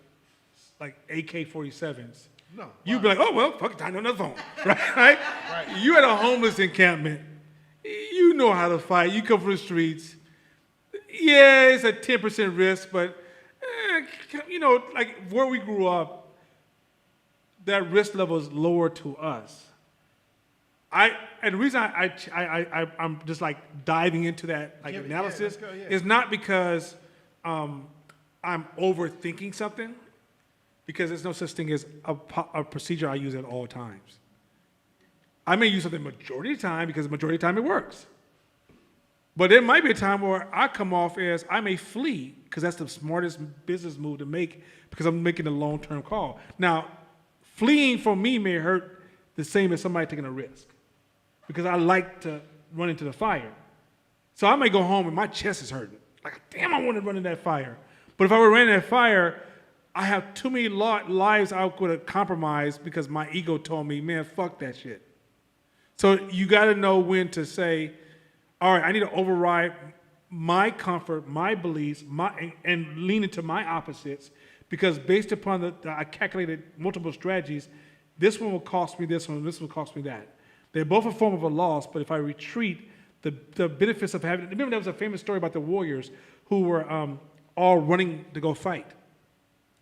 AK-47s, No. you'd be like, oh well, fuck it, time another phone, right? You at a homeless encampment. You know how to fight. You come from the streets. Yeah, it's a 10% risk, but like where we grew up, that risk level is lower to us. And the reason I'm just like diving into that analysis is not because I'm overthinking something, because there's no such thing as a procedure I use at all times. I may use something majority of the time because the majority of the time it works. But there might be a time where I come off as I may flee because that's the smartest business move to make because I'm making a long-term call. Now, fleeing for me may hurt the same as somebody taking a risk because I like to run into the fire. So I may go home and my chest is hurting. Like, damn, I want to run in that fire. But if I were running that fire, I have too many lives I could have compromised because my ego told me, man, fuck that shit. So you got to know when to say, all right, I need to override my comfort, my beliefs, and lean into my opposites, because based upon I calculated multiple strategies, this one will cost me this one, this one will cost me that. They're both a form of a loss, but if I retreat, the benefits of having, remember there was a famous story about the warriors who were all running to go fight.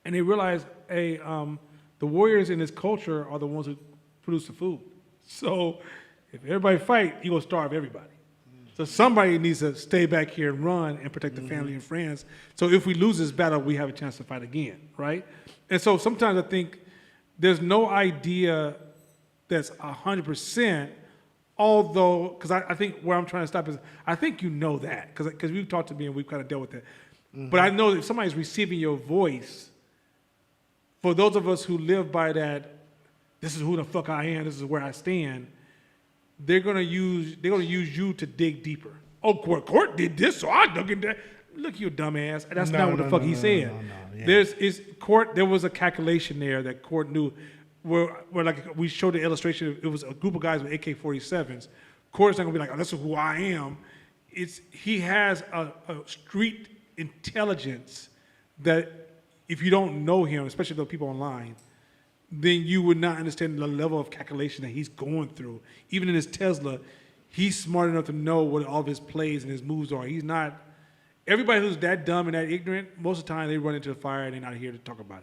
And they realized, the warriors in this culture are the ones who produce the food. So if everybody fight, you're going to starve everybody. So somebody needs to stay back here and run and protect the family and friends. So if we lose this battle, we have a chance to fight again, right? And so sometimes I think there's no idea that's 100%, although, because I think where I'm trying to stop is, I think you know that, because we've talked to me and we've kind of dealt with it. But I know that if somebody's receiving your voice, for those of us who live by that, this is who the fuck I am, this is where I stand, they're gonna use you to dig deeper. Oh, Court did this, so I dug in that. Look, you dumbass. That's not what the fuck he said. Yeah. There was a calculation there that Court knew, where like we showed the illustration. It was a group of guys with AK-47s. Court's not gonna be like, oh, this is who I am. He has a street intelligence that if you don't know him, especially the people online, then you would not understand the level of calculation that he's going through. Even in his Tesla, he's smart enough to know what all of his plays and his moves are. He's not. Everybody who's that dumb and that ignorant, most of the time they run into the fire and they're not here to talk about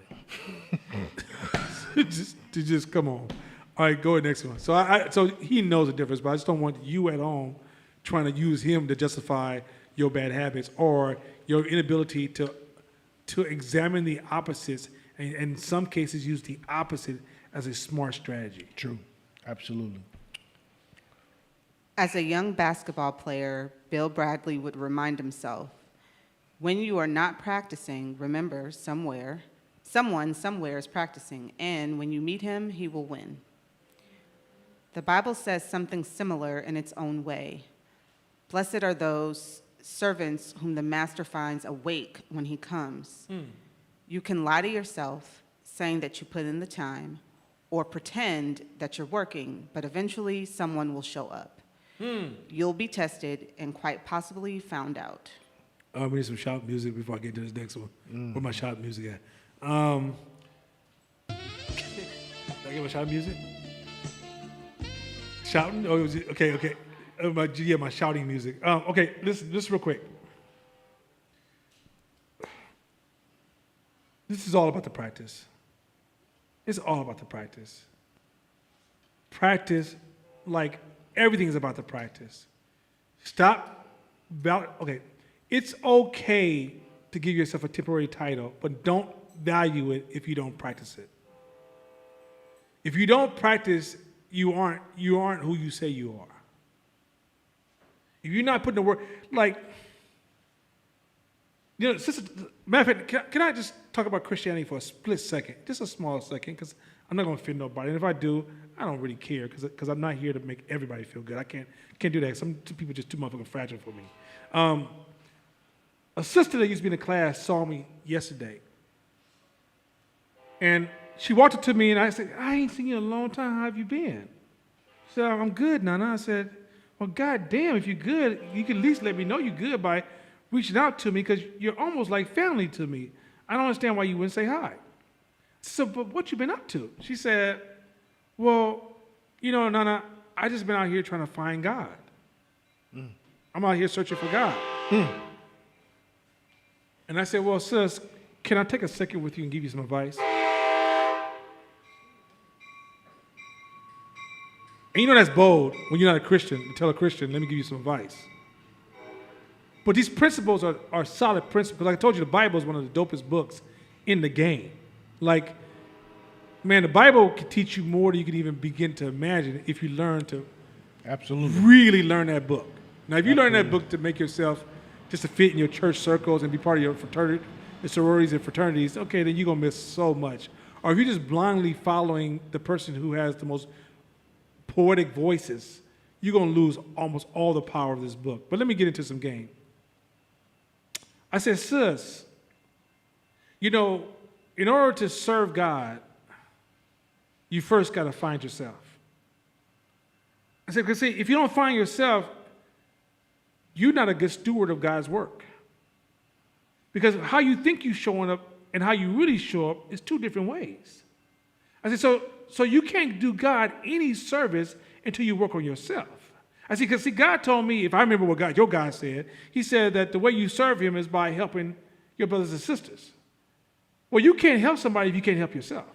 it. just come on. All right, go ahead, next one. So he knows the difference, but I just don't want you at home trying to use him to justify your bad habits or your inability to examine the opposites and in some cases use the opposite as a smart strategy. True. Absolutely. As a young basketball player, Bill Bradley would remind himself, when you are not practicing, remember someone somewhere is practicing, and when you meet him, he will win. The Bible says something similar in its own way. Blessed are those servants whom the master finds awake when he comes. You can lie to yourself, saying that you put in the time, or pretend that you're working, but eventually someone will show up. You'll be tested and quite possibly found out. We need some shout music before I get to this next one. Where my shout music at? Did I get my shout music? Shouting? Oh, was it? Okay. My shouting music. Okay, listen real quick. This is all about the practice. It's all about the practice. Practice, like everything is about the practice. It's okay to give yourself a temporary title, but don't value it if you don't practice it. If you don't practice, you aren't who you say you are. If you're not putting the work, sister, matter of fact, can I just talk about Christianity for a split second? Just a small second, because I'm not going to offend nobody. And if I do, I don't really care, because I'm not here to make everybody feel good. I can't do that. Some people are just too motherfucking fragile for me. A sister that used to be in the class saw me yesterday. And she walked up to me, and I said, I ain't seen you in a long time. How have you been? She said, I'm good, Nana. I said, well, goddamn, if you're good, you can at least let me know you're good by reaching out to me, because you're almost like family to me. I don't understand why you wouldn't say hi. So, but what you been up to? She said, well, Nana, I just been out here trying to find God. I'm out here searching for God. And I said, well, sis, can I take a second with you and give you some advice? And that's bold when you're not a Christian to tell a Christian, let me give you some advice. But these principles are solid principles. Like I told you, the Bible is one of the dopest books in the game. Like, man, the Bible can teach you more than you can even begin to imagine if you learn to Absolutely. really learn that book. Now, if you learn that book to make yourself just to fit in your church circles and be part of your fraternity, the sororities and fraternities, okay, then you're going to miss so much. Or if you're just blindly following the person who has the most poetic voices, you're going to lose almost all the power of this book. But let me get into some game. I said, sis, in order to serve God, you first got to find yourself. I said, because see, if you don't find yourself, you're not a good steward of God's work. Because how you think you're showing up and how you really show up is two different ways. I said, so you can't do God any service until you work on yourself. I said, because God told me, if I remember what your God said, he said that the way you serve him is by helping your brothers and sisters. Well, you can't help somebody if you can't help yourself.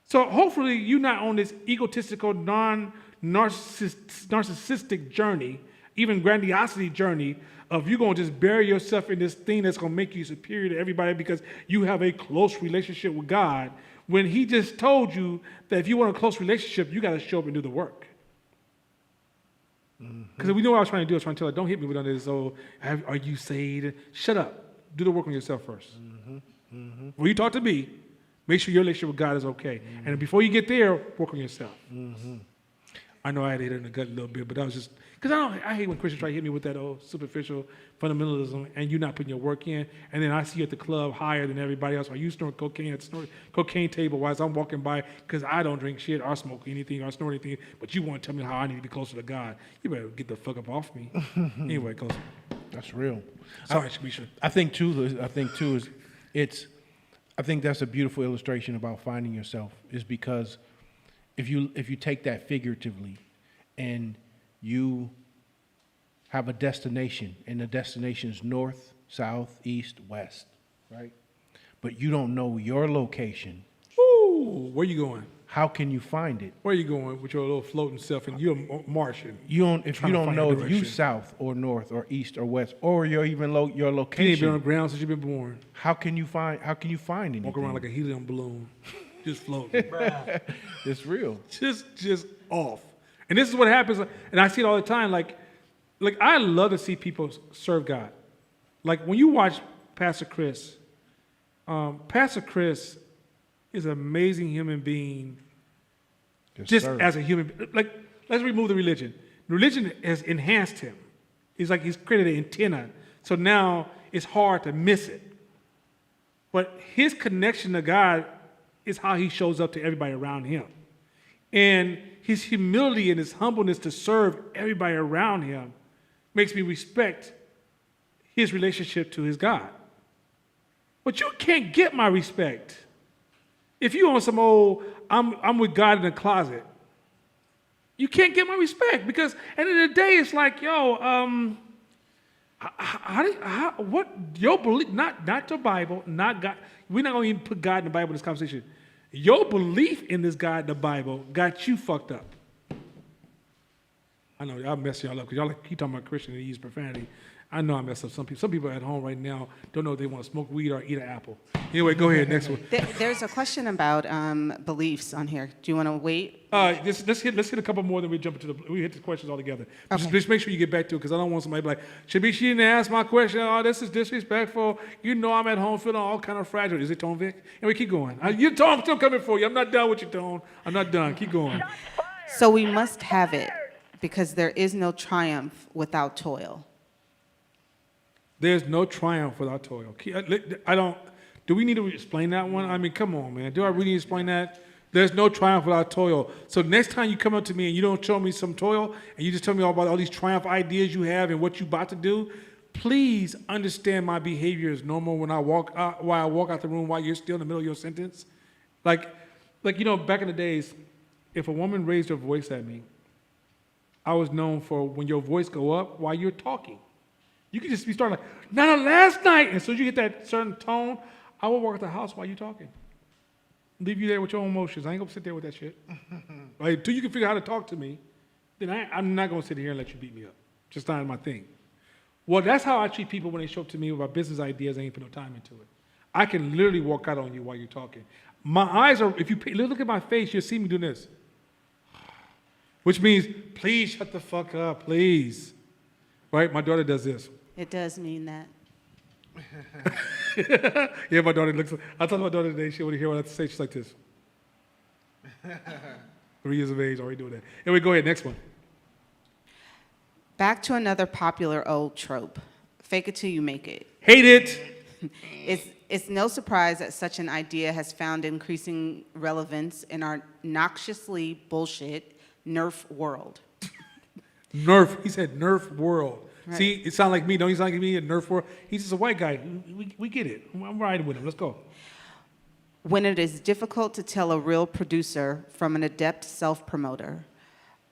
So hopefully you're not on this egotistical, narcissistic journey, even grandiosity journey of you're going to just bury yourself in this thing that's going to make you superior to everybody because you have a close relationship with God, when he just told you that if you want a close relationship, you got to show up and do the work. Because we know what I was trying to do. I was trying to tell her, don't hit me with all this, are you saved? Shut up. Do the work on yourself first. When you talk to me, make sure your relationship with God is okay. And before you get there, work on yourself. I know I had hit her in the gut a little bit, but I was just, because I hate when Christians try to hit me with that old superficial fundamentalism and you're not putting your work in, and then I see you at the club higher than everybody else, or you snort cocaine at the cocaine table while I'm walking by because I don't drink shit or smoke anything or snort anything, but you want to tell me how I need to be closer to God. You better get the fuck up off me. Anyway, closer. That's real. Sorry, Shabisha. I think too is I think that's a beautiful illustration about finding yourself, is because if you take that figuratively and you have a destination, and the destination is north, south, east, west, right? But you don't know your location, Ooh, where you going? how can you find it? Where you going with your little floating self and you're a Martian? If you Trying to don't find know your if you direction. south or north or east or west, or your You ain't been on the location, ground since you've been born. how can you find anything? Walk around like a helium balloon, just floating. It's real. just off. And this is what happens, and I see it all the time. Like I love to see people serve God. Like when you watch Pastor Chris is an amazing human being. Yes, Just sir. as a human, like let's remove the religion. Religion has enhanced him. It's like he's created an antenna. So now it's hard to miss it. But his connection to God is how he shows up to everybody around him. And his humility and his humbleness to serve everybody around him makes me respect his relationship to his God. But you can't get my respect if you on some old, I'm with God in the closet. You can't get my respect because at the end of the day, it's like, yo, what your belief? Not your Bible, not God. We're not going to even put God in the Bible in this conversation. Your belief in this God in the Bible got you fucked up. I know y'all messing y'all up because y'all keep talking about Christian and use profanity. I know I messed up some people. Some people at home right now don't know if they want to smoke weed or eat an apple. Anyway, go ahead, next one. There's a question about beliefs on here. Do you want to wait? Let's hit a couple more, then we jump into we hit the questions all together. Okay. Just make sure you get back to it because I don't want somebody to be like, she didn't ask my question. Oh, this is disrespectful. You know I'm at home feeling all kind of fragile. Is it Tone Vic? And we keep going. Your Tone, I'm still coming for you. I'm not done with you, Tone. I'm not done. Keep going. So we must have it because there is no triumph without toil. There's no triumph without toil. I don't. Do we need to explain that one? I mean, come on, man. Do I really need to explain that? There's no triumph without toil. So next time you come up to me and you don't show me some toil and you just tell me all about all these triumph ideas you have and what you about to do, please understand my behavior is normal when I walk out, while I walk out the room while you're still in the middle of your sentence. Like back in the days, if a woman raised her voice at me, I was known for when your voice go up while you're talking. You can just be starting like, no, last night. And as soon as you get that certain tone, I will walk out the house while you're talking. Leave you there with your own emotions. I ain't gonna sit there with that shit. Like, until you can figure out how to talk to me, then I'm not gonna sit here and let you beat me up. Just not my thing. Well, that's how I treat people when they show up to me with my business ideas. I ain't put no time into it. I can literally walk out on you while you're talking. My eyes are, if you look at my face, you'll see me doing this. Which means, please shut the fuck up, please. Right? My daughter does this. It does mean that. Yeah, my daughter looks. I told my daughter today she would hear what I have to say. She's like this. 3 years of age, already doing that. Anyway, go ahead. Next one. Back to another popular old trope. Fake it till you make it. Hate it. It's no surprise that such an idea has found increasing relevance in our noxiously bullshit Nerf world. Nerf. He said Nerf world. Right. See, it sounds like me. Don't he sound like me? A Nerf world. He's just a white guy. We get it. I'm riding with him. Let's go. When it is difficult to tell a real producer from an adept self-promoter,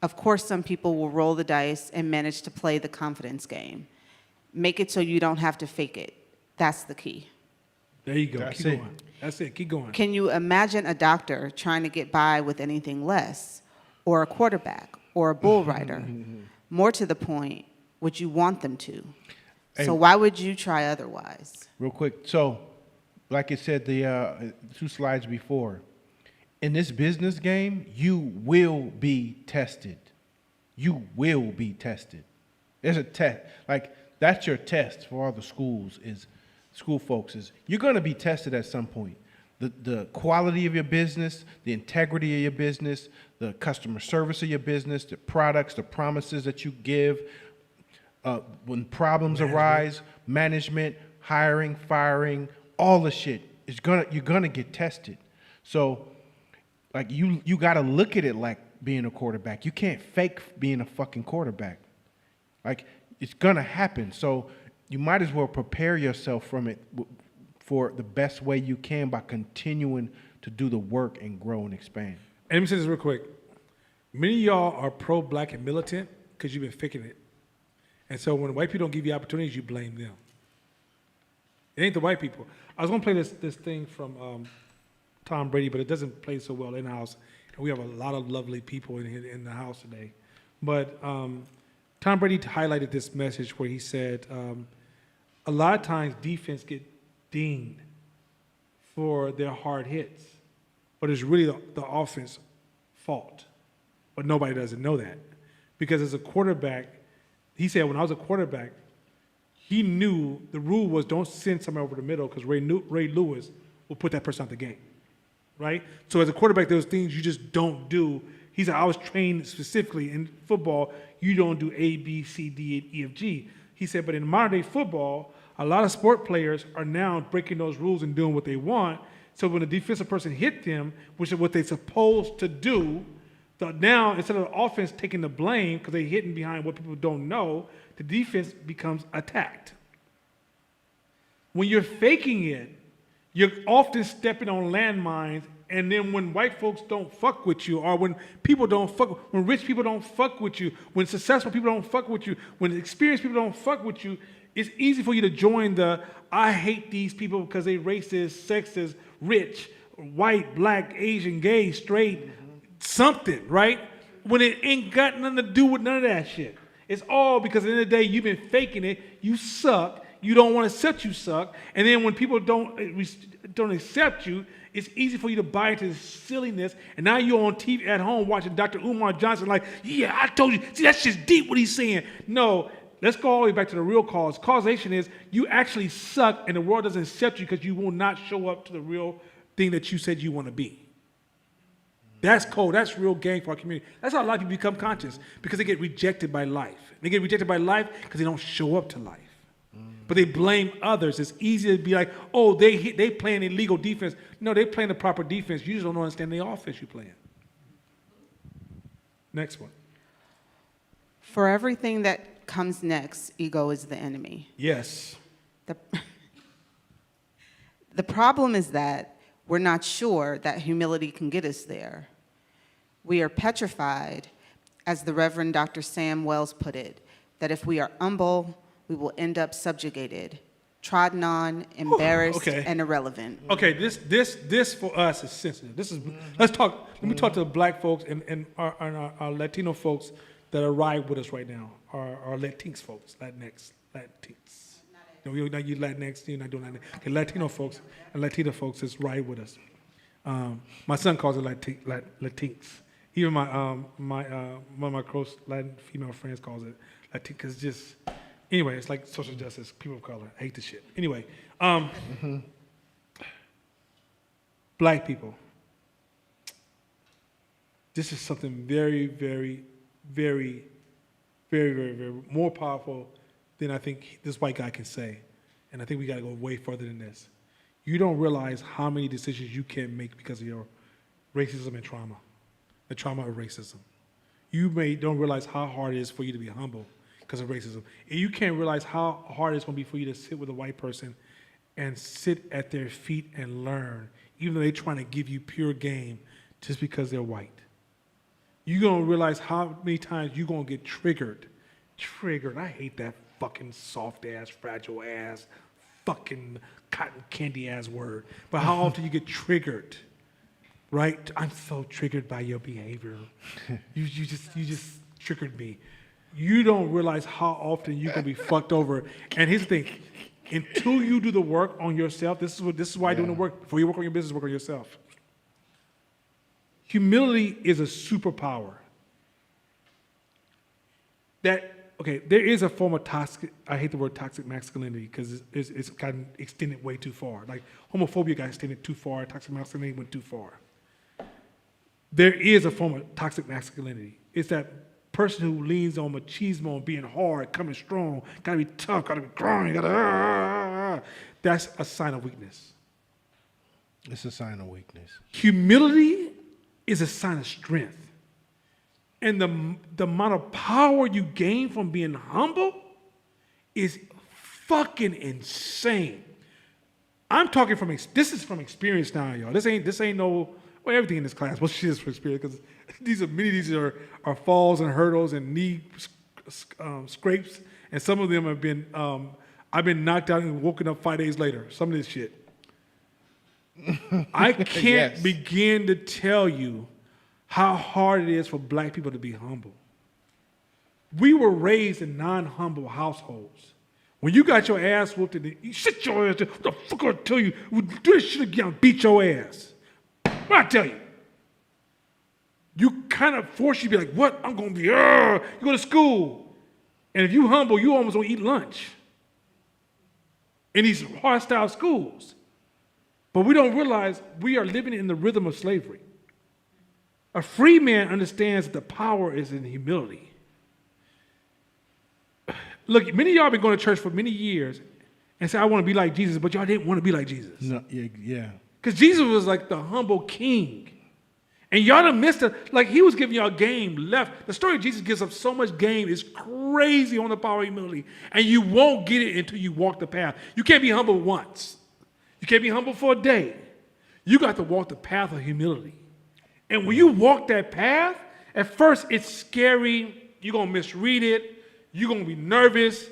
of course some people will roll the dice and manage to play the confidence game. Make it so you don't have to fake it. That's the key. There you go. That's Keep it. going. That's it. Keep going. Can you imagine a doctor trying to get by with anything less, or a quarterback, or a bull rider? More to the point, would you want them to? Hey. So why would you try otherwise? Real quick. So, like it said the 2 slides before, in this business game, you will be tested. You will be tested. There's a test. Like, that's your test for all the schools school folks is you're going to be tested at some point. The quality of your business, the integrity of your business, the customer service of your business, the products, the promises that you give, when problems arise, management, hiring, firing, all the shit you're gonna get tested. So, like you gotta look at it like being a quarterback. You can't fake being a fucking quarterback. Like it's gonna happen. So you might as well prepare yourself for the best way you can by continuing to do the work and grow and expand. And let me say this real quick. Many of y'all are pro-black and militant because you've been faking it. And so when white people don't give you opportunities, you blame them. It ain't the white people. I was going to play this thing from Tom Brady, but it doesn't play so well in the house. And we have a lot of lovely people in the house today. But Tom Brady highlighted this message where he said, a lot of times defense get dinged for their hard hits, but it's really the offense fault. But nobody doesn't know that. Because as a quarterback, he said when I was a quarterback, he knew the rule was don't send somebody over the middle because Ray Lewis will put that person out the game, right? So as a quarterback, there's things you just don't do. He said, I was trained specifically in football, you don't do A, B, C, D, and E, F, G. He said, but in modern day football, a lot of sport players are now breaking those rules and doing what they want. So when a defensive person hit them, which is what they're supposed to do, now instead of the offense taking the blame because they're hitting behind what people don't know, the defense becomes attacked. When you're faking it, you're often stepping on landmines, and then when white folks don't fuck with you, or when rich people don't fuck with you, when successful people don't fuck with you, when experienced people don't fuck with you, it's easy for you to join the I hate these people because they racist, sexist, rich, white, black, Asian, gay, straight, something, right? When it ain't got nothing to do with none of that shit. It's all because at the end of the day, you've been faking it, you suck, you don't want to accept you suck, and then when people don't accept you, it's easy for you to buy into this silliness, and now you're on TV at home watching Dr. Umar Johnson like, yeah, I told you, see, that's just deep what he's saying. No, let's go all the way back to the real cause. Causation is you actually suck, and the world doesn't accept you because you will not show up to the real thing that you said you want to be. That's cold. That's real game for our community. That's how a lot of people become conscious, because they get rejected by life. They get rejected by life because they don't show up to life. But they blame others. It's easy to be like, oh, they playing illegal defense. No, they playing the proper defense. You just don't understand the offense you're playing. Next one. For everything that comes next, ego is the enemy. Yes. The problem is that we're not sure that humility can get us there. We are petrified, as the Reverend Dr. Sam Wells put it, that if we are humble, we will end up subjugated, trodden on, embarrassed, okay. and irrelevant. Okay, this for us is sensitive. Let me talk to the black folks and our Latino folks that are riding with us right now, our Latinx folks, Latinx. No, you're not you Latinx, you're not doing that. Okay, Latino folks and Latina folks is right with us. My son calls it Latinx. Even one of my close Latin female friends calls it Latinx, because just, anyway, it's like social justice, people of color. I hate this shit. Anyway, black people. This is something very, very, very, very, very, very more powerful than I think this white guy can say. And I think we got to go way further than this. You don't realize how many decisions you can make because of your racism and trauma, the trauma of racism. You don't realize how hard it is for you to be humble because of racism. And you can't realize how hard it's going to be for you to sit with a white person and sit at their feet and learn, even though they're trying to give you pure game just because they're white. You're going to realize how many times you're going to get triggered. I hate that fucking soft-ass, fragile-ass, fucking cotton candy-ass word. But how often you get triggered, right? I'm so triggered by your behavior. You just triggered me. You don't realize how often you can be fucked over. And here's the thing. Until you do the work on yourself, this is why doing the work. Before you work on your business, work on yourself. Humility is a superpower. There is a form of toxic, I hate the word toxic masculinity because it's gotten extended way too far. Like homophobia got extended too far, toxic masculinity went too far. There is a form of toxic masculinity. It's that person who leans on machismo and being hard, coming strong, gotta be tough, gotta be growing, that's a sign of weakness. It's a sign of weakness. Humility is a sign of strength. And the amount of power you gain from being humble is fucking insane. I'm talking from this is from experience now, y'all. This ain't no well everything in this class. Well, shit is from experience because many of these are falls and hurdles and knee scrapes, and some of them have been I've been knocked out and woken up 5 days later. Some of this shit. I can't Yes. begin to tell you how hard it is for black people to be humble. We were raised in non-humble households. When you got your ass whooped, and you sit your ass, what the fuck I tell you? Do this shit again, I'll beat your ass. What I tell you? You kind of force you to be like, what? I'm going to be, you go to school. And if you humble, you almost don't eat lunch in these hostile schools. But we don't realize we are living in the rhythm of slavery. A free man understands that the power is in humility. Look, many of y'all been going to church for many years and say, I want to be like Jesus, but y'all didn't want to be like Jesus. No, yeah. Because Jesus was like the humble king. And y'all done missed it. Like he was giving y'all game left. The story of Jesus gives up so much game. It's crazy on the power of humility. And you won't get it until you walk the path. You can't be humble once. You can't be humble for a day. You got to walk the path of humility. And when you walk that path, at first it's scary. You're going to misread it. You're going to be nervous.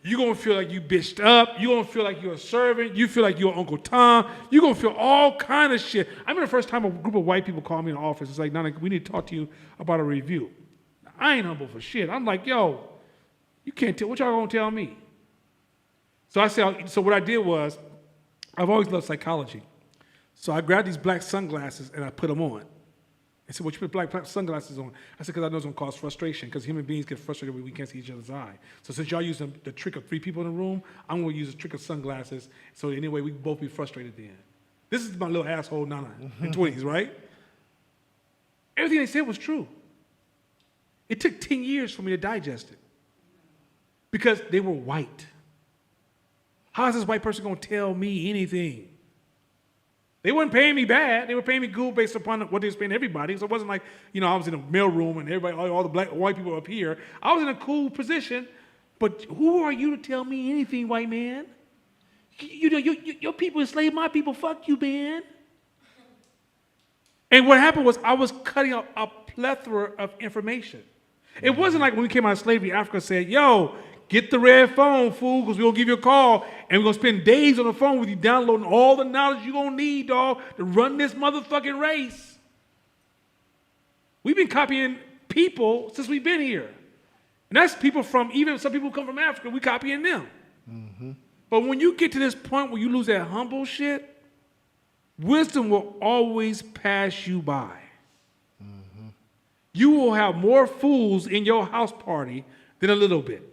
You're going to feel like you bitched up. You're going to feel like you're a servant. You feel like you're Uncle Tom. You're going to feel all kind of shit. I remember the first time a group of white people called me in the office. It's like, Nana, we need to talk to you about a review. I ain't humble for shit. I'm like, yo, you can't tell. What y'all going to tell me? So I said, so what I did was, I've always loved psychology. So I grabbed these black sunglasses and I put them on. I said, well, you put black sunglasses on. I said, because I know it's going to cause frustration, because human beings get frustrated when we can't see each other's eye. So since y'all use the trick of 3 people in the room, I'm going to use the trick of sunglasses, so anyway, we can both be frustrated then. This is my little asshole Nana in 20s, right? Everything they said was true. It took 10 years for me to digest it, because they were white. How is this white person going to tell me anything? They weren't paying me bad. They were paying me good based upon what they was paying everybody. So it wasn't like, I was in a mailroom and everybody, all the white people were up here. I was in a cool position. But who are you to tell me anything, white man? Your people enslaved my people. Fuck you, man. And what happened was I was cutting out a plethora of information. It wasn't like when we came out of slavery, Africa said, yo, get the red phone, fool, because we're going to give you a call, and we're going to spend days on the phone with you downloading all the knowledge you're going to need, dog, to run this motherfucking race. We've been copying people since we've been here. And that's people from, even some people who come from Africa, we copying them. Mm-hmm. But when you get to this point where you lose that humble shit, wisdom will always pass you by. Mm-hmm. You will have more fools in your house party than a little bit.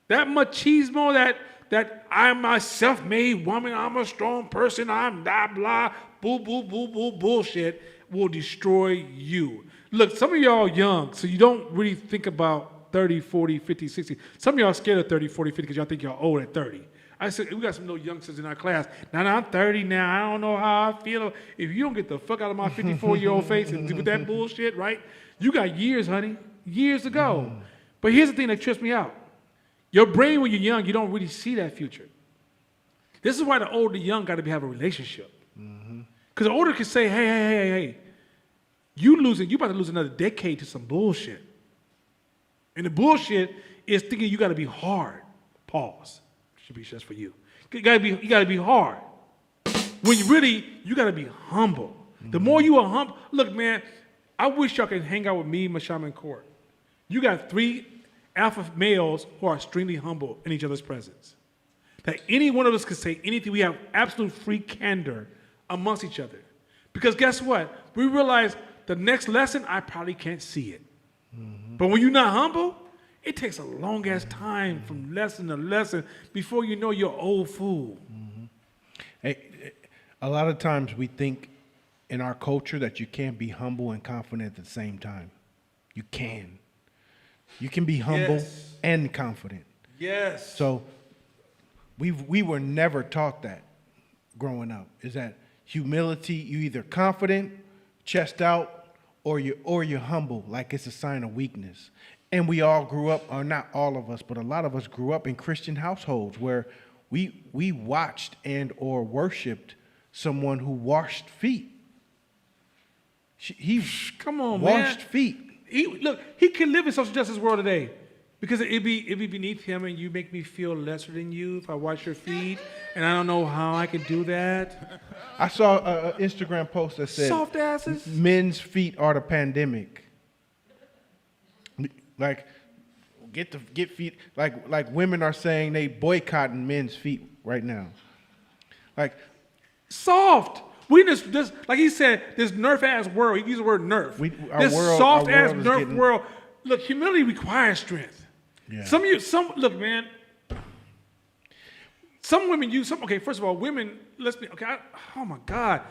That machismo, that I'm a self-made woman, I'm a strong person, I'm blah, blah, boo, boo, boo, boo, bullshit will destroy you. Look, some of y'all are young, so you don't really think about 30, 40, 50, 60. Some of y'all are scared of 30, 40, 50 because y'all think y'all old at 30. I said, we got some little youngsters in our class. Now I'm 30 now. I don't know how I feel. If you don't get the fuck out of my 54-year-old face and with that bullshit, right? You got years, honey, years to go. But here's the thing that trips me out. Your brain, when you're young, you don't really see that future. This is why the old and young got to have a relationship. Because the older can say, hey, you about to lose another decade to some bullshit. And the bullshit is thinking you got to be hard. Pause. Should be just for you. You got to be hard. When you got to be humble. The more you are humble, look, man, I wish y'all could hang out with me, Mashama, and Court. You got 3 alpha males who are extremely humble in each other's presence. That any one of us could say anything. We have absolute free candor amongst each other. Because guess what? We realize the next lesson, I probably can't see it. Mm-hmm. But when you're not humble, it takes a long ass time from lesson to lesson before you know you're old fool. Mm-hmm. Hey, a lot of times we think in our culture that you can't be humble and confident at the same time. You can. You can be humble and confident. Yes. So we were never taught that growing up. Is that humility? You either confident, chest out, or you're humble, like it's a sign of weakness. And we all grew up, or not all of us, but a lot of us grew up in Christian households where we watched and or worshipped someone who washed feet. He Come on, man. washed feet. He can live in social justice world today because it'd be beneath him, and you make me feel lesser than you if I wash your feet, and I don't know how I can do that. I saw an Instagram post that said, Soft asses. "Men's feet are the pandemic." Like, get feet. Like women are saying they boycotting men's feet right now. Like, Soft. We just like he said, this nerf ass world. He used the word nerf. This soft ass is nerf getting- world. Look, humility requires strength. Yeah. Look, man. Some women okay, first of all, women, oh my God.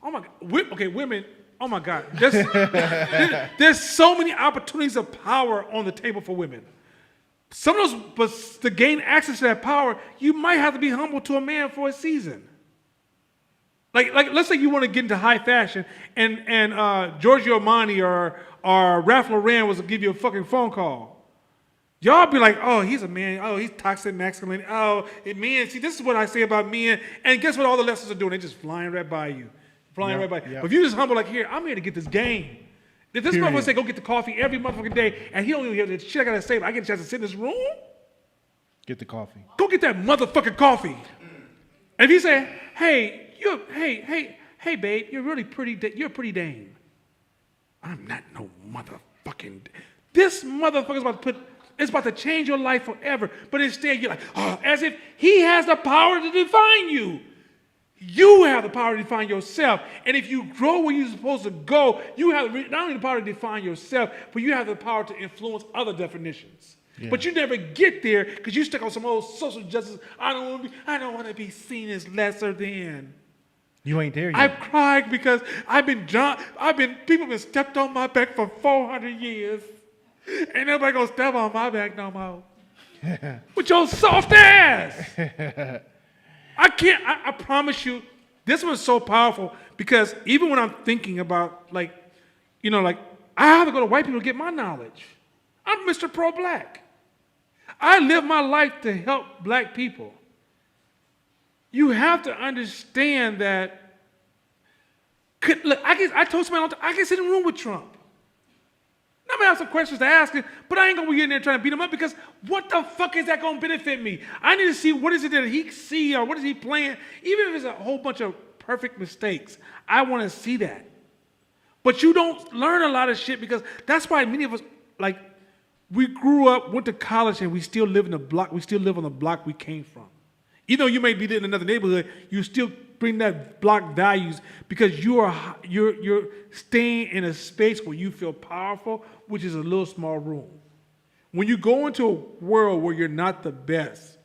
Oh my God. Okay, women, oh my God. There's so many opportunities of power on the table for women. Some of those, but to gain access to that power, you might have to be humble to a man for a season. Like let's say you want to get into high fashion and Giorgio Armani or Ralph Lauren was to give you a fucking phone call. Y'all be like, oh, he's a man. Oh, he's toxic masculine. Oh, men. See, this is what I say about men. And guess what all the lessons are doing? They're just flying right by you. Flying right by you. Yep. But if you just humble like, here, I'm here to get this game. If this motherfucker say go get the coffee every motherfucking day and he don't even hear the shit I gotta say, but I get a chance to sit in this room, get the coffee. go get that motherfucking coffee. And if you say, hey, babe, you're really pretty. You're a pretty dame. I'm not no motherfucking. This motherfucker's about to change your life forever. But instead, you're like, oh, as if he has the power to define you. You have the power to define yourself. And if you grow where you're supposed to go, you have not only the power to define yourself, but you have the power to influence other definitions. Yeah. But you never get there because you stuck on some old social justice. I don't want to be seen as lesser than. You ain't there yet. I've cried because people have been stepped on my back for 400 years. Ain't nobody gonna step on my back no more. With your soft ass. I promise you, this one's so powerful because even when I'm thinking about I have to go to white people to get my knowledge. I'm Mr. Pro-Black. I live my life to help black people. You have to understand that. Look, I told somebody I can sit in a room with Trump. I'm gonna have some questions to ask him, but I ain't gonna be in there trying to beat him up because what the fuck is that gonna benefit me? I need to see what is it that he see or what is he playing. Even if it's a whole bunch of perfect mistakes, I want to see that. But you don't learn a lot of shit because that's why many of us we grew up, went to college, and we still live in the block. We still live on the block we came from. Even though you may be in another neighborhood, you still bring that block values because you're staying in a space where you feel powerful, which is a little small room. When you go into a world where you're not the best,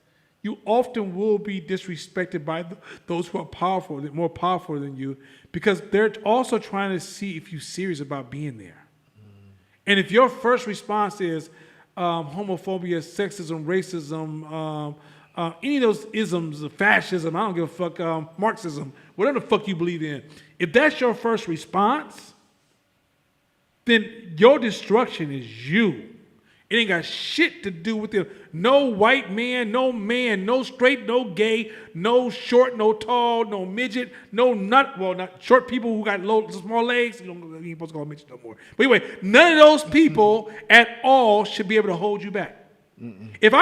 you often will be disrespected by those who are powerful, more powerful than you, because they're also trying to see if you're serious about being there. And if your first response is homophobia, sexism, racism, any of those isms, fascism, I don't give a fuck, Marxism, whatever the fuck you believe in, if that's your first response, then your destruction is you. It ain't got shit to do with it. No white man, no straight, no gay, no short, no tall, no midget, not short people who got small legs. You ain't supposed to call them midgets no more. But anyway, none of those people at all should be able to hold you back. Mm-mm. If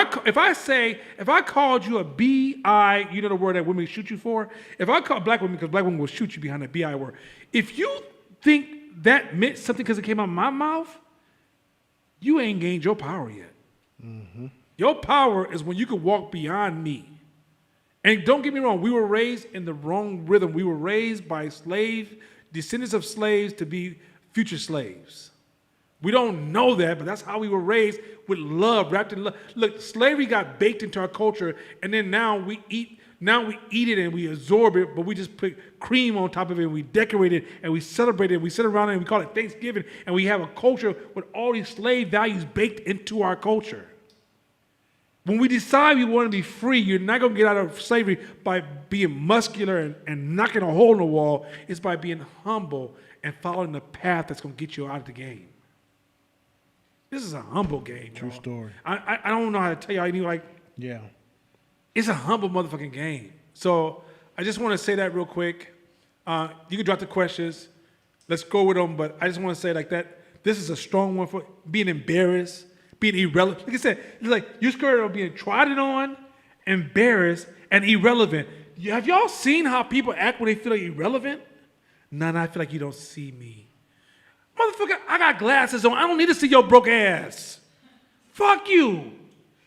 I called you a BI, you know the word that women shoot you for? If I call black women, because black women will shoot you behind that BI word. If you think that meant something because it came out of my mouth, you ain't gained your power yet. Mm-hmm. Your power is when you can walk beyond me. And don't get me wrong, we were raised in the wrong rhythm. We were raised by descendants of slaves to be future slaves. We don't know that, but that's how we were raised, with love, wrapped in love. Look, slavery got baked into our culture, and then now we eat it and we absorb it, but we just put cream on top of it, and we decorate it, and we celebrate it, and we sit around it, and we call it Thanksgiving, and we have a culture with all these slave values baked into our culture. When we decide we want to be free, you're not going to get out of slavery by being muscular and knocking a hole in the wall. It's by being humble and following the path that's going to get you out of the game. This is a humble game. True y'all. story. I don't know how to tell you. Yeah. it's a humble motherfucking game. So I just want to say that real quick. You can drop the questions. Let's go with them. But I just want to say like that. This is a strong one for being embarrassed, being irrelevant. Like I said, it's like you're scared of being trodden on, embarrassed, and irrelevant. Have y'all seen how people act when they feel like irrelevant? None. I feel like you don't see me. Motherfucker, I got glasses on. I don't need to see your broke ass. Fuck you.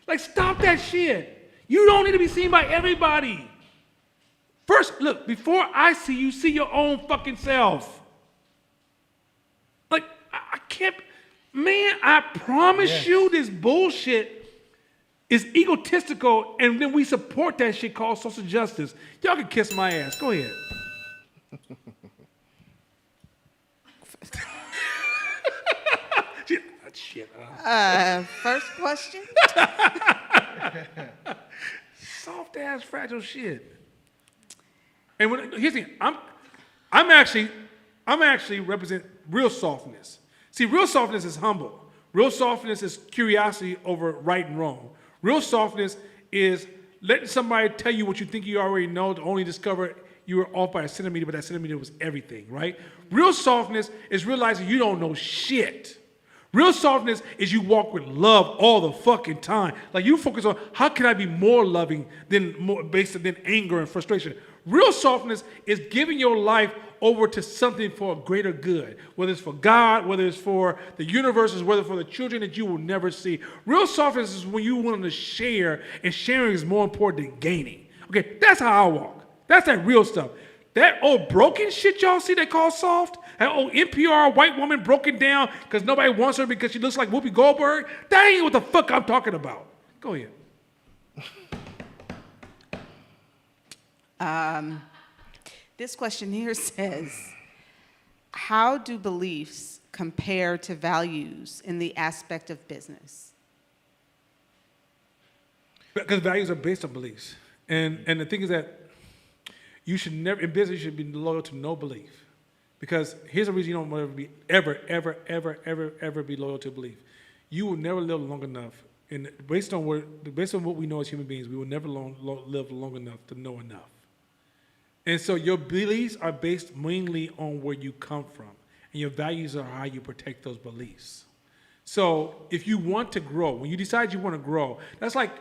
Like, stop that shit. You don't need to be seen by everybody. First, look, before I see your own fucking self. Like, I can't, man, I promise you this bullshit is egotistical, and then we support that shit called social justice. Y'all can kiss my ass. Go ahead. Shit. First question. Soft ass, fragile shit. And here's the thing, I'm actually represent real softness. See, real softness is humble. Real softness is curiosity over right and wrong. Real softness is letting somebody tell you what you think you already know to only discover you were off by a centimeter, but that centimeter was everything, right? Real softness is realizing you don't know shit. Real softness is you walk with love all the fucking time. Like you focus on how can I be more loving than anger and frustration. Real softness is giving your life over to something for a greater good, whether it's for God, whether it's for the universe, whether it's for the children that you will never see. Real softness is when you want to share, and sharing is more important than gaining. Okay, that's how I walk. That's that real stuff. That old broken shit y'all see they call soft, that old NPR white woman broken down because nobody wants her because she looks like Whoopi Goldberg, that ain't what the fuck I'm talking about. Go ahead. This question here says, how do beliefs compare to values in the aspect of business? Because values are based on beliefs. And the thing is that you should never, in business, you should be loyal to no belief. Because here's the reason you don't want to be ever be loyal to a belief. You will never live long enough. And based on what we know as human beings, we will never live long enough to know enough. And so your beliefs are based mainly on where you come from. And your values are how you protect those beliefs. So if you want to grow, when you decide you want to grow, that's like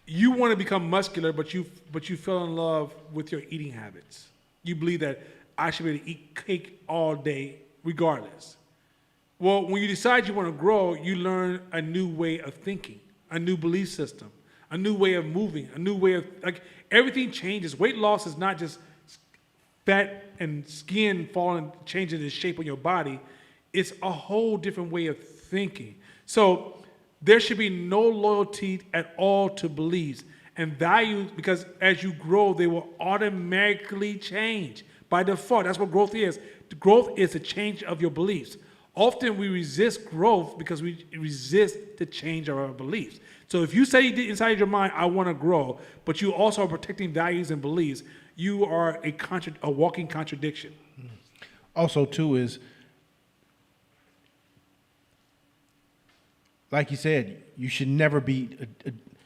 you want to become muscular, but you fell in love with your eating habits. You believe that I should be able to eat cake all day regardless. Well, when you decide you want to grow, you learn a new way of thinking, a new belief system, a new way of moving, a new way of, like, everything changes. Weight loss is not just fat and skin falling, changing the shape of your body. It's a whole different way of thinking. So there should be no loyalty at all to beliefs and values, because as you grow, they will automatically change by default. That's what growth is. Growth is a change of your beliefs. Often we resist growth because we resist the change of our beliefs. So if you say inside your mind, I want to grow, but you also are protecting values and beliefs, you are a walking contradiction. Also, too, is, like you said, you should never be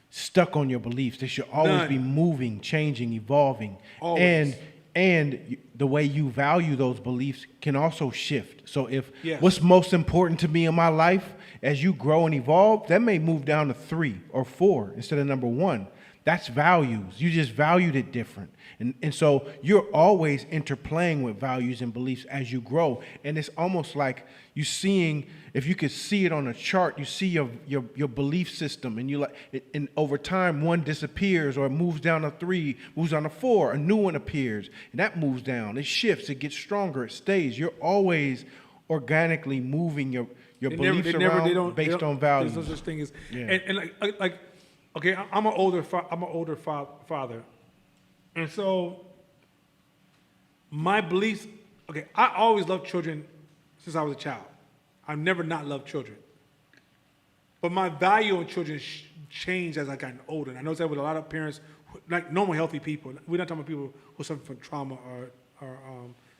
stuck on your beliefs. They should always be moving, changing, evolving. Always. And the way you value those beliefs can also shift. So if Yes. what's most important to me in my life, as you grow and evolve, that may move down to 3 or 4 instead of number 1. That's values. You just valued it different. And so you're always interplaying with values and beliefs as you grow. And it's almost like you seeing, if you could see it on a chart, you see your belief system, and you like, and over time one disappears or it moves down to 3, moves down to 4, a new one appears, and that moves down. It shifts, it gets stronger, it stays. You're always organically moving your beliefs around based on values. There's no such thing as, Yeah. and like, okay, I'm an older father, and so my beliefs. Okay, I always loved children since I was a child. I've never not loved children, but my value on children changed as I got older. And I noticed that with a lot of parents, like normal healthy people. We're not talking about people who suffer from trauma or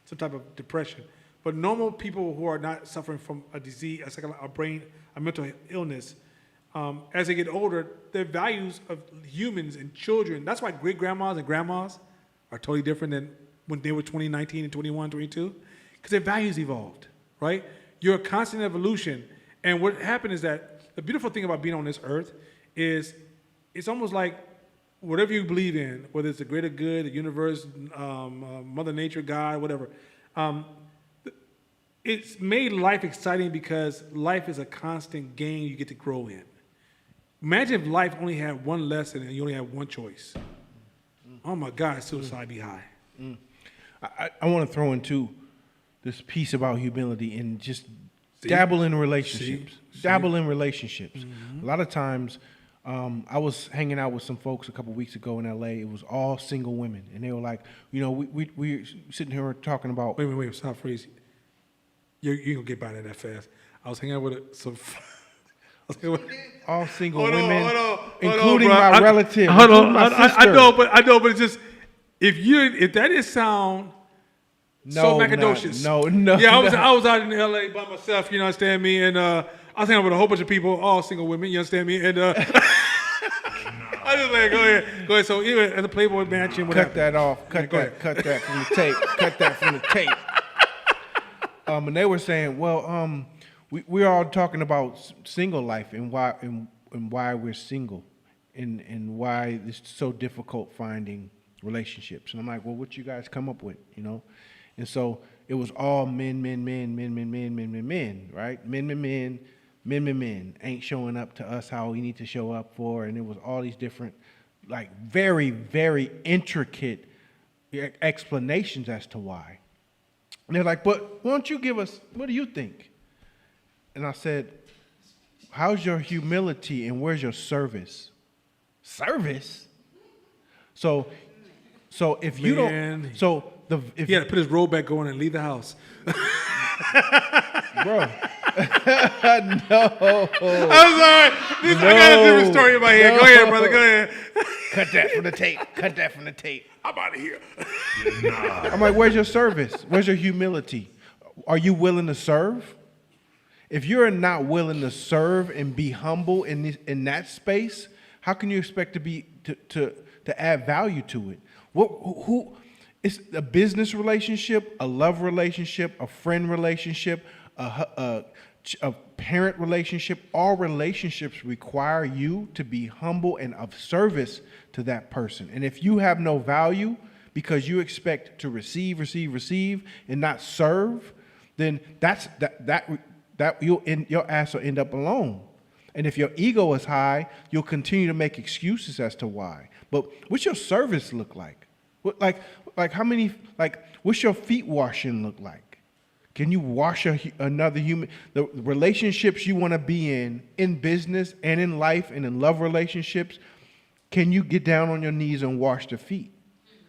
some type of depression. But normal people who are not suffering from a disease, a mental illness, as they get older, their values of humans and children, that's why great grandmas and grandmas are totally different than when they were 20, 19, and 21, 22, because their values evolved, right? You're a constant evolution. And what happened is that the beautiful thing about being on this earth is it's almost like whatever you believe in, whether it's the greater good, the universe, Mother Nature, God, whatever, it's made life exciting because life is a constant game you get to grow in. Imagine if life only had one lesson and you only had one choice. Oh my God, suicide be high. I want to throw into this piece about humility and just dabble in relationships. Dabble in relationships. A lot of times, I was hanging out with some folks a couple weeks ago in LA. It was all single women, and they were like, you know, we sitting here talking about. Wait, stop freeze. You ain't gonna get by that fast. I was hanging out with some. All single Hold on, women, hold on, including bro. my relative. Hold on, including my I sister. know, but it's just if that is sound so No, macadocious. no. Yeah, I was out in LA by myself. You understand me? And I was hanging out with a whole bunch of people, all single women. You understand me? And I just like go ahead. So anyway, at the Playboy Mansion, what Cut happened? that off. Cut go that from the tape. Cut that from the tape. And they were saying, well, we're all talking about single life and why we're single and why it's so difficult finding relationships. And I'm like, well, what you guys come up with, you know? And so it was all men, right? Men ain't showing up to us how we need to show up for. And it was all these different, like very, very intricate explanations as to why. And they're like, but why don't you give us, what do you think? And I said, how's your humility and where's your service? Service? So if you Man. don't, so the, if He had to put his robe back on and leave the house. bro, I'm sorry. I got a different story in my head. Go ahead, brother. Go ahead. cut that from the tape. Cut that from the tape. I'm out of here. I'm like, where's your service? Where's your humility? Are you willing to serve? If you're not willing to serve and be humble in that space, how can you expect to add value to it? Who? It's a business relationship, a love relationship, a friend relationship, a parent relationship. All relationships require you to be humble and of service to that person. And if you have no value because you expect to receive, and not serve, then your ass will end up alone. And if your ego is high, you'll continue to make excuses as to why. But what's your service look like? What's your feet washing look like? Can you wash another human? The relationships you want to be in business and in life and in love relationships, can you get down on your knees and wash their feet?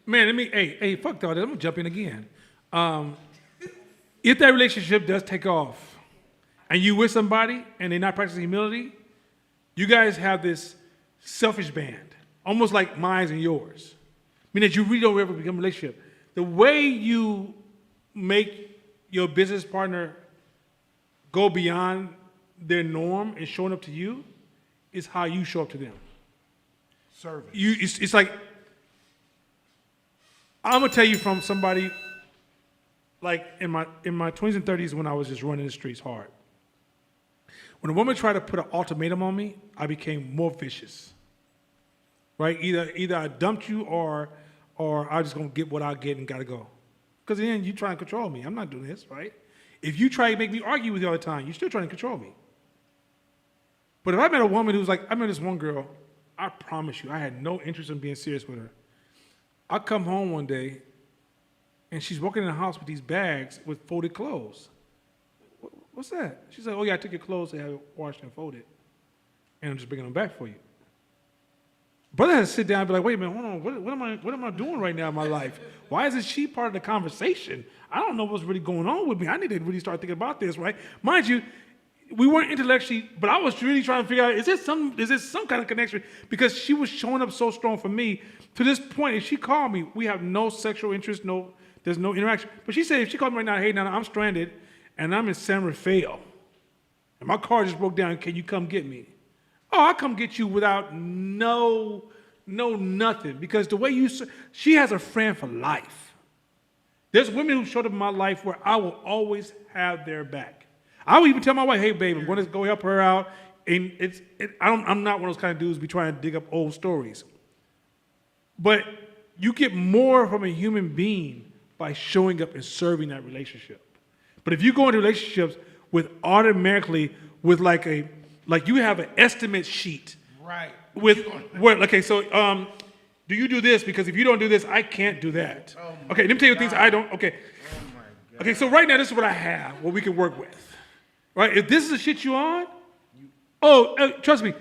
Man, hey, fuck all that. I'm gonna jump in again. If that relationship does take off, and you with somebody and they're not practicing humility, you guys have this selfish band, almost like mine and yours. Meaning that you really don't ever become a relationship. The way you make your business partner go beyond their norm and showing up to you is how you show up to them. Service. It's like, I'm gonna tell you from somebody, like in my 20s and 30s when I was just running the streets hard. When a woman tried to put an ultimatum on me, I became more vicious. Right? Either I dumped you or I'm just gonna get what I get and gotta go. Because then you try and control me. I'm not doing this, right? If you try to make me argue with you all the time, you're still trying to control me. But if I met a woman who's like, I met this one girl, I promise you, I had no interest in being serious with her. I come home one day, and she's walking in the house with these bags with folded clothes. What's that? She's like, oh yeah, I took your clothes to have it washed and folded, and I'm just bringing them back for you. Brother has to sit down and be like, wait a minute, hold on, what am I doing right now in my life? Why isn't she part of the conversation? I don't know what's really going on with me. I need to really start thinking about this, right? Mind you, we weren't intellectually, but I was really trying to figure out, is this some kind of connection? Because she was showing up so strong for me. To this point, if she called me, we have no sexual interest, there's no interaction. But she said, if she called me right now, hey, now I'm stranded, and I'm in San Rafael, and my car just broke down, can you come get me? Oh, I'll come get you without no nothing. Because the way she has a friend for life. There's women who showed up in my life where I will always have their back. I will even tell my wife, hey, babe, I'm going to go help her out. And I'm not one of those kind of dudes be trying to dig up old stories. But you get more from a human being by showing up and serving that relationship. But if you go into relationships with automatically with like you have an estimate sheet. Right. Okay, so do you do this? Because if you don't do this, I can't do that. Okay, let me tell you things I don't. Okay. Okay, so right now this is what I have, what we can work with. Right? If this is the shit you on, trust me,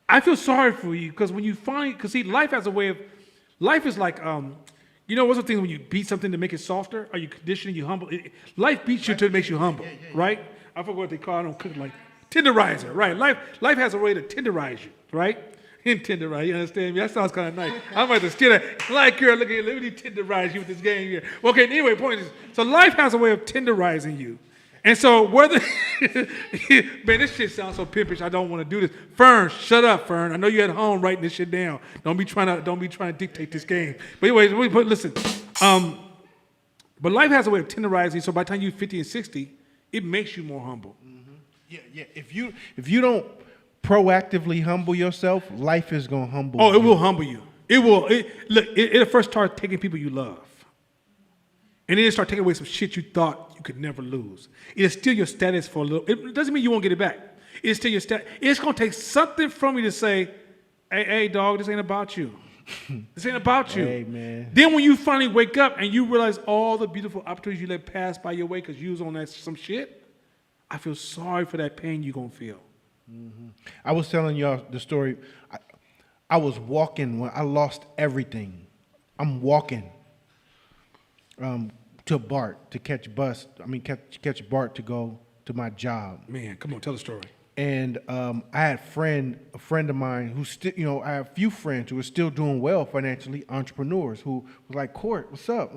I feel sorry for you because when you because see, life has a way of, life is like, what's the thing when you beat something to make it softer? Are you conditioning, you humble? Life beats you until it makes you humble, right? I forgot what they call it, I don't cook it like, tenderizer, right? Life has a way to tenderize you, right? And tenderize, you understand me? That sounds kind of nice. I might have to steal that. Like, girl, look at you, let me tenderize you with this game here. Okay, anyway, point is, so life has a way of tenderizing you. And so whether, man, this shit sounds so pimpish. I don't want to do this. Fern, shut up, Fern. I know you're at home writing this shit down. Don't be trying to dictate this game. But anyways, listen. But life has a way of tenderizing. So by the time you're 50 and 60, it makes you more humble. Yeah. If you don't proactively humble yourself, life is gonna humble. Oh, it will humble you. It will. It'll first start taking people you love. And then it start taking away some shit you thought you could never lose. It'll steal your status for a little. It doesn't mean you won't get it back. It'll steal your status. It's going to take something from you to say, hey, dog, this ain't about you. This ain't about you. Hey, man. Then when you finally wake up and you realize all the beautiful opportunities you let pass by your way because you was on that some shit, I feel sorry for that pain you're going to feel. Mm-hmm. I was telling y'all the story. I was walking when I lost everything. I'm walking. To BART to catch catch BART to go to my job. Man, come on, tell the story. And I had a friend of mine who still, I have a few friends who are still doing well financially, entrepreneurs who was like, Court, what's up?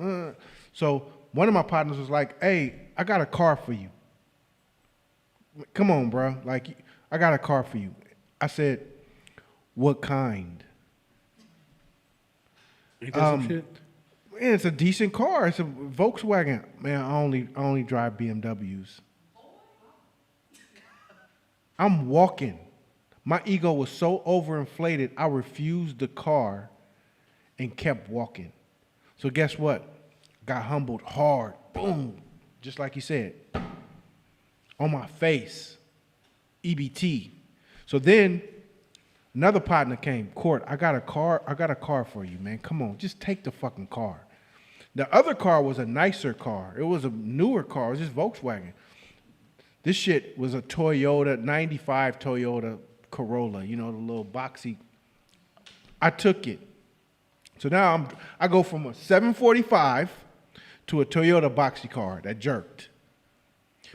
So one of my partners was like, hey, I got a car for you. Come on, bro. Like, I got a car for you. I said, what kind? Ain't that some shit? Man, it's a decent car. It's a Volkswagen. Man, I only drive BMWs. I'm walking. My ego was so overinflated, I refused the car and kept walking. So guess what? Got humbled hard. Boom. Just like you said. On my face. EBT. So then another partner came. Court, I got a car for you, man. Come on, just take the fucking car. The other car was a nicer car. It was a newer car. It was just Volkswagen. This shit was a Toyota, 95 Toyota Corolla, the little boxy. I took it. So now I go from a 745 to a Toyota boxy car that jerked.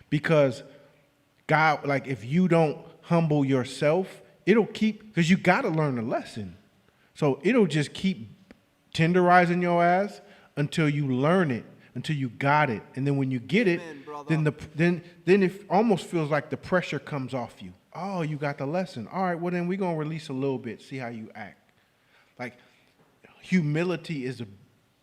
Because God, like, if you don't humble yourself, it'll keep, because you got to learn a lesson. So it'll just keep tenderizing your ass until you learn it, until you got it. And then when you get it, then it almost feels like the pressure comes off you. Oh, you got the lesson. All right, well then we're going to release a little bit, see how you act. Like, humility is the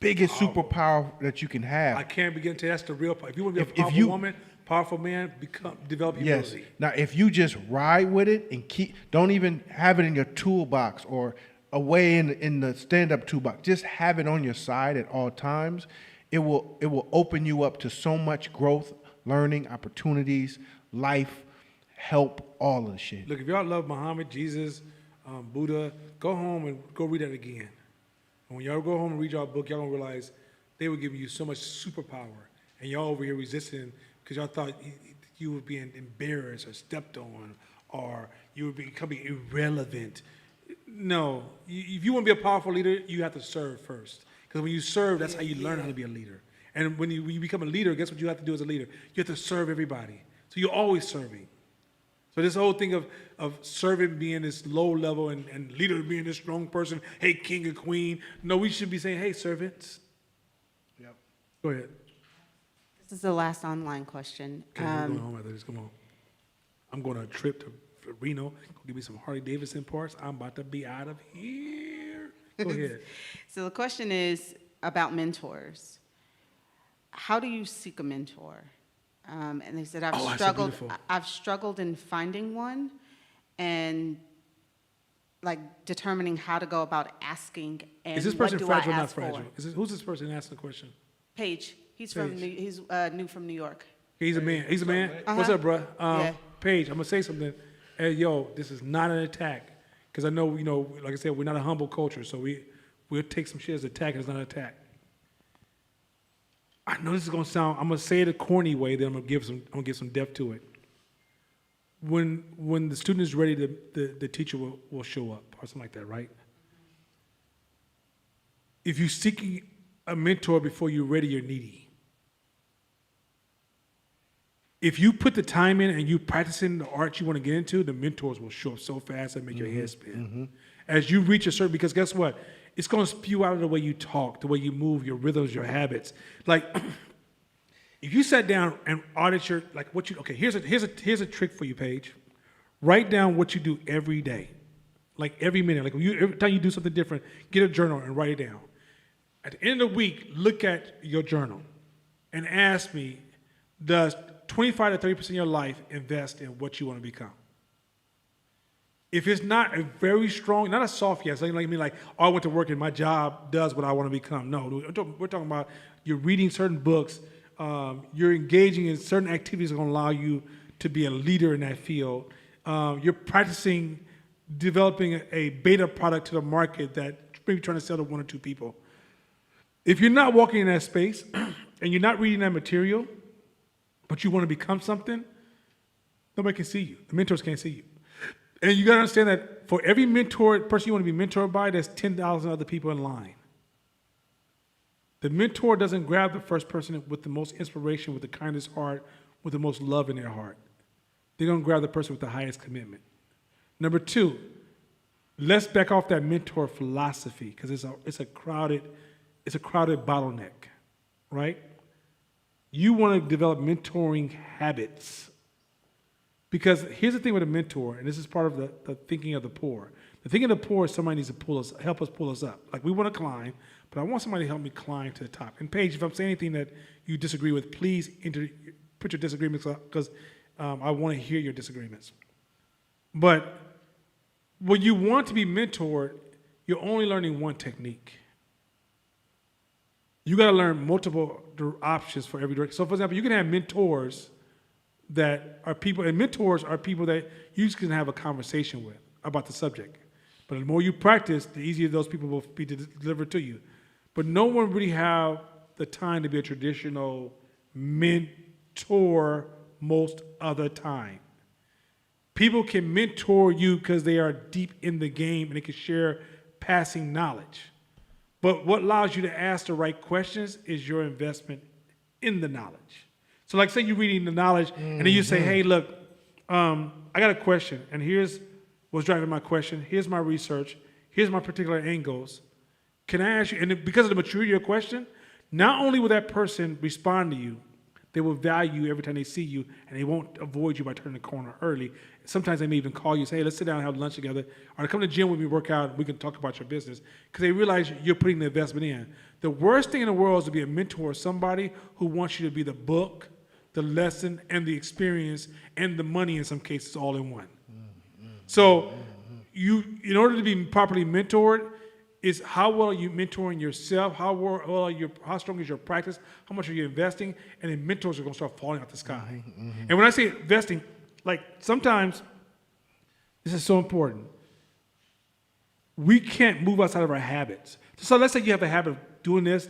biggest superpower that you can have. I can't begin to. That's the real part. If you want to be a powerful woman, powerful man, develop humility. Yes. Now, if you just ride with it and don't even have it in your toolbox or away in the stand-up toolbox, just have it on your side at all times. It will open you up to so much growth, learning, opportunities, life, help, all of the shit. Look, if y'all love Muhammad, Jesus, Buddha, go home and go read that again. And when y'all go home and read y'all book, y'all gonna realize they were giving you so much superpower, and y'all over here resisting because y'all thought you were being embarrassed or stepped on, or you were becoming irrelevant. No, if you want to be a powerful leader, you have to serve first. Because when you serve, that's how you learn how to be a leader. And when you become a leader, guess what you have to do as a leader? You have to serve everybody. So you're always serving. So this whole thing of serving being this low level and leader being this strong person, hey, king and queen. No, we should be saying, hey, servants. Yep. Go ahead. This is the last online question. Okay, we're going home after this. Come on. I'm going on a trip to Reno, go give me some Harley Davidson parts. I'm about to be out of here. Go ahead. So the question is about mentors. How do you seek a mentor? And they said, Oh, that's so beautiful. I've struggled in finding one and like determining how to go about asking and Is this what person do fragile or I not ask fragile? for. Who's this person asking the question? Paige, he's Paige. new from New York. He's a man. He's a man. What's up, bro? Yeah. Paige, I'm gonna say something. Hey, yo, this is not an attack, because I know, you know, like I said, we're not a humble culture, so we'll take some shit as an attack. It's not an attack. I know this is gonna sound. I'm gonna say it a corny way. Then I'm gonna give some depth to it. When the student is ready, the teacher will show up or something like that, right? If you're seeking a mentor before you're ready, you're needy. If you put the time in and you practicing the art you want to get into, the mentors will show up so fast and make your head spin. As you reach a certain, because guess what? It's going to spew out of the way you talk, the way you move, your rhythms, your habits. Like, if you sat down and audit your, like what you, okay, here's a trick for you, Paige. Write down what you do every day, like every minute. Like every time you do something different, get a journal and write it down. At the end of the week, look at your journal and ask me, does 25 to 30% of your life invest in what you want to become? If it's not a very strong, not a soft yes, like me, like, oh, I went to work and my job does what I want to become. No, we're talking about you're reading certain books, you're engaging in certain activities that are going to allow you to be a leader in that field. You're practicing developing a beta product to the market that maybe trying to sell to one or two people. If you're not walking in that space and you're not reading that material, but you want to become something, nobody can see you. The mentors can't see you. And you got to understand that for every person you want to be mentored by, there's 10,000 other people in line. The mentor doesn't grab the first person with the most inspiration, with the kindest heart, with the most love in their heart. They're going to grab the person with the highest commitment. Number two, let's back off that mentor philosophy, because it's a crowded bottleneck, right? You want to develop mentoring habits. Because here's the thing with a mentor, and this is part of the thinking of the poor. The thinking of the poor is somebody needs to help us pull us up. Like we want to climb, but I want somebody to help me climb to the top. And Paige, if I'm saying anything that you disagree with, please put your disagreements up, because I want to hear your disagreements. But when you want to be mentored, you're only learning one technique. You got to learn multiple options for every direction. So, for example, you can have mentors that are people, and mentors are people that you can have a conversation with about the subject. But the more you practice, the easier those people will be delivered to you. But no one really have the time to be a traditional mentor most of the time. People can mentor you because they are deep in the game and they can share passing knowledge. But what allows you to ask the right questions is your investment in the knowledge. So like say you're reading the knowledge and then you say, hey, look, I got a question and here's what's driving my question. Here's my research. Here's my particular angles. Can I ask you, and because of the maturity of your question, not only will that person respond to you, they will value you every time they see you, and they won't avoid you by turning the corner early. Sometimes they may even call you and say, hey, let's sit down and have lunch together, or come to the gym with me, work out, and we can talk about your business, because they realize you're putting the investment in. The worst thing in the world is to be a mentor of somebody who wants you to be the book, the lesson, and the experience, and the money in some cases all in one. So in order to be properly mentored, is how well are you mentoring yourself, how strong is your practice, how much are you investing, and then mentors are going to start falling out the sky. And when I say investing, like sometimes, this is so important, we can't move outside of our habits. So let's say you have a habit of doing this,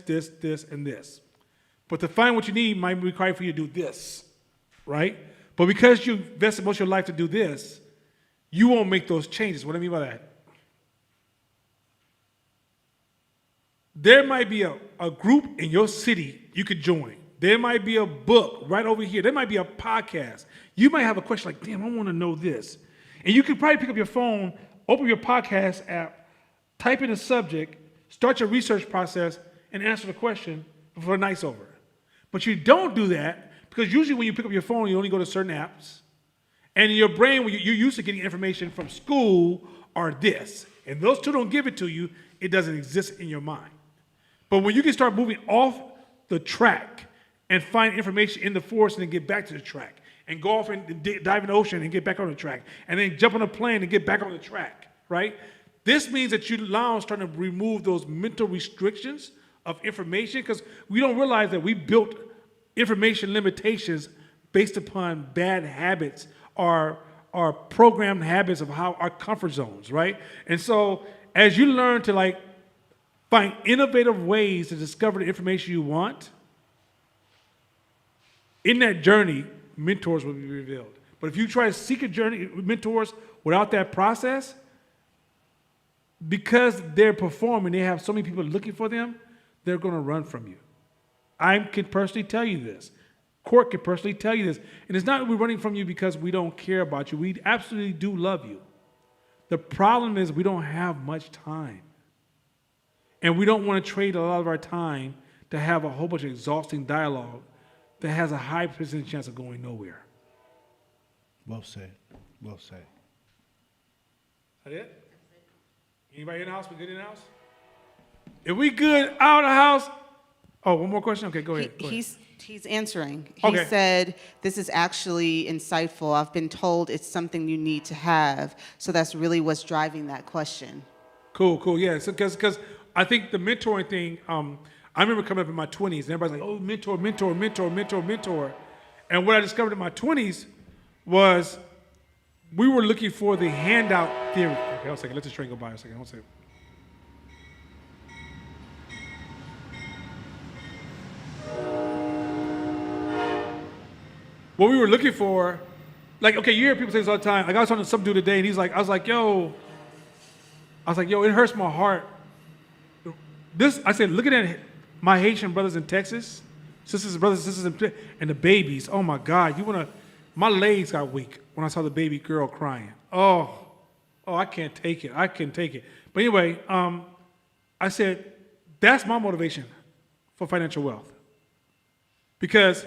and this. But to find what you need might require for you to do this, right? But because you invested most of your life to do this, you won't make those changes. What do I mean by that? There might be a group in your city you could join. There might be a book right over here. There might be a podcast. You might have a question like, damn, I want to know this. And you could probably pick up your phone, open your podcast app, type in a subject, start your research process, and answer the question before the night's over. But you don't do that because usually when you pick up your phone, you only go to certain apps. And in your brain, when you're used to getting information from school or this, and those two don't give it to you, it doesn't exist in your mind. But when you can start moving off the track and find information in the forest and then get back to the track, and go off and dive in the ocean and get back on the track, and then jump on a plane and get back on the track, right? This means that you now starting to remove those mental restrictions of information, because we don't realize that we built information limitations based upon bad habits or programmed habits of how our comfort zones, right? And so as you learn to like find innovative ways to discover the information you want, in that journey, mentors will be revealed. But if you try to seek a journey with mentors without that process, because they're performing, they have so many people looking for them, they're going to run from you. I can personally tell you this. Court can personally tell you this. And it's not that we're running from you because we don't care about you. We absolutely do love you. The problem is we don't have much time. And we don't want to trade a lot of our time to have a whole bunch of exhausting dialogue that has a high percentage chance of going nowhere. Well said. Well said. Is that it? Anybody in the house? We good in the house? If we good out of the house, oh, one more question? Okay, go ahead. Go ahead. He's answering. He Okay. said, this is actually insightful. I've been told it's something you need to have. So that's really what's driving that question. Cool. Yeah, because I think the mentoring thing, I remember coming up in my 20s, and everybody's like, oh, mentor. And what I discovered in my 20s was we were looking for the handout theory. Okay, one second. Let this train go by a second. One second. What we were looking for, like, okay, you hear people say this all the time. Like, I was talking to some dude today, and I was like, yo, it hurts my heart. I said, looking at my Haitian brothers in Texas, brothers and sisters, and the babies, oh my God, my legs got weak when I saw the baby girl crying. Oh, I can't take it. I can't take it. But anyway, I said, that's my motivation for financial wealth. Because,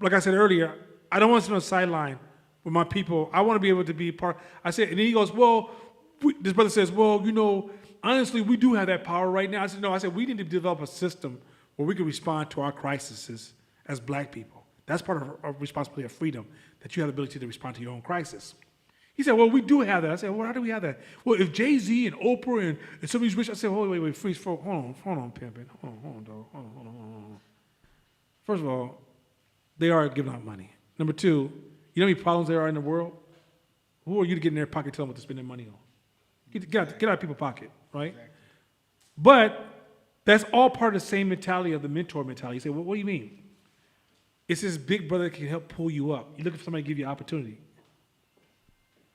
like I said earlier, I don't want to sit on the sideline with my people. I want to be able to be part. I said, and then he goes, well, this brother says, well, honestly, we do have that power right now. I said, no, we need to develop a system where we can respond to our crises as black people. That's part of our responsibility of freedom, that you have the ability to respond to your own crisis. He said, well, we do have that. I said, well, how do we have that? Well, if Jay-Z and Oprah and some of these rich, I said, wait, freeze, hold on, pimpin'. Hold on, dog. Hold on. First of all, they are giving out money. Number two, you know how many problems there are in the world? Who are you to get in their pocket and tell them what to spend their money on? Get out of people's pocket, right? Exactly. But that's all part of the same mentality of the mentor mentality. You say, well, what do you mean? It's this big brother that can help pull you up. You're looking for somebody to give you opportunity.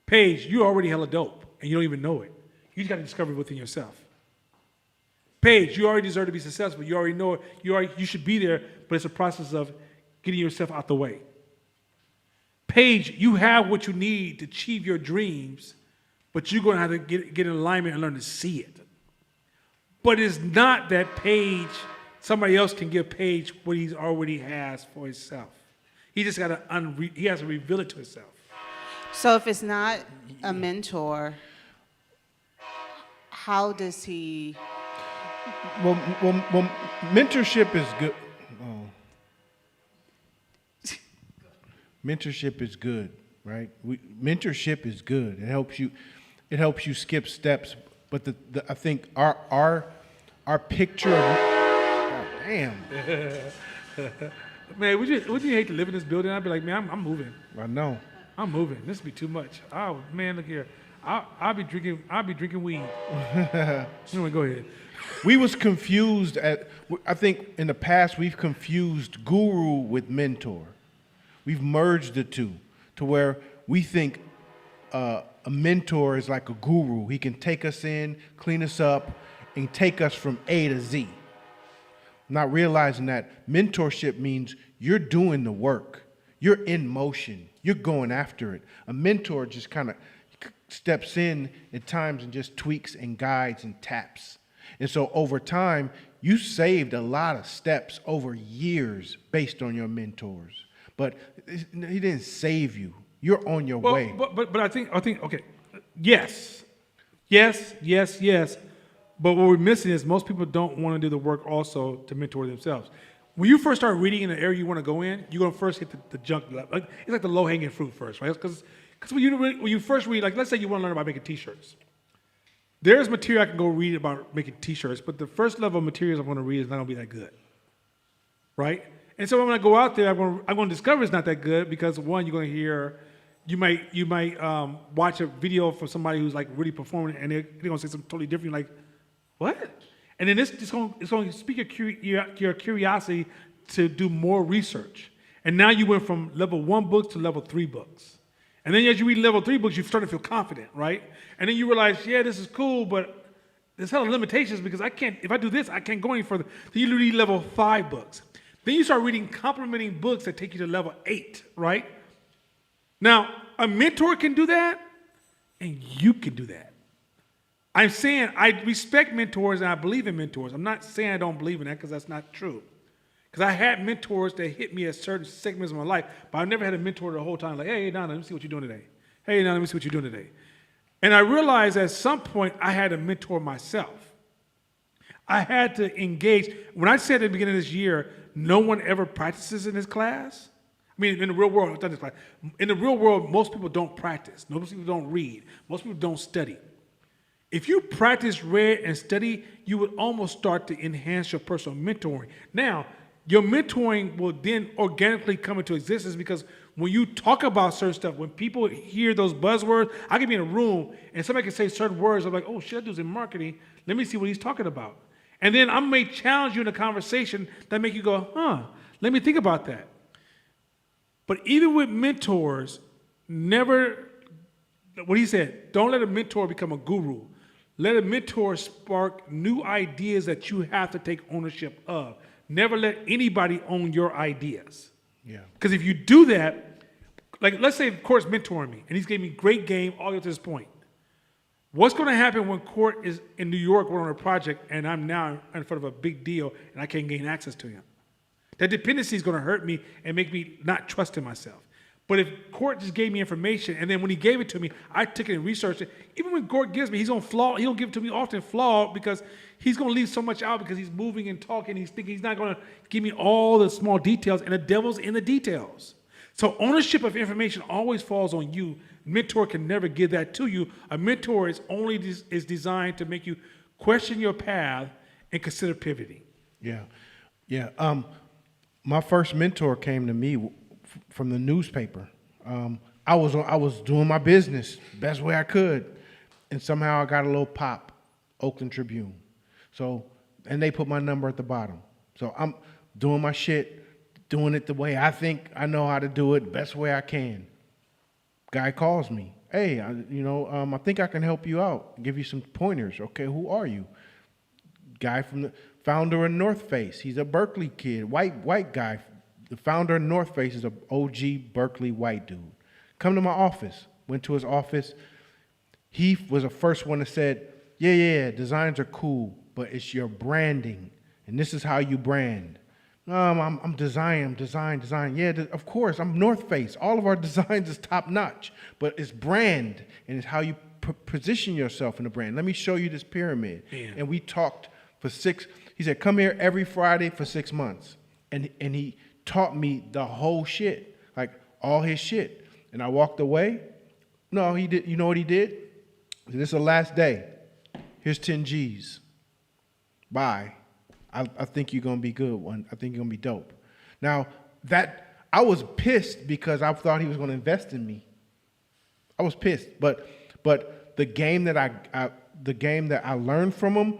Paige, you're already hella dope, and you don't even know it. You just got to discover it within yourself. Paige, you already deserve to be successful. You already know it. You should be there, but it's a process of getting yourself out the way. Paige, you have what you need to achieve your dreams, but you're going to have to get in alignment and learn to see it. But it's not that Paige, somebody else can give Paige what he already has for himself. He just got to he has to reveal it to himself. So if it's not a mentor, how does he? Well, mentorship is good. Mentorship is good, right? Mentorship is good. It helps you skip steps. But I think our picture of, God damn. Man, would you hate to live in this building? I'd be like, man, I'm moving. I know. I'm moving. This would be too much. Oh man, look here. I'll be drinking weed. Anyway, go ahead. We was confused I think in the past we've confused guru with mentor. We've merged the two to where we think a mentor is like a guru. He can take us in, clean us up, and take us from A to Z. Not realizing that mentorship means you're doing the work. You're in motion. You're going after it. A mentor just kind of steps in at times and just tweaks and guides and taps. And so over time, you saved a lot of steps over years based on your mentors. But he didn't save you. You're on your Well, way. but I think okay, yes, yes. But what we're missing is most people don't want to do the work also to mentor themselves. When you first start reading in the area you want to go in, you're gonna first hit the junk level. Like, it's like the low hanging fruit first, right? Because when you first read, like let's say you want to learn about making T-shirts. There's material I can go read about making T-shirts, but the first level of materials I'm going to read is not going to be that good, right? And so when I go out there, I'm going to discover it's not that good because one, you're going to hear, you might watch a video from somebody who's like really performing, and they're going to say something totally different. You're like, what? And then it's going to speak your curiosity to do more research. And now you went from level 1 books to level 3 books. And then as you read level 3 books, you start to feel confident, right? And then you realize, yeah, this is cool, but there's hella limitations because if I do this, I can't go any further. Then you read level 5 books. Then you start reading complementing books that take you to level 8, right? Now, a mentor can do that, and you can do that. I'm saying I respect mentors and I believe in mentors. I'm not saying I don't believe in that because that's not true. Because I had mentors that hit me at certain segments of my life, but I never had a mentor the whole time like, hey, Donna, let me see what you're doing today. Hey, Donna, let me see what you're doing today. And I realized at some point I had to mentor myself. I had to engage. When I said at the beginning of this year, no one ever practices in this class. I mean, in the real world, in the real world, most people don't practice. Most people don't read. Most people don't study. If you practice, read, and study, you would almost start to enhance your personal mentoring. Now, your mentoring will then organically come into existence because when you talk about certain stuff, when people hear those buzzwords, I can be in a room and somebody can say certain words. I'm like, oh, shit, that dude's in marketing. Let me see what he's talking about. And then I may challenge you in a conversation that make you go, let me think about that. But even with mentors, what he said, don't let a mentor become a guru. Let a mentor spark new ideas that you have to take ownership of. Never let anybody own your ideas. Yeah. Because if you do that, like let's say Court's mentoring me, and he's giving me great game all the way up to this point. What's going to happen when Court is in New York working on a project, and I'm now in front of a big deal, and I can't gain access to him? That dependency is going to hurt me and make me not trust in myself. But if Court just gave me information, and then when he gave it to me, I took it and researched it. Even when Court gives me, he don't give it to me often flawed because he's going to leave so much out because he's moving and talking. He's thinking he's not going to give me all the small details, and the devil's in the details. So ownership of information always falls on you. Mentor can never give that to you. A mentor is designed to make you question your path and consider pivoting. Yeah. My first mentor came to me from the newspaper. I was doing my business best way I could, and somehow I got a little pop, Oakland Tribune. So, and they put my number at the bottom. So I'm doing my shit, doing it the way I think I know how to do it, best way I can. Guy calls me. Hey, I think I can help you out, give you some pointers. Okay, who are you? Guy from the founder of North Face. He's a Berkeley kid, white guy. The founder of North Face is an OG Berkeley white dude. Come to my office. Went to his office. He was the first one that said, yeah, designs are cool, but it's your branding, and this is how you brand. I'm design. Yeah, of course, I'm North Face. All of our designs is top notch, but it's brand, and it's how you position yourself in the brand. Let me show you this pyramid. Yeah. And we talked for he said, come here every Friday for 6 months. And he taught me the whole shit, like all his shit. And I walked away. No, he did. You know what he did? This is the last day. Here's 10 G's. Bye. I think you're going to be good one. I think you're going to be dope. Now, I was pissed because I thought he was going to invest in me. I was pissed. But the game that I learned from him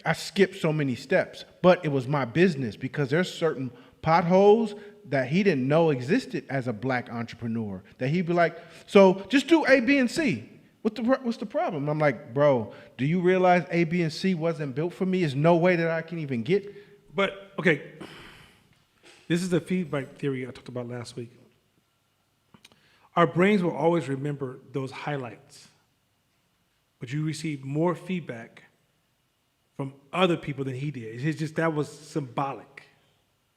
I skipped so many steps. But it was my business because there's certain potholes that he didn't know existed as a black entrepreneur. That he'd be like, so just do A, B, and C. What's the problem? I'm like, bro, do you realize A, B, and C wasn't built for me? There's no way that I can even get. But, okay, this is the feedback theory I talked about last week. Our brains will always remember those highlights, but you receive more feedback from other people than he did. It's just that was symbolic,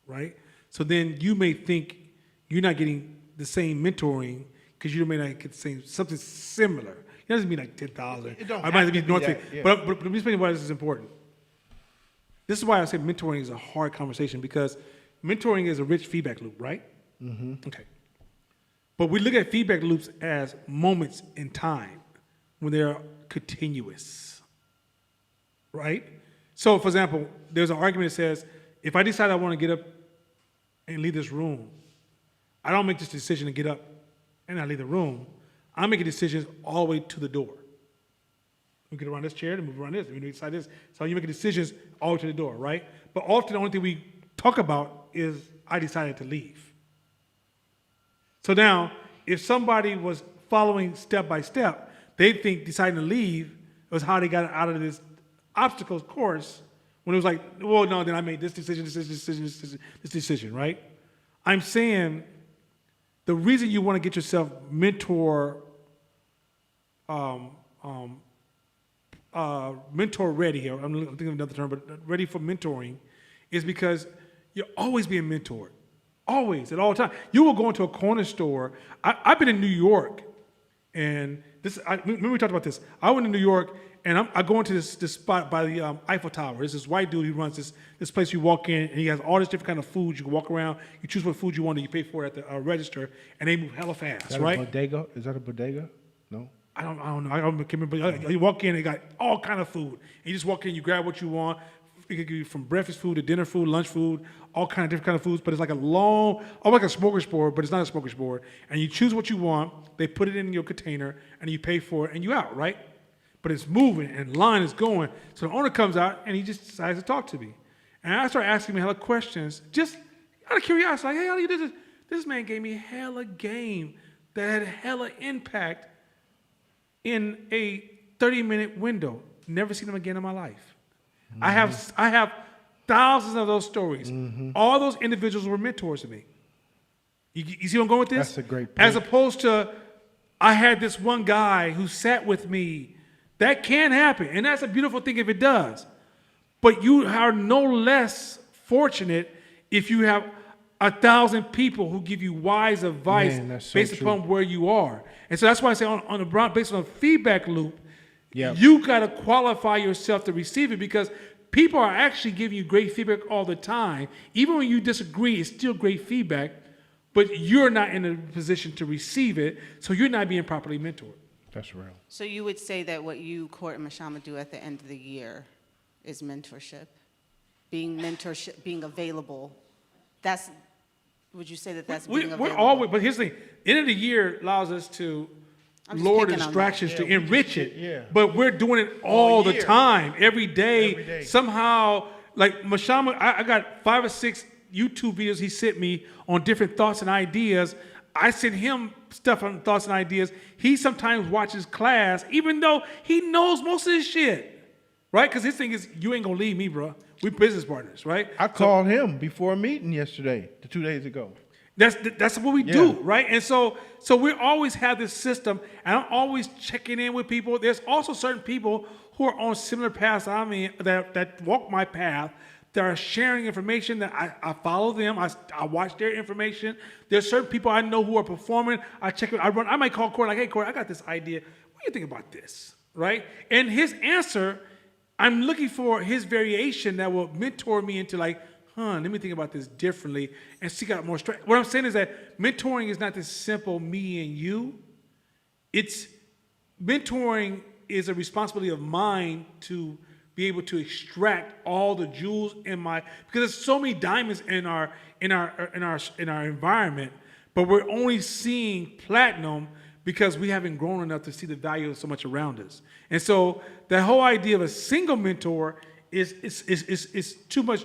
right? So then you may think you're not getting the same mentoring because you may not get the same something similar. It doesn't mean like 10,000. It don't I might have be to be north. that, yeah. But let me explain why this is important. This is why I say mentoring is a hard conversation because mentoring is a rich feedback loop, right? Mm-hmm. Okay. But we look at feedback loops as moments in time when they're continuous, right? So, for example, there's an argument that says, if I decide I want to get up and leave this room, I don't make this decision to get up and I leave the room. I'm making decisions all the way to the door. We get around this chair, then move around this, then we decide this. So you make decisions all the way to the door, right? But often the only thing we talk about is I decided to leave. So now, if somebody was following step by step, they think deciding to leave was how they got out of this obstacles course when it was like, well, no, then I made this decision, right? I'm saying the reason you want to get yourself mentor ready, or I'm thinking of another term, but ready for mentoring, is because you're always being mentored. Always, at all times. You will go into a corner store. I've been in New York, and remember we talked about this. I went to New York, and I go into this spot by the Eiffel Tower. There's this white dude who runs this place. You walk in, and he has all this different kind of food. You can walk around. You choose what food you want, and you pay for it at the register, and they move hella fast, Is that right? a bodega? Is that a bodega? No. I don't know. I don't remember. You walk in, they got all kind of food. And you just walk in, you grab what you want. It could be from breakfast food to dinner food, lunch food, all kind of different kind of foods. But it's like almost like a smorgasbord, but it's not a smorgasbord. And you choose what you want. They put it in your container, and you pay for it, and you out, right? But it's moving, and line is going. So the owner comes out, and he just decides to talk to me. And I start asking him hella questions, just out of curiosity. Like, hey, how do you do this? This man gave me hella game that had hella impact in a 30-minute window. Never seen him again in my life. I have thousands of those stories. All those individuals were mentors to me. You see where I'm going with this? That's a great point. As opposed to, I had this one guy who sat with me. That can happen, and that's a beautiful thing if it does. But you are no less fortunate if you have 1,000 people who give you wise advice Man, that's so based true. upon where you are. And so that's why I say on the broad, based on a feedback loop, Yep. you got to qualify yourself to receive it because people are actually giving you great feedback all the time. Even when you disagree, it's still great feedback, but you're not in a position to receive it, so you're not being properly mentored. That's real. So you would say that what you, Court and Mashama, do at the end of the year is mentorship? Being available, would you say that that's being available? We're always, but here's the thing, end of the year allows us to I'm just lower the picking on that. distractions to Yeah, we enrich just it. get- yeah. But we're doing it all the year. time, every day. Every day. Somehow, like Mashama, I got 5 or 6 YouTube videos he sent me on different thoughts and ideas. I sent him stuff on thoughts and ideas. He sometimes watches class, even though he knows most of this shit, right? Because his thing is, you ain't gonna leave me, bro. We business partners, right? I called him before a meeting yesterday, 2 days ago. That's what we do, right? And so we always have this system, and I'm always checking in with people. There's also certain people who are on similar paths I mean that walk my path, that are sharing information that I follow them. I watch their information. There's certain people I know who are performing. I check it. I might call Corey like, hey, Corey, I got this idea. What do you think about this, right? And his answer, I'm looking for his variation that will mentor me into like, let me think about this differently and seek out more strength. What I'm saying is that mentoring is not this simple me and you. It's mentoring is a responsibility of mine to be able to extract all the jewels in my, because there's so many diamonds in our environment, but we're only seeing platinum because we haven't grown enough to see the value of so much around us. And so the whole idea of a single mentor is too much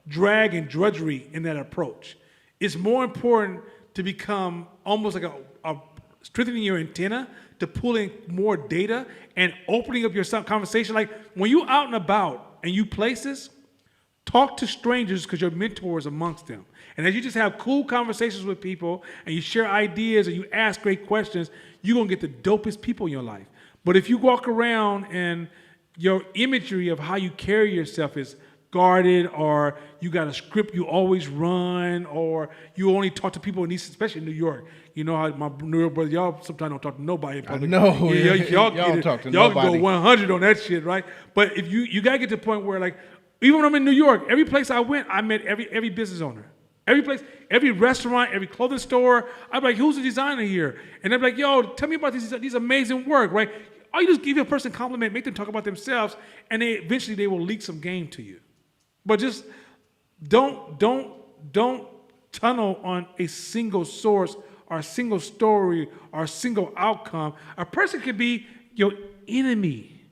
drag and drudgery in that approach. It's more important to become almost like a strengthening your antenna to pull in more data and opening up your conversation. Like when you out and about and you places, talk to strangers because your mentor is amongst them. And as you just have cool conversations with people and you share ideas and you ask great questions, you're going to get the dopest people in your life. But if you walk around and your imagery of how you carry yourself is guarded, or you got a script you always run, or you only talk to people in these, especially in New York. You know how my New York brothers, y'all sometimes don't talk to nobody in public. know. Yeah, Y'all get don't it. talk to y'all nobody. can go 100 on that shit, right? But if you gotta get to the point where, like, even when I'm in New York, every place I went, I met every business owner. Every place, every restaurant, every clothing store, I'd be like, who's the designer here? And they'd be like, yo, tell me about these amazing work, right? All you just give a person a compliment, make them talk about themselves, and eventually they will leak some game to you. But just don't tunnel on a single source or a single story or a single outcome. A person could be your enemy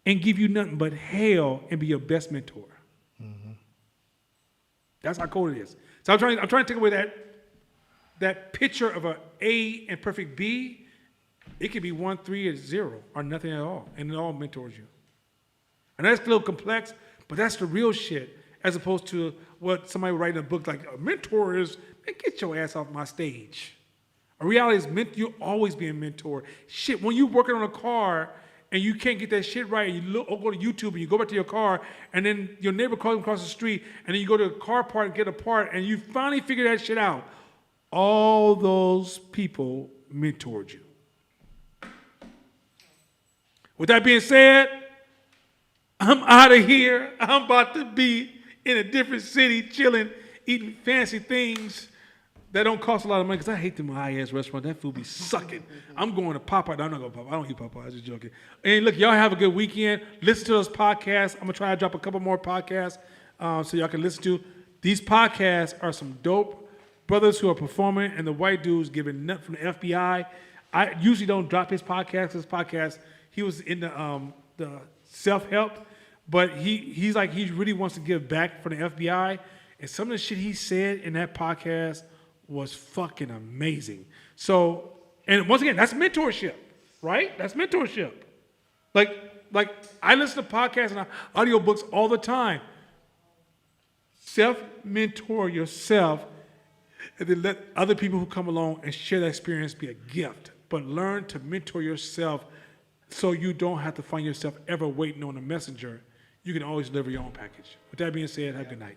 and give you nothing but hell and be your best mentor. That's how cold it is. So I'm trying to take away that picture of a A and perfect B. It could be 1, 3, or 0, or nothing at all, and it all mentors you. And that's a little complex, but that's the real shit, as opposed to what somebody would write in a book like, a mentor is, man, get your ass off my stage. A reality is you're always being mentored. Shit, when you're working on a car and you can't get that shit right, and you go to YouTube and you go back to your car, and then your neighbor calls you across the street, and then you go to a car part and get a part, and you finally figure that shit out. All those people mentored you. With that being said, I'm out of here. I'm about to be in a different city, chilling, eating fancy things that don't cost a lot of money, because I hate them high-ass restaurants. That food be sucking. I'm going to Popeye. No, I'm not going to Popeye. I don't eat Popeye. I'm just joking. And look, y'all have a good weekend. Listen to those podcasts. I'm going to try to drop a couple more podcasts so y'all can listen to. These podcasts are some dope brothers who are performing, and the white dude's giving nut from the FBI. I usually don't drop his podcast. His podcast, he was in the self-help, but he really wants to give back for the FBI. And some of the shit he said in that podcast was fucking amazing. So, and once again, that's mentorship, right? That's mentorship. Like I listen to podcasts and audiobooks all the time. Self-mentor yourself, and then let other people who come along and share that experience be a gift. But learn to mentor yourself so you don't have to find yourself ever waiting on a messenger. You can always deliver your own package. With that being said, have a good night.